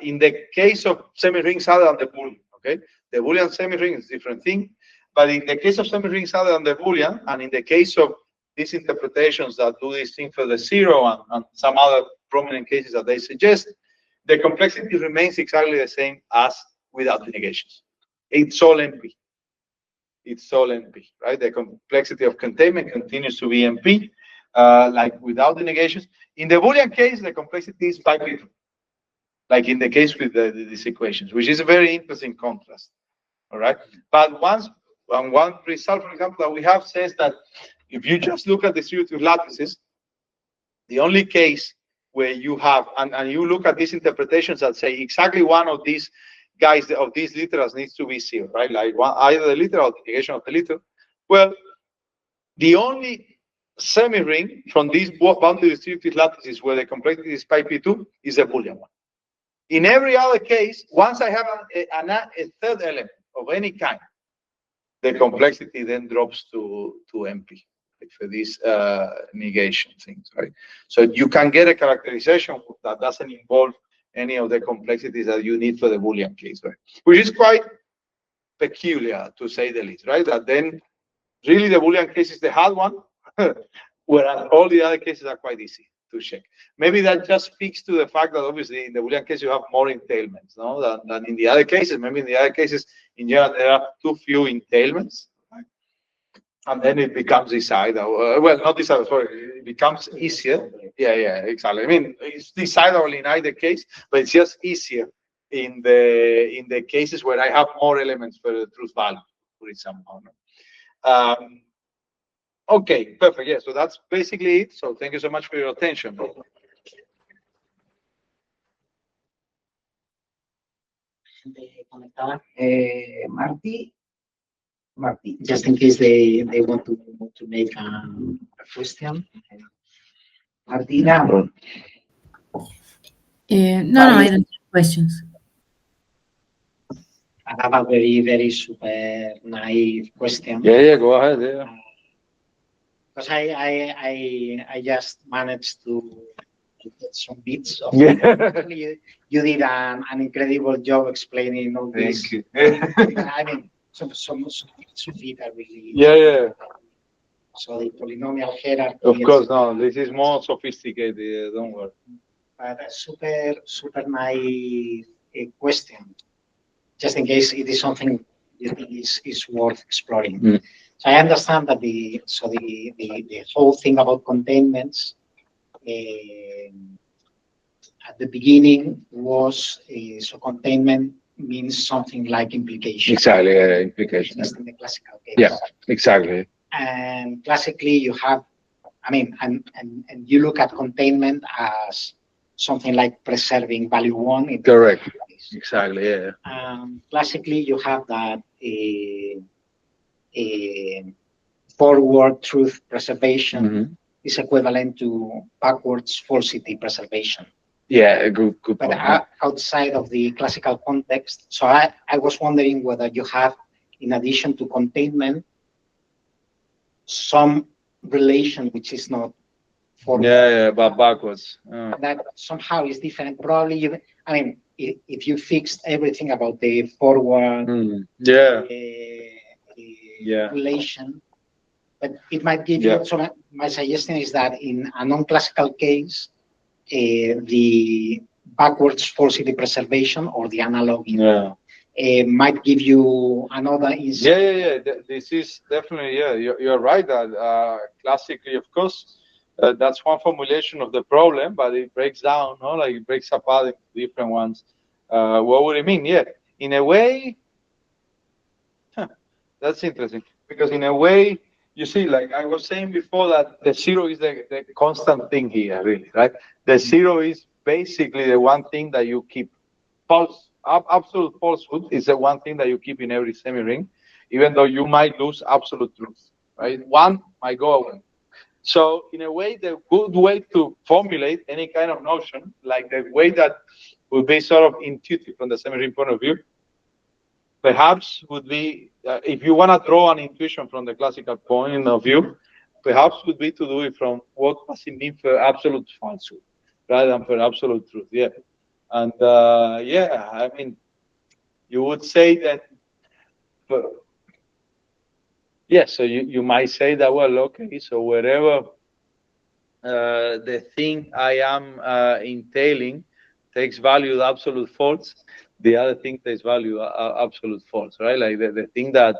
in the case of semi-rings other than the Boolean. Okay, the Boolean semi-ring is a different thing, but in the case of semi-rings other than the Boolean, and in the case of these interpretations that do this thing for the 0 and some other prominent cases that they suggest, the complexity remains exactly the same as without the negations. It's all NP. It's all NP, right? The complexity of containment continues to be NP, like without the negations. In the Boolean case, the complexity is PyP2. like in the case with these equations, which is a very interesting contrast. All right, but one result, for example, that we have says that if you just look at distributive lattices, the only case where you have, and you look at these interpretations that say exactly one of these guys, of these literals needs to be 0, right? Like either the literal or the negation of the literal. Well, the only semi-ring from these boundary distributive lattices where the complexity is pi p2 is a Boolean one. In every other case, once I have a third element of any kind, the complexity then drops to MP for these negation things, right? So you can get a characterization that doesn't involve any of the complexities that you need for the Boolean case, right? Which is quite peculiar, to say the least, right? That then really the Boolean case is the hard one, whereas all the other cases are quite easy to check. Maybe that just speaks to the fact that obviously in the Boolean case you have more entailments, no, than in the other cases. Maybe in the other cases, in general, there are too few entailments, right? And then it becomes decidable. Well, not decidable, sorry, it becomes easier. Yeah, exactly. I mean, it's decidable in either case, but it's just easier in the cases where I have more elements for the truth value, for example. Okay, perfect. Yeah, so that's basically it. So thank you so much for your attention. Marty, just in case they want to make a question. Martina? No, I don't have questions. I have a very super naive question. Yeah, go ahead. Yeah. Because I just managed to get some bits of you did an incredible job explaining all this. Thank you. I mean, some feet are really. Yeah. So the polynomial hierarchy. Of course, no. This is more sophisticated. Don't worry. But a super naive question, just in case it is something you think is worth exploring. Mm. So I understand that the whole thing about containments at the beginning was so containment means something like implication. Exactly, implication. Just in the classical case. Yeah, exactly. And classically, you have, I mean, and you look at containment as something like preserving value 1. Correct. Exactly. Yeah. Classically, you have that forward truth preservation is equivalent to backwards falsity preservation. Yeah, good But point. outside of the classical context, so I was wondering whether you have, in addition to containment, some relation which is not forward. Yeah, but backwards. That somehow is different. Probably, I mean, if you fixed everything about the forward relation, but it might give you. So my suggestion is that in a non-classical case, the backwards falsity preservation or the analog might give you another insight. Yeah. This is definitely, you're right that classically, of course, that's one formulation of the problem, but it breaks down, no? Like it breaks apart into different ones. What would it mean? Yeah, in a way, that's interesting, because in a way, you see, like I was saying before, that the 0 is the constant thing here, really, right? The 0 is basically the one thing that you keep. False, absolute falsehood is the one thing that you keep in every semi-ring, even though you might lose absolute truth, right? One might go away. So in a way, the good way to formulate any kind of notion, like the way that would be sort of intuitive from the semi-ring point of view, perhaps would be, if you want to draw an intuition from the classical point of view, perhaps would be to do it from what does it mean for absolute falsehood rather than for absolute truth. Yeah. And I mean, you would say that, so you might say that, well, okay, so wherever the thing I am entailing takes value absolute false, the other thing takes value absolute false, right? Like the thing that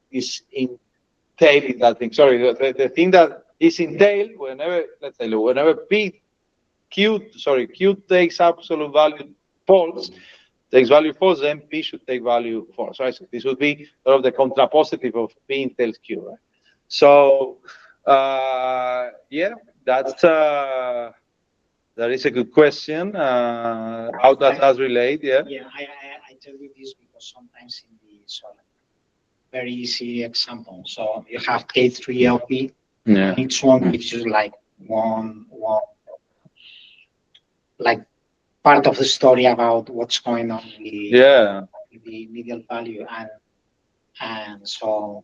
is entailing that thing. Sorry, the thing that is entailed whenever, let's say, whenever P Q takes absolute value false, takes value false, then P should take value false, right? So this would be sort of the contrapositive of P entails Q, right? So yeah, that is a good question. How does that relate? Yeah. Yeah, I tell you this because sometimes in the very easy example. So you have K3 LP. Yeah. And each one gives you like one like part of the story about what's going on with the medial value, and so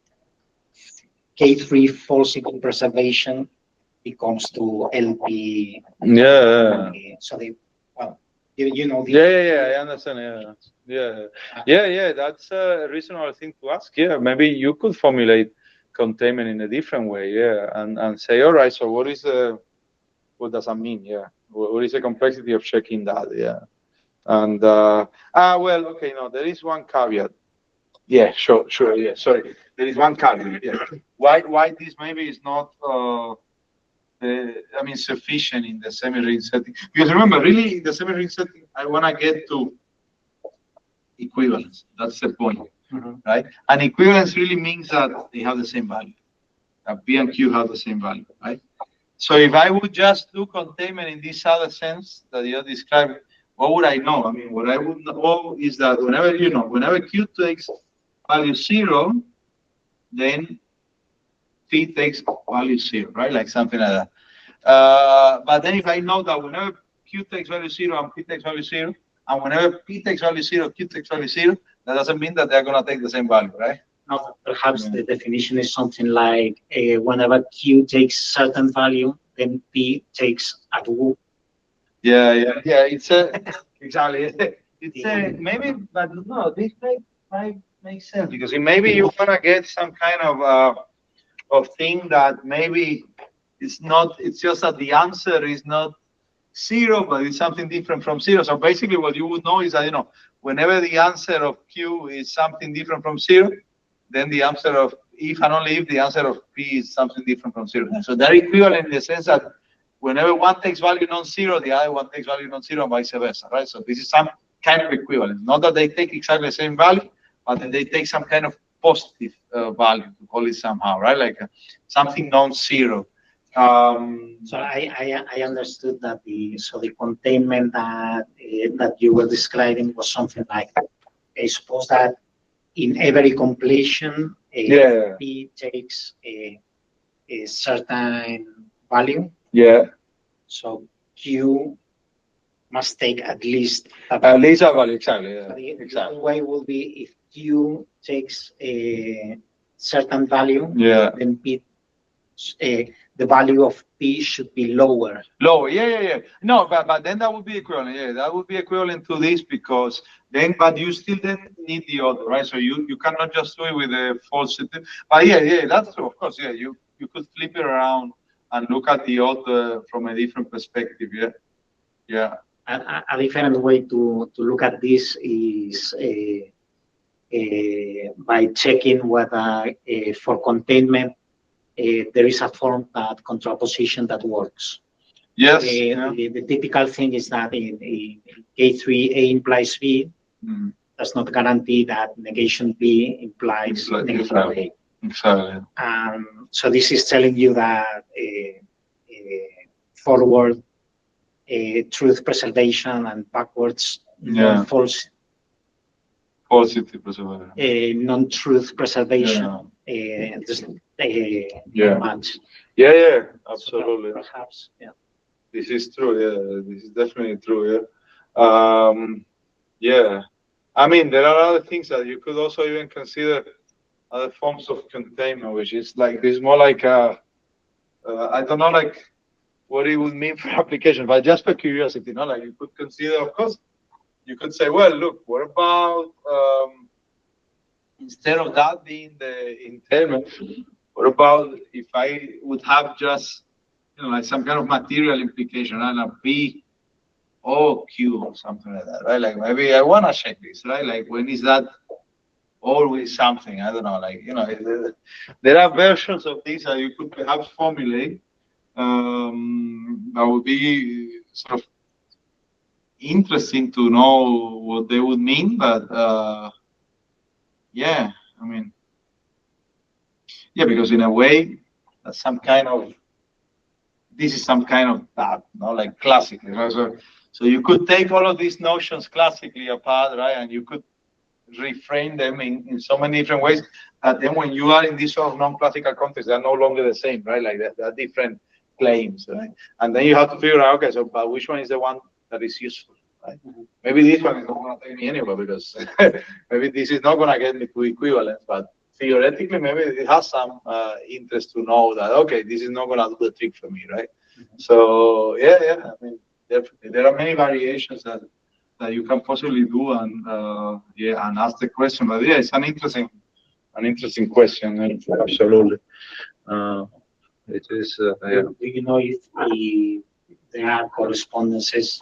K3 falls into preservation becomes to LP. Yeah. So they, well, you know. I understand. Yeah. That's a reasonable thing to ask. Yeah, maybe you could formulate containment in a different way. Yeah, and say, all right. So what does that mean? Yeah, what is the complexity of checking that? Yeah, and well, okay. No, there is one caveat. Yeah, sure. Yeah, sorry. There is one caveat. Yeah. Why this maybe is not sufficient in the semiring setting. Because remember, really, in the semiring setting, I want to get to equivalence. That's the point, right? And equivalence really means that they have the same value. P and Q have the same value, right? So if I would just do containment in this other sense that you described, what would I know? I mean, what I would know is that whenever Q takes value 0, then P takes value 0, right? Like something like that. But then if I know that whenever Q takes value 0 and P takes value 0, and whenever P takes value 0, Q takes value 0, that doesn't mean that they're going to take the same value, right? No, perhaps the definition is something like whenever Q takes certain value, then P takes a two. Yeah. It's exactly. It's maybe, but no, this might make sense because maybe you want to get some kind of thing that maybe it's not. It's just that the answer is not 0, but it's something different from 0. So basically, what you would know is that whenever the answer of Q is something different from 0, then the answer of if and only if the answer of P is something different from 0. So they're equivalent in the sense that whenever one takes value non-zero, the other one takes value non-zero, and vice versa, right? So this is some kind of equivalence. Not that they take exactly the same value, but then they take some kind of positive value, to call it somehow, right? Like something non-zero. So I understood that the containment that you were describing was something like, I suppose that in every completion, P takes a certain value. Yeah. So Q must take at least a value, exactly. Yeah. The other way will be if Q takes a certain value, then P, the value of P should be lower. Yeah. No, but then that would be equivalent. Yeah, that would be equivalent to this because then, but you still then need the other, right? So you cannot just do it with a false. But yeah, that's true. Of course, yeah, you could flip it around and look at the other from a different perspective. Yeah. A different way to look at this is by checking whether for containment there is a form that contraposition that works. Yes. The typical thing is that in K3 A implies B does not guarantee that negation B implies negation A. Exactly. So this is telling you that forward truth preservation and backwards false positive preservation, non-truth preservation match. Yeah, absolutely. So perhaps, this is true. Yeah, this is definitely true. Yeah. I mean, there are other things that you could also even consider other forms of containment, which is like this more like I don't know, like what it would mean for application, but just for curiosity, like you could consider, of course, you could say, well, look, what about instead of that being the entailment, what about if I would have just like some kind of material implication and a P O Q or something like that, right? Like maybe I want to check this, right? Like when is that always something? I don't know, like there are versions of this that you could perhaps formulate that would be sort of interesting to know what they would mean, but yeah, I mean, yeah, because in a way, that's some kind of, this is some kind of that, no, like classically, right? So you could take all of these notions classically apart, right, and you could reframe them in so many different ways that then when you are in this sort of non-classical context, they're no longer the same, right? Like they're different claims, right? And then you have to figure out, okay, so but which one is the one that is useful, right? Maybe this one is not going to take me anywhere because maybe this is not going to get me to equivalence, but theoretically, maybe it has some interest to know that, okay, this is not going to do the trick for me, right? So, yeah, I mean, definitely. There are many variations that you can possibly do and yeah, and ask the question. But yeah, it's an interesting question. Absolutely. It is. Yeah. Do you know if there are correspondences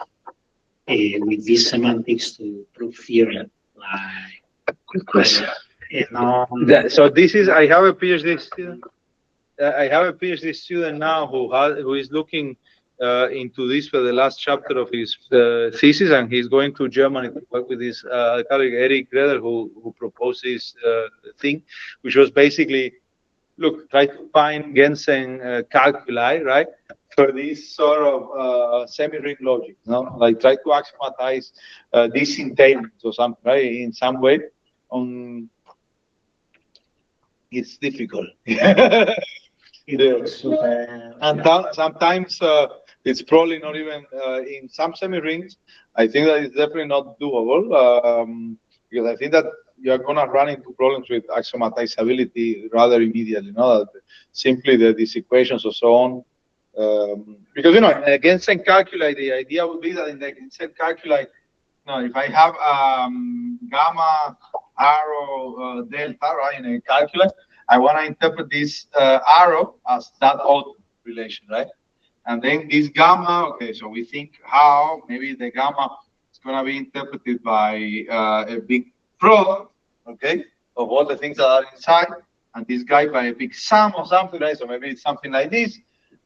with these semantics to prove theory? Like, Good question. You know, So this is. I have a PhD student. I have a PhD student now who is looking into this for the last chapter of his thesis, and he's going to Germany to work with his colleague Eric Greder, who proposed this thing, which was basically, look, try to find Gensen calculi, right, for this sort of semi-ring logic, no? Like try to axiomatize these entailments or something, right, in some way. It's difficult. And sometimes it's probably not even in some semi-rings. I think that it's definitely not doable because I think that you're going to run into problems with axiomatizability rather immediately. No, simply these equations or so on. Because you know, against Gensen calculi, the idea would be that in the Gensen calculi, if I have gamma arrow delta, right, in a calculus, I want to interpret this arrow as that auto relation, right? And then this gamma, okay, so we think how maybe the gamma is going to be interpreted by a big product, okay, of all the things that are inside, and this guy by a big sum or something, right? So maybe it's something like this.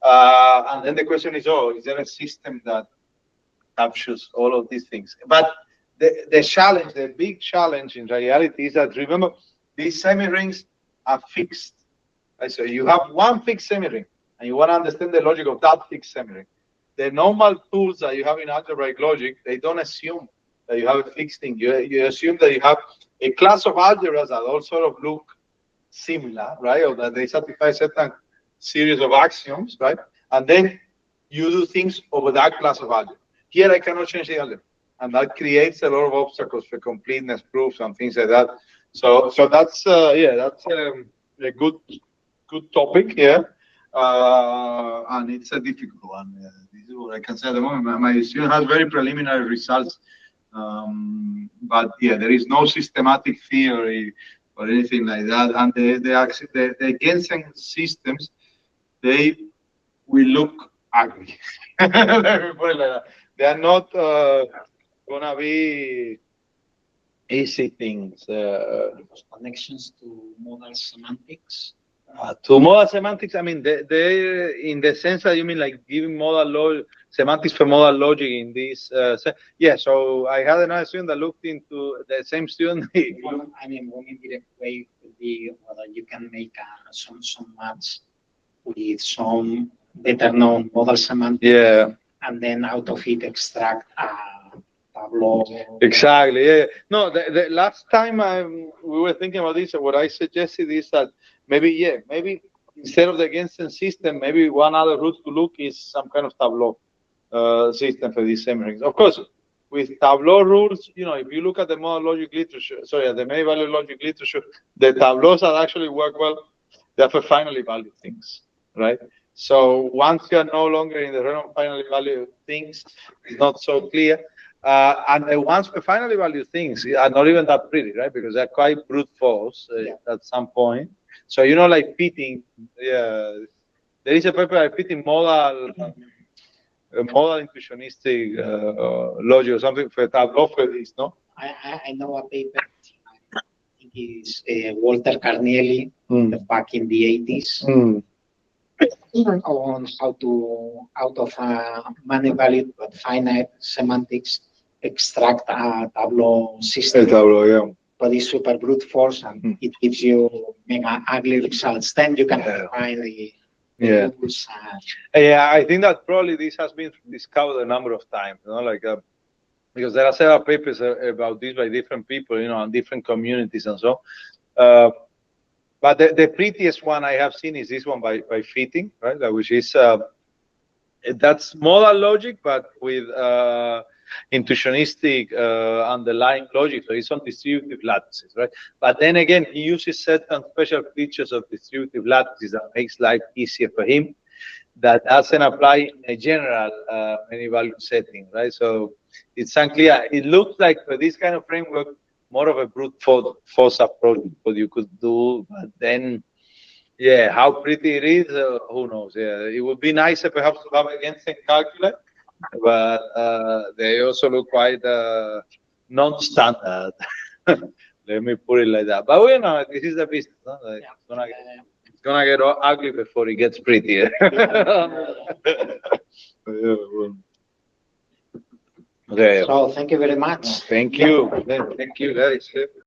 And then the question is, oh, is there a system that captures all of these things? But the challenge, the big challenge in reality is that, remember, these semi-rings are fixed. Right? So you have one fixed semi-ring, and you want to understand the logic of that fixed semi-ring. The normal tools that you have in algebraic logic, they don't assume that you have a fixed thing. You assume that you have a class of algebras that all sort of look similar, right? Or that they satisfy a certain series of axioms, right? And then you do things over that class of algebra. Here I cannot change the algebra, and that creates a lot of obstacles for completeness proofs and things like that. So that's yeah, that's a good topic here, and it's a difficult one. This is what I can say at the moment. My student has very preliminary results, but yeah, there is no systematic theory or anything like that. And the Gensen systems, they will look ugly. Let me put it like that. They are not gonna be easy things. connections to modal semantics. To modal semantics, I mean, they in the sense that you mean like giving modal semantics for modal logic in this. Yeah, so I had another student that looked into the same student. I mean, one indirect way could be whether you can make some match with some better known modal semantics. Yeah. And then out of it extract a tableau. Exactly. Yeah. No, the last time we were thinking about this, what I suggested is that maybe instead of the Gensen system, maybe one other route to look is some kind of tableau system for these semi-rings. Of course, with tableau rules, you know, if you look at the modal logic literature, the many value logic literature, the tableaus that actually work well, they're for finally valued things, right? So once you are no longer in the realm of finally valued things, it's not so clear. And the ones for finally valued things are not even that pretty, right? Because they're quite brute force at some point. So, you know, like fitting, there is a paper like fitting modal intuitionistic logic or something for tableau for this, no? I know a paper, I think it's Walter Carnielli, back in the 80s. on how to, out of a many-valued but finite semantics, extract a Tableau system. But it's super brute force, and it gives you mega ugly results. Then you can find the rules. Yeah, I think that probably this has been discovered a number of times, you know, like because there are several papers about this by different people, you know, and different communities and so. But the prettiest one I have seen is this one by fitting, right? Which is that's modal logic, but with intuitionistic underlying logic. So it's on distributive lattices, right? But then again, he uses certain special features of distributive lattices that makes life easier for him. That doesn't apply in a general many value setting, right? So it's unclear. It looks like for this kind of framework, more of a brute force approach, what you could do, but then, yeah, how pretty it is, who knows? Yeah, it would be nicer perhaps to have against a calculus, but they also look quite non-standard. Let me put it like that. But we know this is the business. No? Like, it's gonna get ugly before it gets prettier. Okay. So thank you very much. Thank you. Thank you, guys.